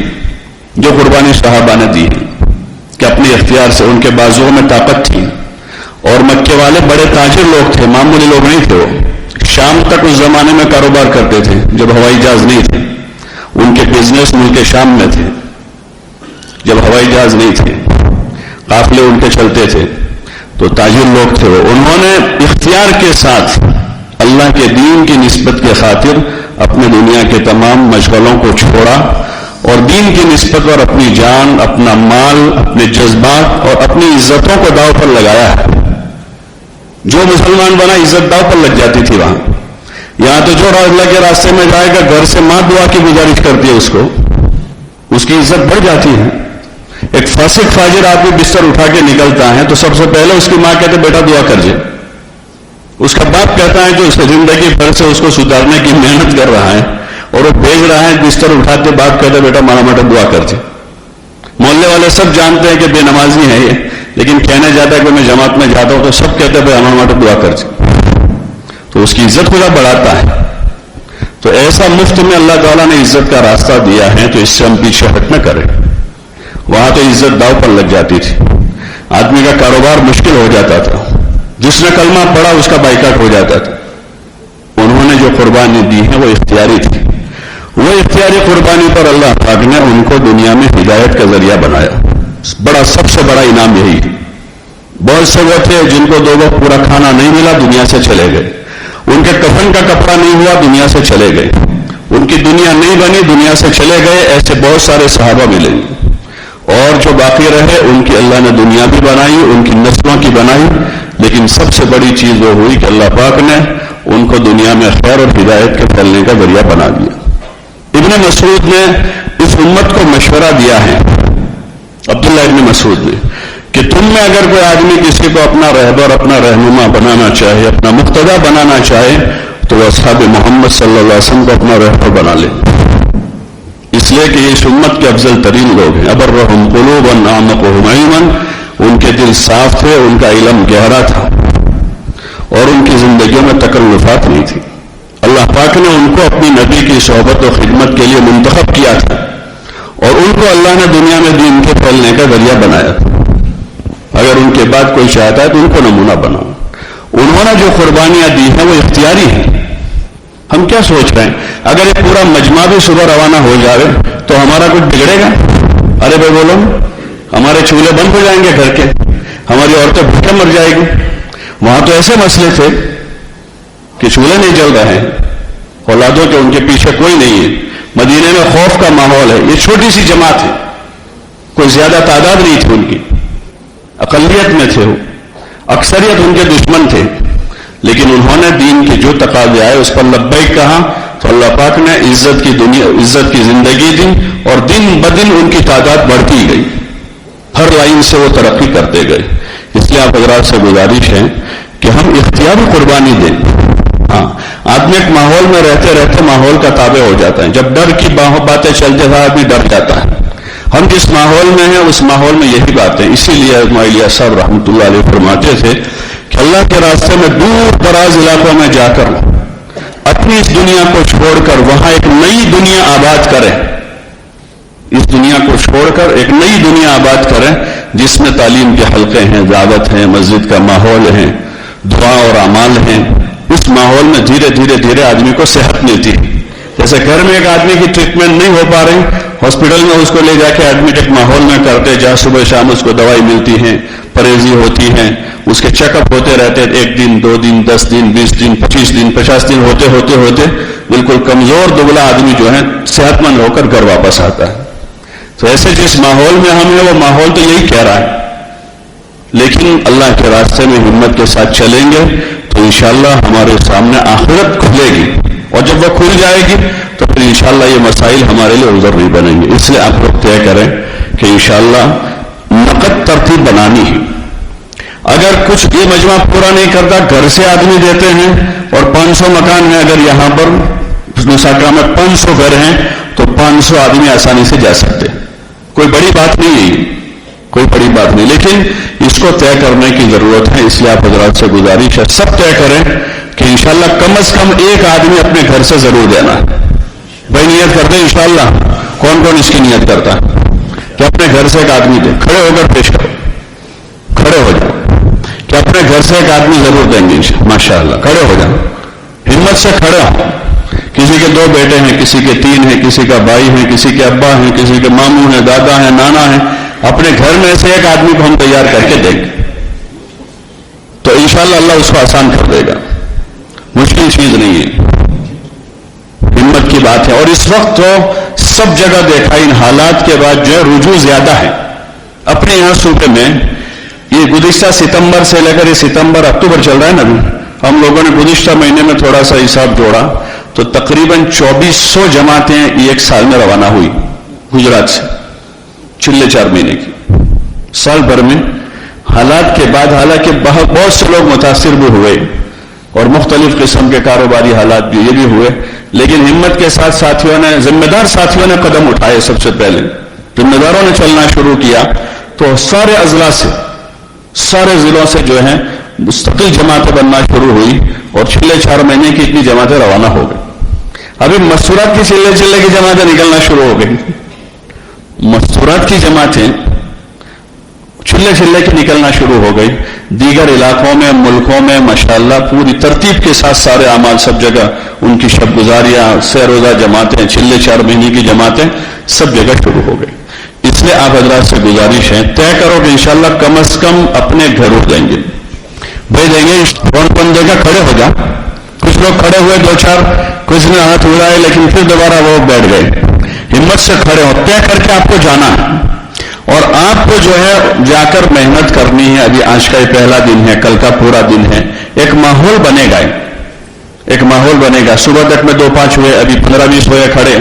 جو قربانی صحابہ نے دی ہے کہ اپنے اختیار سے. ان کے بازوؤں میں طاقت تھی، اور مکے والے بڑے تاجر لوگ تھے، معمولی لوگ نہیں تھے. وہ شام تک اس زمانے میں کاروبار کرتے تھے جب ہوائی جہاز نہیں تھے. ان کے بزنس ملک شام میں تھے جب ہوائی جہاز نہیں تھے. قافلے ان کے چلتے تھے. تو تاجر لوگ تھے. انہوں نے اختیار کے ساتھ اللہ کے دین کی نسبت کے خاطر اپنے دنیا کے تمام مشغلوں کو چھوڑا اور دین کی نسبت پر اپنی جان، اپنا مال، اپنے جذبات اور اپنی عزتوں کو داؤ پر لگایا ہے. جو مسلمان بنا عزت داؤ پر لگ جاتی تھی وہاں. یہاں تو جو اللہ کے راستے میں جائے گا گھر سے ماں دعا کی گزارش کرتی ہے اس کی عزت بڑھ جاتی ہے. ایک فاسق فاجر آدمی بستر اٹھا کے نکلتا ہے تو سب سے پہلے اس کی ماں کہتے بیٹا دعا کر جائے. اس کا باپ کہتا ہے جو اس زندگی بھر سے اس کو سدھارنے کی محنت کر رہا ہے اور وہ بھیج رہا ہے بستر اٹھاتے باپ کہتے بیٹا مانا ماٹا دعا کر جائے. محلے والے سب جانتے ہیں کہ بے نمازی ہے یہ، لیکن کہنے جاتا ہے کہ میں جماعت میں جاتا ہوں تو سب کہتے ہیں ہمارا ماٹا دعا کر جائے. تو اس کی عزت خدا بڑھاتا ہے. تو ایسا مفت میں اللہ تعالیٰ نے عزت کا راستہ دیا ہے تو اس سے ہم پیچھے ہٹ نہ کریں. وہاں تو عزت داؤ پر لگ جاتی تھی. آدمی کا کاروبار مشکل ہو جاتا تھا. جس نے کلمہ پڑھا اس کا بائیکاٹ ہو جاتا تھا. انہوں نے جو قربانی دی ہے وہ اختیاری تھی. وہ اختیاری قربانی پر اللہ پاک نے ان کو دنیا میں ہدایت کا ذریعہ بنایا. سب سے بڑا انعام یہی ہے. بہت سے وہ تھے جن کو دو وقت پورا کھانا نہیں ملا، دنیا سے چلے گئے. ان کے کفن کا کپڑا نہیں ہوا، دنیا سے چلے گئے. ان کی دنیا نہیں بنی، دنیا سے چلے گئے. ایسے بہت سارے صحابہ ملے. اور جو باقی رہے ان کی اللہ نے دنیا بھی بنائی، ان کی نسلوں کی بنائی. لیکن سب سے بڑی چیز وہ ہوئی کہ اللہ پاک نے ان کو دنیا میں خیر اور ہدایت کے پھیلنے کا ذریعہ بنا دیا. ابن مسعود نے اس امت کو مشورہ دیا ہے، عبداللہ ابن مسعود نے، کہ تم میں اگر کوئی آدمی کسی کو اپنا رہبر، اپنا رہنما بنانا چاہے، اپنا مقتدی بنانا چاہے تو وہ اصحاب محمد صلی اللہ علیہ وسلم کو اپنا رہبر بنا لے. اس لیے کہ یہ اس امت کے افضل ترین لوگ ہیں. ابرہم قلوبا اعمقہم علما، ان کے دل صاف تھے، ان کا علم گہرا تھا اور ان کی زندگیوں میں تکلفات نہیں تھی. اللہ پاک نے ان کو اپنی نبی کی صحبت و خدمت کے لیے منتخب کیا تھا اور ان کو اللہ نے دنیا میں دین کے پھیلنے کا ذریعہ بنایا تھا. اگر ان کے بعد کوئی چاہتا ہے تو ان کو نمونہ بناؤ. انہوں نے جو قربانیاں دی ہیں وہ اختیاری ہیں. ہم کیا سوچ رہے ہیں اگر یہ پورا مجمع بھی صبح روانہ ہو جائے تو ہمارا کچھ بگڑے گا؟ ارے بھائی بولو، ہمارے چولہے بند ہو جائیں گے گھر کے، ہماری عورتیں بھوکے مر جائے گی. وہاں تو ایسے مسئلے تھے کہ چولہے نہیں جل رہے ہیں، اولادوں کے ان کے پیچھے کوئی نہیں ہے. مدینے میں خوف کا ماحول ہے. یہ چھوٹی سی جماعت ہے، کوئی زیادہ تعداد نہیں تھی ان کی، اقلیت میں تھے وہ، اکثریت ان کے دشمن تھے. لیکن انہوں نے دین کے جو تقاضے آئے اس پر لبیک کہا تو اللہ پاک نے عزت کی زندگی دی اور دن بدن ان کی تعداد بڑھتی گئی. ہر لائن سے وہ ترقی کرتے گئے. اس لیے آپ حضرات سے گزارش ہے کہ ہم اختیاری قربانی دیں. ہاں، آدمی ایک ماحول میں رہتے رہتے ماحول کا تابع ہو جاتا ہے. جب ڈر کی باتیں چلتے ہیں آدمی ڈر جاتا ہے. ہم جس ماحول میں ہیں اس ماحول میں یہی باتیں. اسی لیے الیاس صاحب رحمۃ اللہ علیہ فرماتے تھے کہ اللہ کے راستے میں دور دراز علاقوں میں جا کر اپنی اس دنیا کو چھوڑ کر وہاں ایک نئی دنیا آباد کریں. اس دنیا کو چھوڑ کر ایک نئی دنیا آباد کریں جس میں تعلیم کے حلقے ہیں، دعوت ہیں، مسجد کا ماحول ہے، دعا اور اعمال ہیں. اس ماحول میں دھیرے دھیرے دھیرے آدمی کو صحت ملتی ہے. جیسے گھر میں ایک آدمی کی ٹریٹمنٹ نہیں ہو پا رہی، ہاسپٹل میں اس کو لے جا کے ایڈمٹ ایک ماحول میں کرتے، جہاں صبح شام اس کو دوائی ملتی ہے، پرہیزی ہوتی ہے، اس کے چیک اپ ہوتے رہتے، 1 دن 2 دن 10 دن 20 دن 25 دن 50 دن ہوتے ہوتے ہوتے بالکل کمزور دبلا آدمی جو ہے صحت مند ہو کر گھر واپس آتا ہے. تو ایسے جس ماحول میں ہم ہیں وہ ماحول تو یہی کہہ رہا ہے. لیکن اللہ کے راستے میں ہمت کے ساتھ چلیں گے تو انشاءاللہ ہمارے سامنے آخرت کھلے گی اور جب وہ کھل جائے گی تو پھر انشاءاللہ یہ مسائل ہمارے لیے عذر نہیں بنیں گے. اس لیے آپ لوگ طے کریں کہ انشاءاللہ نقد ترتیب بنانی ہے. اگر کچھ یہ مجمع پورا نہیں کرتا، گھر سے آدمی دیتے ہیں اور 500 مکان ہیں، اگر یہاں پر مساکا میں 500 گھر ہیں تو 500 آدمی آسانی سے جا سکتے. کوئی بڑی بات نہیں ہے، کوئی بڑی بات نہیں. لیکن اس کو طے کرنے کی ضرورت ہے. اس لیے آپ حضرات سے گزارش ہے سب طے کریں کہ انشاءاللہ کم از کم ایک آدمی اپنے گھر سے ضرور دینا. بھائی نیت کرتے ہیں انشاءاللہ؟ کون کون اس کی نیت کرتا کہ اپنے گھر سے ایک آدمی دے؟ کھڑے ہو کر پیش کرو، کھڑے ہو جاؤ کہ اپنے گھر سے ایک آدمی ضرور دیں گے. ماشاءاللہ کھڑے ہو جاؤ، ہمت سے کھڑے ہو. کسی کے 2 بیٹے ہیں، کسی کے 3 ہیں، کسی کا بھائی ہیں، کسی کے ابا ہیں، کسی کے ماموں ہیں، دادا ہیں، نانا ہیں. اپنے گھر میں سے ایک آدمی کو ہم تیار کر کے دیں گے تو انشاءاللہ اللہ اس کو آسان کر دے گا. مشکل چیز نہیں ہے، ہمت کی بات ہے. اور اس وقت تو سب جگہ دیکھا ان حالات کے بعد جو ہے رجوع زیادہ ہے. اپنے یہاں صوبے میں یہ گزشتہ ستمبر سے لے کر یہ ستمبر اکتوبر چل رہا ہے نا ابھی, ہم لوگوں نے گزشتہ مہینے میں تھوڑا سا حساب جوڑا تو تقریباً 2400 جماعتیں ایک سال میں روانہ ہوئی گجرات سے, چلے 4 مہینے کی. سال بھر میں حالات کے بعد حالانکہ بہت سے لوگ متاثر بھی ہوئے اور مختلف قسم کے کاروباری حالات بھی یہ بھی ہوئے, لیکن ہمت کے ساتھ ساتھیوں نے, ذمہ دار ساتھیوں نے قدم اٹھائے. سب سے پہلے ذمہ داروں نے چلنا شروع کیا تو سارے اضلاع سے, سارے ضلعوں سے جو ہے مستقل جماعتیں بننا شروع ہوئی اور چلے 4 مہینے کی اتنی جماعتیں روانہ ہو گئی. ابھی مستورات کی چلے کی جماعتیں نکلنا شروع ہو گئی. مستورات کی جماعتیں چلے کی نکلنا شروع ہو گئی. دیگر علاقوں میں, ملکوں میں ماشاءاللہ پوری ترتیب کے ساتھ سارے اعمال سب جگہ ان کی شب گزاریاں, سہ روزہ جماعتیں, چلے 4 مہینے کی جماعتیں سب جگہ شروع ہو گئی. اس لیے آپ حضرات سے گزارش ہے, طے کرو کہ انشاءاللہ کم از کم اپنے گھر اٹھ دیں گے, بھیج دیں گے. کون دے گا, کھڑے ہو جا. کچھ لوگ کھڑے ہوئے 2-4, کچھ نے ہاتھ اڑائے لیکن پھر دوبارہ وہ بیٹھ گئے. ہمت سے کھڑے ہو, طے کر کے آپ کو جانا ہے اور آپ کو جو ہے جا کر محنت کرنی ہے. ابھی آج کا یہ پہلا دن ہے, کل کا پورا دن ہے. ایک ماحول بنے گا, ایک ماحول بنے گا. صبح تک میں 2-5 ہوئے, ابھی 15-20 ہوئے کھڑے.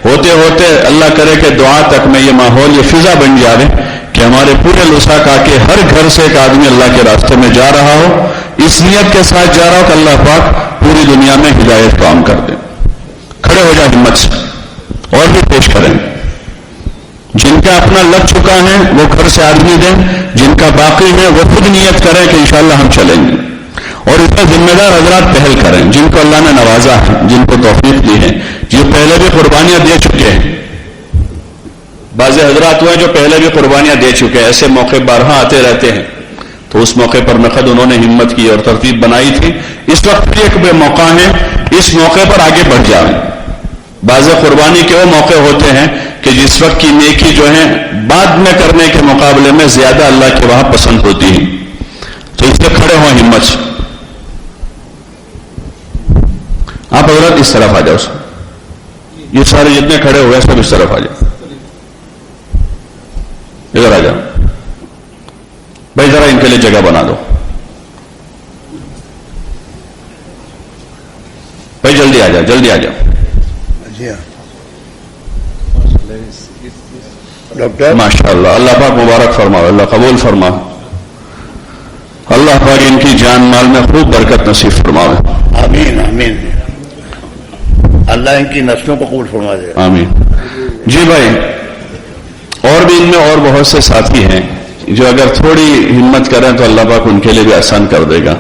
ہوتے ہوتے اللہ کرے کہ دعا تک میں یہ ماحول, یہ فضا بن جائے کہ ہمارے پورے لساک آ کے ہر گھر سے ایک آدمی اللہ کے راستے میں جا رہا ہو, اس نیت کے ساتھ جا رہا ہو کہ اللہ پاک پوری دنیا میں ہدایت کام کر دے. کھڑے ہو جائے ہمت سے اور بھی پیش کریں. جن کا اپنا لگ چکا ہے وہ گھر سے آدمی دیں, جن کا باقی ہے وہ خود نیت کریں کہ انشاءاللہ ہم چلیں گے. اور اس میں ذمہ دار حضرات پہل کریں, جن کو اللہ نے نوازا ہے, جن کو توفیق دی ہے, جو پہلے بھی قربانیاں دے چکے ہیں. بعض حضرات ہوئے جو پہلے بھی قربانیاں دے چکے ہیں, ایسے موقع بارہا آتے رہتے ہیں. تو اس موقع پر نقد انہوں نے ہمت کی اور ترتیب بنائی تھی. اس وقت بھی ایک بے موقع ہے, اس موقع پر آگے بڑھ جائیں. بعض قربانی کے وہ موقع ہوتے ہیں کہ جس وقت کی نیکی جو ہے بعد میں کرنے کے مقابلے میں زیادہ اللہ کے وہاں پسند ہوتی ہے. تو اس سے کھڑے ہوں ہمت سے. آپ حضرات اس طرف آ جاؤ, یہ سارے جتنے کھڑے ہوئے سب اس طرف آ جاؤ, ادھر آ جاؤ بھائی, ذرا ان کے لیے جگہ بنا دو بھائی, جلدی آ جاؤ, جلدی آ جاؤ. ڈاکٹر ماشاء اللہ, اللہ پاک مبارک فرماؤ, اللہ قبول فرماؤ. اللہ پاک ان کی جان مال میں خوب برکت نصیب فرماؤ. آمین آمین. اللہ ان کی نسلوں کو قبول فرما دے. آمین. جی بھائی, اور بھی ان میں اور بہت سے ساتھی ہیں جو اگر تھوڑی ہمت کریں تو اللہ پاک ان کے لیے بھی آسان کر دے گا.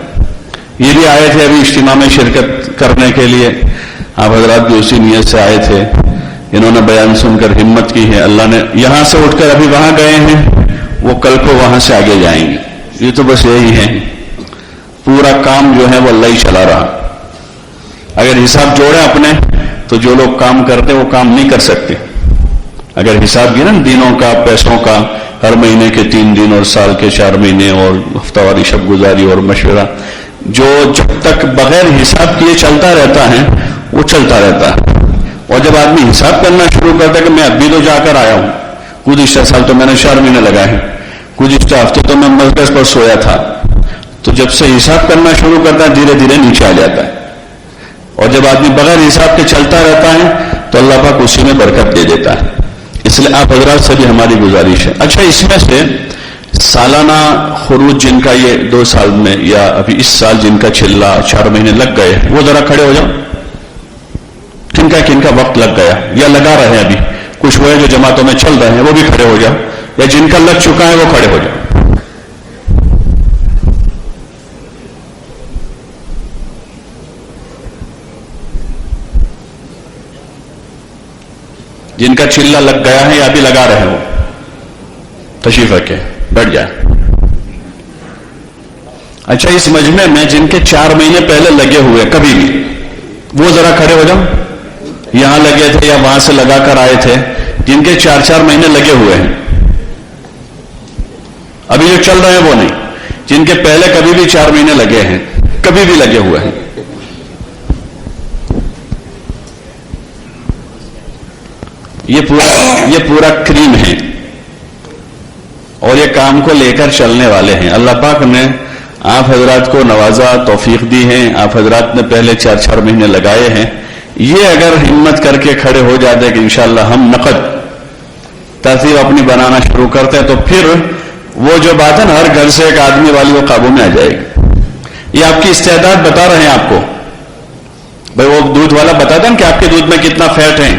یہ بھی آئے تھے ابھی اجتماع میں شرکت کرنے کے لیے, آپ حضرات بھی اسی نیت سے آئے تھے. انہوں نے بیان سن کر ہمت کی ہے, اللہ نے یہاں سے اٹھ کر ابھی وہاں گئے ہیں, وہ کل کو وہاں سے آگے جائیں گے. یہ تو بس یہی ہے, پورا کام جو ہے وہ اللہ ہی چلا رہا. اگر حساب جوڑیں اپنے تو جو لوگ کام کرتے وہ کام نہیں کر سکتے. اگر حساب گرن دینوں کا, پیسوں کا, ہر مہینے کے 3 دن اور سال کے 4 مہینے اور ہفتہ واری شب گزاری اور مشورہ, جو جب تک بغیر حساب کیے چلتا رہتا ہے وہ چلتا رہتا ہے. اور جب آدمی حساب کرنا شروع کرتا ہے کہ میں ابھی تو جا کر آیا ہوں, گزشتہ سال تو میں نے 4 مہینے لگائے ہیں, گزشتہ ہفتے تو میں مرکز پر سویا تھا, تو جب سے حساب کرنا شروع کرتا ہے دھیرے دھیرے نیچے آ جاتا ہے. اور جب آدمی بغیر حساب کے چلتا رہتا ہے تو اللہ پاک اسی میں برکت دے دیتا ہے. اس لیے آپ حضرات سے بھی ہماری گزارش ہے. اچھا, اس میں سے سالانہ خروج جن کا یہ 2 سال میں یا ابھی اس سال جن کا چلا 4 مہینے لگ گئے, وہ ذرا کھڑے ہو جاؤ. کن کا وقت لگ گیا یا لگا رہے ہیں, ابھی کچھ ہوئے جو جماعتوں میں چل رہے ہیں وہ بھی کھڑے ہو جاؤ, یا جن کا لگ چکا ہے وہ کھڑے ہو جاؤ. جن کا چلا لگ گیا ہے یا ابھی لگا رہے ہیں وہ تشریف رکھے, بیٹھ جائے. اچھا, اس مجمع میں جن کے 4 مہینے پہلے لگے ہوئے کبھی بھی, وہ ذرا کھڑے ہو جاؤ. یہاں لگے تھے یا وہاں سے لگا کر آئے تھے, جن کے 4 مہینے لگے ہوئے ہیں, ابھی جو چل رہے ہیں وہ نہیں, جن کے پہلے کبھی بھی 4 مہینے لگے ہیں, کبھی بھی لگے ہوئے ہیں. یہ پورا کریم ہے اور یہ کام کو لے کر چلنے والے ہیں. اللہ پاک نے آپ حضرات کو نوازا، توفیق دی ہے. آپ حضرات نے پہلے 4 مہینے لگائے ہیں. یہ اگر ہمت کر کے کھڑے ہو جاتے کہ انشاءاللہ ہم نقد ترتیب اپنی بنانا شروع کرتے ہیں تو پھر وہ جو بات ہے نا ہر گھر سے ایک آدمی والی وہ قابو میں آ جائے گی. یہ آپ کی استعداد بتا رہے ہیں آپ کو. بھائی وہ دودھ والا بتاتا ہے کہ آپ کے دودھ میں کتنا فیٹ ہے،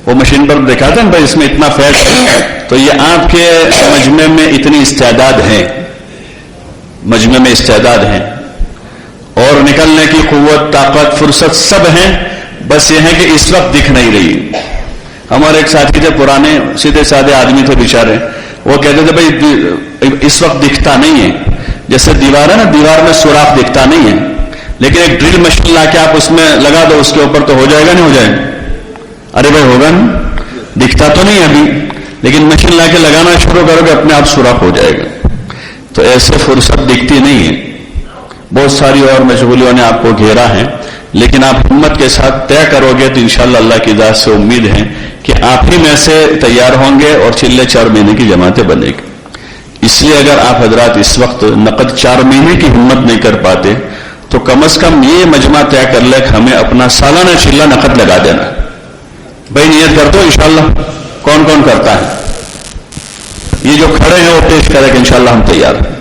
وہ مشین پر دکھاتے ہیں بھائی اس میں اتنا فیٹ ہے، تو یہ آپ کے مجمع میں اتنی استعداد ہے، مجمع میں استعداد ہے اور نکلنے کی قوت، طاقت، فرصت سب ہیں. بس یہ ہے کہ اس وقت دکھ نہیں رہی. ہمارے ایک ساتھی تھے پرانے سیدھے سادے آدمی تھے بیچارے، وہ کہتے تھے بھائی اس وقت دکھتا نہیں ہے. جیسے دیوار ہے نا، دیوار میں سوراخ دکھتا نہیں ہے، لیکن ایک ڈرل مشین لا کے آپ اس میں لگا دو اس کے اوپر تو ہو جائے گا نہیں ہو جائے گا؟ ارے بھائی ہوگا نا، دکھتا تو نہیں ابھی لیکن مشین لا کے لگانا شروع کرو گے اپنے آپ سوراخ ہو جائے گا. تو ایسے فرصت دکھتی نہیں ہے. بہت ساری اور مشغولیوں نے آپ کو گھیرا ہے، لیکن آپ ہمت کے ساتھ طے کرو گے تو انشاءاللہ اللہ کی ذات سے امید ہے کہ آپ ہی میں سے تیار ہوں گے اور چلے 4 مہینے کی جماعتیں بنے گی. اس لیے اگر آپ حضرات اس وقت نقد 4 مہینے کی ہمت نہیں کر پاتے تو کم از کم یہ مجمع طے کر لے کہ ہمیں اپنا سالانہ چلہ نقد لگا دینا. بھائی نیت کر دو انشاءاللہ. کون کون کرتا ہے؟ یہ جو کھڑے ہیں وہ پیش کرے کہ انشاءاللہ ہم تیار ہیں.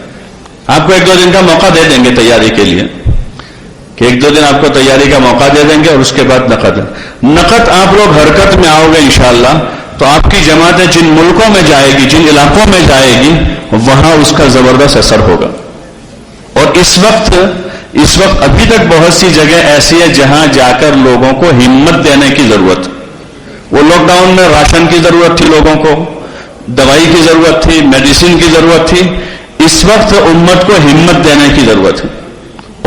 آپ کو 1-2 دن کا موقع دے دیں گے تیاری کے لیے، کہ 1-2 دن آپ کو تیاری کا موقع دے دیں گے اور اس کے بعد نقد آپ لوگ حرکت میں آؤ گے انشاءاللہ تو آپ کی جماعتیں جن ملکوں میں جائے گی، جن علاقوں میں جائے گی، وہاں اس کا زبردست اثر ہوگا. اور اس وقت ابھی تک بہت سی جگہ ایسی ہے جہاں جا کر لوگوں کو ہمت دینے کی ضرورت. وہ لاک ڈاؤن میں راشن کی ضرورت تھی، لوگوں کو دوائی کی ضرورت تھی، میڈیسن کی ضرورت تھی. اس وقت امت کو ہمت دینے کی ضرورت ہے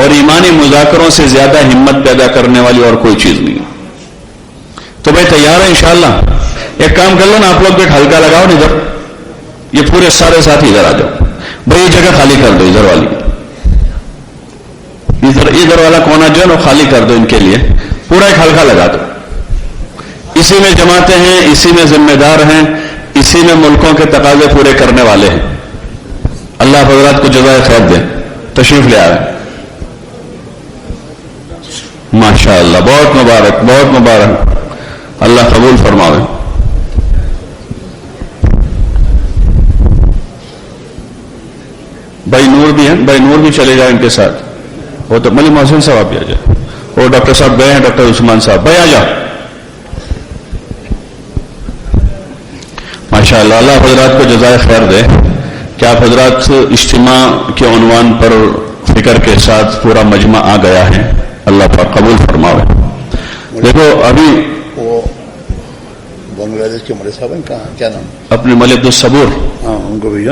اور ایمانی مذاکروں سے زیادہ ہمت پیدا کرنے والی اور کوئی چیز نہیں. تو بھائی تیار ہے انشاءاللہ. ایک کام کر لو نا آپ لوگ ایک ہلکا لگاؤ نا ادھر، یہ پورے سارے ساتھی ادھر آ جاؤ. بھائی یہ جگہ خالی کر دو، ادھر والی ادھر والا کونا جو ہے نا خالی کر دو ان کے لیے. پورا ایک ہلکا لگا دو. اسی میں جماعتیں ہیں، اسی میں ذمہ دار ہیں، اسی میں ملکوں کے تقاضے پورے کرنے والے ہیں. اللہ حضرات کو جزائے خیر دے. تشریف لے آئے. ماشاءاللہ بہت مبارک، بہت مبارک. اللہ قبول فرماوے. بھائی نور بھی ہیں، بھائی نور بھی چلے جائیں ان کے ساتھ. وہ تو ملی محسن صاحب بھی آ جائے. اور ڈاکٹر صاحب گئے ہیں، ڈاکٹر عثمان صاحب. بھائی آ جاؤ. ماشاءاللہ اللہ حضرات کو جزائے خیر دے کہ آپ حضرات اجتماع کے عنوان پر فکر کے ساتھ پورا مجمع آ گیا ہے. اللہ پاک قبول فرماوے. دیکھو ابھی وہ بنگلہ دیش کے مولوی صاحب ہیں، کہاں کیا نام؟ اپنے مولوی عبدالصبور. ہاں ان کو بھی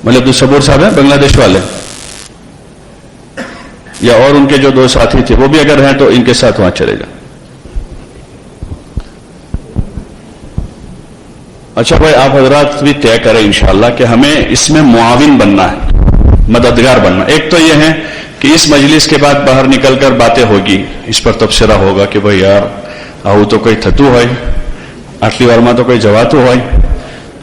مولوی عبدالصبور صاحب ہیں بنگلہ دیش والے، یا اور ان کے جو 2 ساتھی تھے وہ بھی اگر ہیں تو ان کے ساتھ وہاں چلے جائیں. اچھا بھائی آپ حضرات بھی طے کریں انشاءاللہ کہ ہمیں اس میں معاون بننا ہے، مددگار بننا. ایک تو یہ ہے کہ اس مجلس کے بعد باہر نکل کر باتیں ہوگی، اس پر تبصرہ ہوگا کہ بھائی یار آؤ تو کوئی تھتو ہوئے، آٹلی ورما تو کوئی جواتو ہوئے،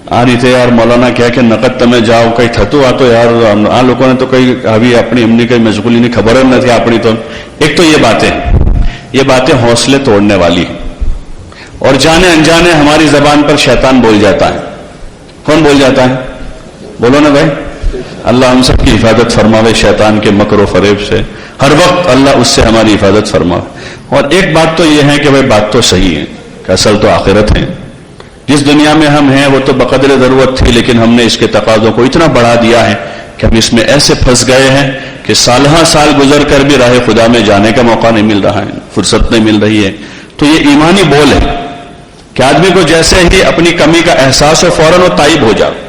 آ نہیں تھے یار مولانا کیا کہ نقد تمہیں جاؤ کئی تھتو آ تو یار آ لوگوں نے تو کوئی ابھی اپنی امنی کئی مشغولی نہیں خبر نہ تھی اپنی. تو ایک تو یہ باتیں حوصلے توڑنے والی ہیں اور جانے انجانے ہماری زبان پر شیطان بول جاتا ہے. کون بول جاتا ہے؟ بولو نا بھائی. اللہ ہم سب کی حفاظت فرماوے شیطان کے مکر و فریب سے. ہر وقت اللہ اس سے ہماری حفاظت فرماوے. اور ایک بات تو یہ ہے کہ بھائی بات تو صحیح ہے کہ اصل تو آخرت ہے. جس دنیا میں ہم ہیں وہ تو بقدر ضرورت تھی، لیکن ہم نے اس کے تقاضوں کو اتنا بڑھا دیا ہے کہ ہم اس میں ایسے پھنس گئے ہیں کہ سالہ سال گزر کر بھی راہ خدا میں جانے کا موقع نہیں مل رہا ہے، فرصت نہیں مل رہی ہے. تو یہ ایمانی بول ہے کہ آدمی کو جیسے ہی اپنی کمی کا احساس ہو فوراً وہ تائب ہو جائے.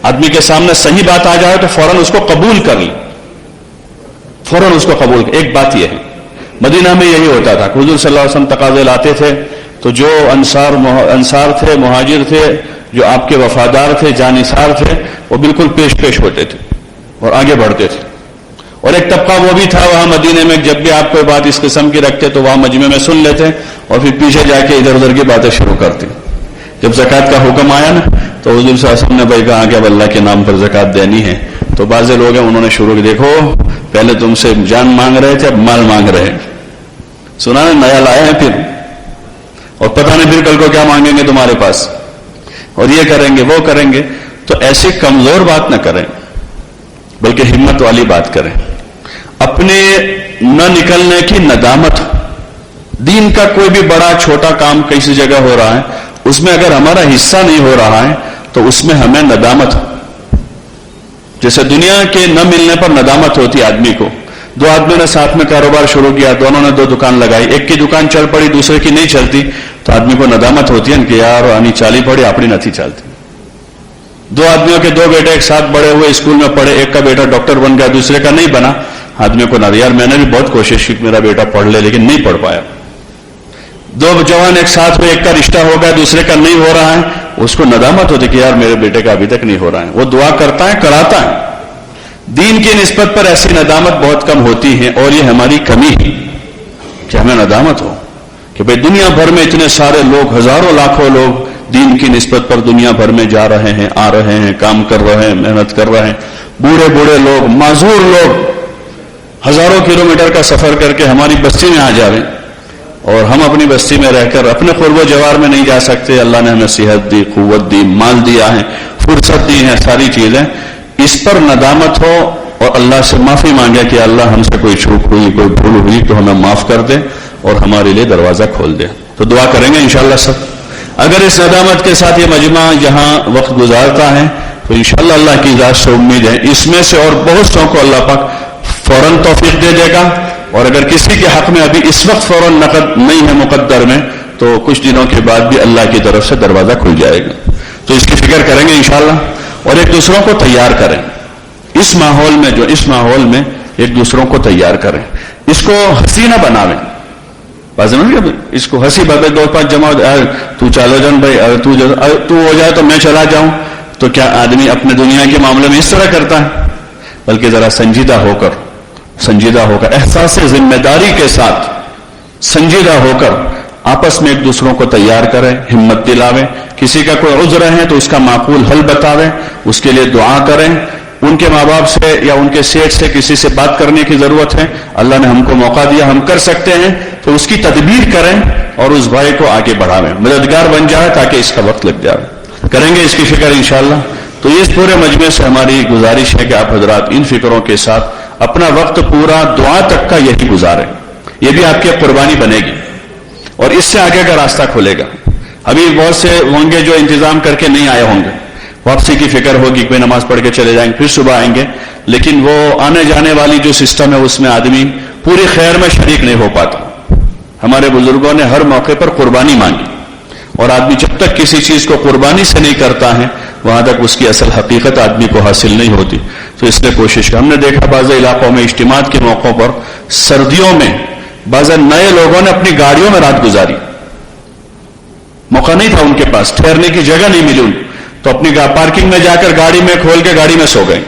آدمی کے سامنے صحیح بات آ جائے تو فوراً اس کو قبول کر لے، فوراً اس کو قبول کر. ایک بات یہ ہے مدینہ میں یہی ہوتا تھا کہ حضور صلی اللہ علیہ وسلم تقاضے لاتے تھے تو جو انصار تھے، مہاجر تھے، جو آپ کے وفادار تھے، جانثار تھے، وہ بالکل پیش ہوتے تھے اور آگے بڑھتے تھے. اور ایک طبقہ وہ بھی تھا وہاں مدینے میں جب بھی آپ کوئی بات اس قسم کی رکھتے تو وہاں مجمع میں سن لیتے اور پھر پیچھے جا کے ادھر ادھر کی باتیں شروع کرتے. جب زکوٰۃ کا حکم آیا نا تو حضور صلی اللہ علیہ وسلم نے بھائی کہا کہ اب اللہ کے نام پر زکوٰۃ دینی ہے. تو بعض لوگ ہیں انہوں نے شروع کی, دیکھو پہلے تم سے جان مانگ رہے تھے اب مال مانگ رہے ہیں, سنا نا نیا لایا ہے پھر, اور پتہ نہیں پھر کل کو کیا مانگیں گے تمہارے پاس, اور یہ کریں گے وہ کریں گے. تو ایسی کمزور بات نہ کریں بلکہ ہمت والی بات کریں. اپنے نہ نکلنے کی ندامت, دین کا کوئی بھی بڑا چھوٹا کام کسی جگہ ہو رہا ہے, اس میں اگر ہمارا حصہ نہیں ہو رہا ہے تو اس میں ہمیں ندامت, جیسے دنیا کے نہ ملنے پر ندامت ہوتی آدمی کو. دو آدمیوں نے ساتھ میں کاروبار شروع کیا, دونوں نے دو دکان لگائی, ایک کی دکان چل پڑی دوسرے کی نہیں چلتی, تو آدمی کو ندامت ہوتی ہے کہ یار آنی چالی پڑی اپنی نہیں چلتی. دو آدمیوں کے دو بیٹے ایک ساتھ بڑے ہوئے اسکول میں پڑھے, ایک کا بیٹا ڈاکٹر بن گیا دوسرے کا نہیں بنا, آدمی کو نہ یار میں نے بھی بہت کوشش کی میرا بیٹا پڑھ لے لیکن نہیں پڑھ پایا. دو جوان ایک ساتھ ہوئے, ایک کا رشتہ ہو گیا دوسرے کا نہیں ہو رہا ہے, اس کو ندامت ہوتی کہ یار میرے بیٹے کا ابھی تک نہیں ہو رہا ہے. وہ دعا کرتا ہے کراتا ہے. دین کی نسبت پر ایسی ندامت بہت کم ہوتی ہے, اور یہ ہماری کمی ہے کہ ہمیں ندامت ہو کہ بھئی دنیا بھر میں اتنے سارے لوگ, ہزاروں لاکھوں لوگ دین کی نسبت پر دنیا بھر میں جا رہے ہیں, آ رہے ہیں, کام کر رہے ہیں, محنت کر رہے ہیں. بوڑھے بوڑھے لوگ, معذور لوگ ہزاروں کلومیٹر کا سفر کر کے ہماری بستی میں آ جاویں, اور ہم اپنی بستی میں رہ کر اپنے قرب و جوار میں نہیں جا سکتے. اللہ نے ہمیں صحت دی, قوت دی, مال دیا ہے, فرصت دی ہے, ساری چیزیں. اس پر ندامت ہو اور اللہ سے معافی مانگے کہ اللہ ہم سے کوئی چوک ہوئی, کوئی بھول ہوئی تو ہمیں معاف کر دے اور ہمارے لیے دروازہ کھول دے. تو دعا کریں گے انشاءاللہ سب. اگر اس ندامت کے ساتھ یہ مجمع جہاں وقت گزارتا ہے تو انشاءاللہ اللہ کی ذات سے امید ہے اس میں سے اور بہت سو کو اللہ پاک فوراً توفیق دے دے گا. اور اگر کسی کے حق میں ابھی اس وقت فوراً نقد نہیں ہے مقدر میں تو کچھ دنوں کے بعد بھی اللہ کی طرف سے دروازہ کھل جائے گا. تو اس کی فکر کریں گے انشاءاللہ, اور ایک دوسروں کو تیار کریں. اس ماحول میں اس ماحول میں ایک دوسروں کو تیار کریں, اس کو ہنسی نہ بناویں. اس کو ہنسی بابے دو پانچ جمع, تو چالو جان بھائی, تو ہو جائے تو میں چلا جاؤں. تو کیا آدمی اپنے دنیا کے معاملے میں اس طرح کرتا ہے؟ بلکہ ذرا سنجیدہ ہو کر احساس ذمہ داری کے ساتھ سنجیدہ ہو کر آپس میں ایک دوسروں کو تیار کریں, ہمت دلاویں. کسی کا کوئی عذر ہے تو اس کا معقول حل بتاویں, اس کے لیے دعا کریں. ان کے ماں باپ سے یا ان کے سیٹ سے کسی سے بات کرنے کی ضرورت ہے, اللہ نے ہم کو موقع دیا, ہم کر سکتے ہیں, تو اس کی تدبیر کریں اور اس بھائی کو آگے بڑھاویں, مددگار بن جائے تاکہ اس کا وقت لگ جائے. کریں گے اس کی فکر انشاءاللہ. تو اس پورے مجمع سے ہماری گزارش ہے کہ آپ حضرات ان فکروں کے ساتھ اپنا وقت پورا دعا تک کا یہی گزاریں. یہ بھی آپ کی قربانی بنے گی اور اس سے آگے کا راستہ کھلے گا. ابھی بہت سے ہوں گے جو انتظام کر کے نہیں آئے ہوں گے, واپسی کی فکر ہوگی, کوئی نماز پڑھ کے چلے جائیں گے پھر صبح آئیں گے, لیکن وہ آنے جانے والی جو سسٹم ہے اس میں آدمی پوری خیر میں شریک نہیں ہو پاتا. ہمارے بزرگوں نے ہر موقع پر قربانی مانگی, اور آدمی جب تک کسی چیز کو قربانی سے نہیں کرتا ہے وہاں تک اس کی اصل حقیقت آدمی کو حاصل نہیں ہوتی. تو اس لیے کوشش کر. ہم نے دیکھا بعض علاقوں میں اجتماعات کے موقعوں پر سردیوں میں بعض نئے لوگوں نے اپنی گاڑیوں میں رات گزاری. موقع نہیں تھا ان کے پاس, ٹھہرنے کی جگہ نہیں ملی ان کو, تو اپنی پارکنگ میں جا کر گاڑی میں کھول کے گاڑی میں سو گئے.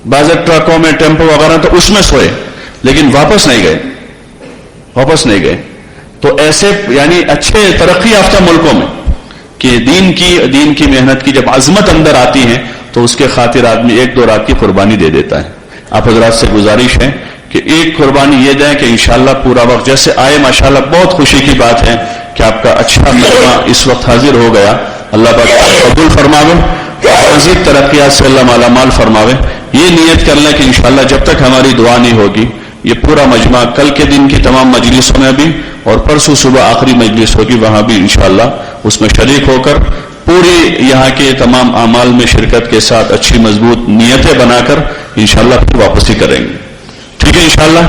بعض ٹرکوں میں ٹیمپو وغیرہ تو اس میں سوئے, لیکن واپس نہیں گئے. تو ایسے یعنی اچھے ترقی یافتہ ملکوں میں کہ دین کی محنت کی جب عظمت اندر آتی ہے تو اس کے خاطر آدمی ایک دو رات کی قربانی دے دیتا ہے. آپ حضرات سے گزارش ہے کہ ایک قربانی یہ دیں کہ انشاءاللہ پورا وقت جیسے آئے. ماشاءاللہ بہت خوشی کی بات ہے کہ آپ کا اچھا مجمع اس وقت حاضر ہو گیا. اللہ پاک قبول فرماوے, مزید ترقیات سے اللہ مالا مال فرماوے. یہ نیت کر لیں کہ انشاءاللہ جب تک ہماری دعا نہیں ہوگی یہ پورا مجمع کل کے دن کی تمام مجلسوں میں بھی اور پرسوں صبح آخری مجلس ہوگی وہاں بھی انشاءاللہ اس میں شریک ہو کر پوری یہاں کے تمام اعمال میں شرکت کے ساتھ اچھی مضبوط نیتیں بنا کر انشاءاللہ پھر واپسی کریں گے. ٹھیک ہے انشاءاللہ.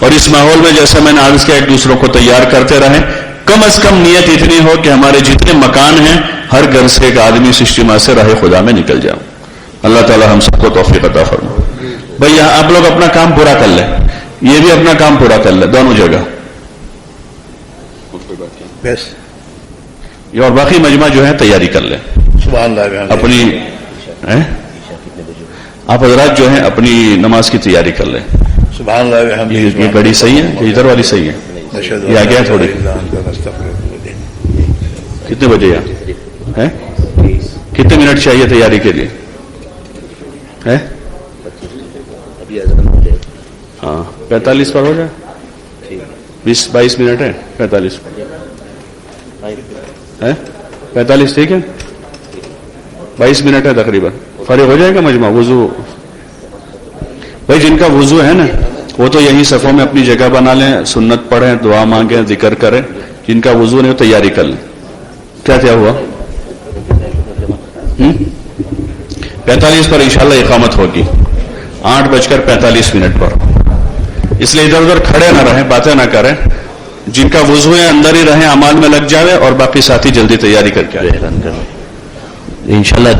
اور اس ماحول میں جیسا میں نے عرض کیا ایک دوسروں کو تیار کرتے رہیں. کم از کم نیت اتنی ہو کہ ہمارے جتنے مکان ہیں ہر گھر سے ایک آدمی سسٹما سے راہ خدا میں نکل جاؤ. اللہ تعالی ہم سب کو توفیق عطا فرمائے. بھئی آپ لوگ اپنا کام پورا کر لیں, یہ بھی اپنا کام پورا کر لیں دونوں جگہ. اور باقی مجمع جو ہے تیاری کر لیں سبحان اللہ. اپنی آپ حضرات جو ہیں اپنی نماز کی تیاری کر لیں. سبحان اللہ. یہ گھڑی صحیح ہے کہ ادھر والی صحیح ہے؟ یہ آ گیا تھوڑی کتنے بجے ہے کتنے منٹ چاہیے تیاری کے لیے ہے ہاں 45 پر ہو جائے 20-22 منٹ ہے 45 ہے 45 ٹھیک ہے 22 منٹ ہے تقریباً فارغ ہو جائے گا مجمع وضو بھائی جن کا وضو ہے نا وہ تو یہی صفوں میں اپنی جگہ بنا لیں سنت پڑھیں دعا مانگیں ذکر کریں جن کا وضو نہیں وہ تیاری کر لیں کیا ہوا 45 پر انشاءاللہ اقامت ہوگی 8:45 پر اس لیے ادھر ادھر کھڑے نہ رہیں باتیں نہ کریں جن کا وضو ہے اندر ہی رہیں اعمال میں لگ جاوے اور باقی ساتھی جلدی تیاری کر کے اعلان کریں انشاءاللہ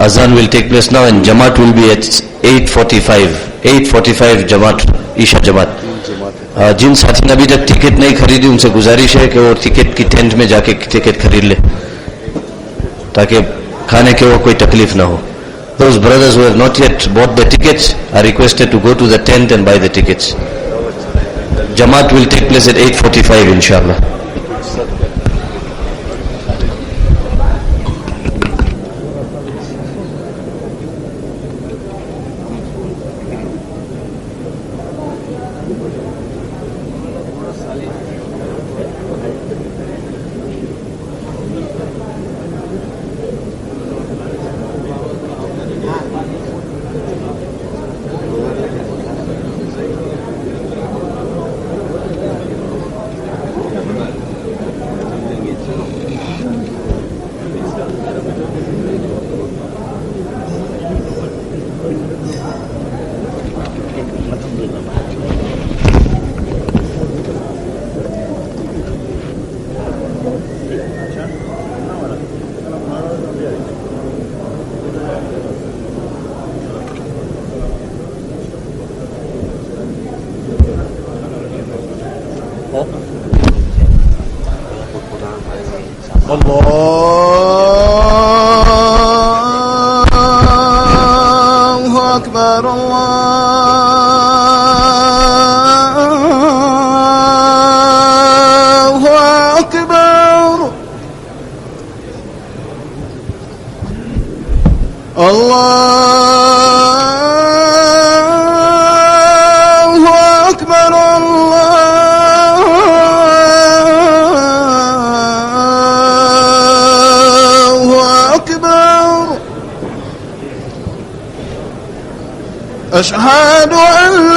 اذان will take place now and Jamaat will be at 8:45 جماعت عشاء جماعت جن ساتھی نے ابھی تک ٹکٹ نہیں خریدی ان سے گزارش ہے کہ وہ ٹکٹ کی ٹینٹ میں جا کے ٹکٹ خرید لے تاکہ کھانے کے وہ کوئی تکلیف نہ ہو Those brothers who have not yet bought the tickets are requested to go to the tent and buy the tickets. Jamaat will take place at 8:45 inshallah. الله أكبر الله أكبر الله أكبر الله أكبر أشهد أن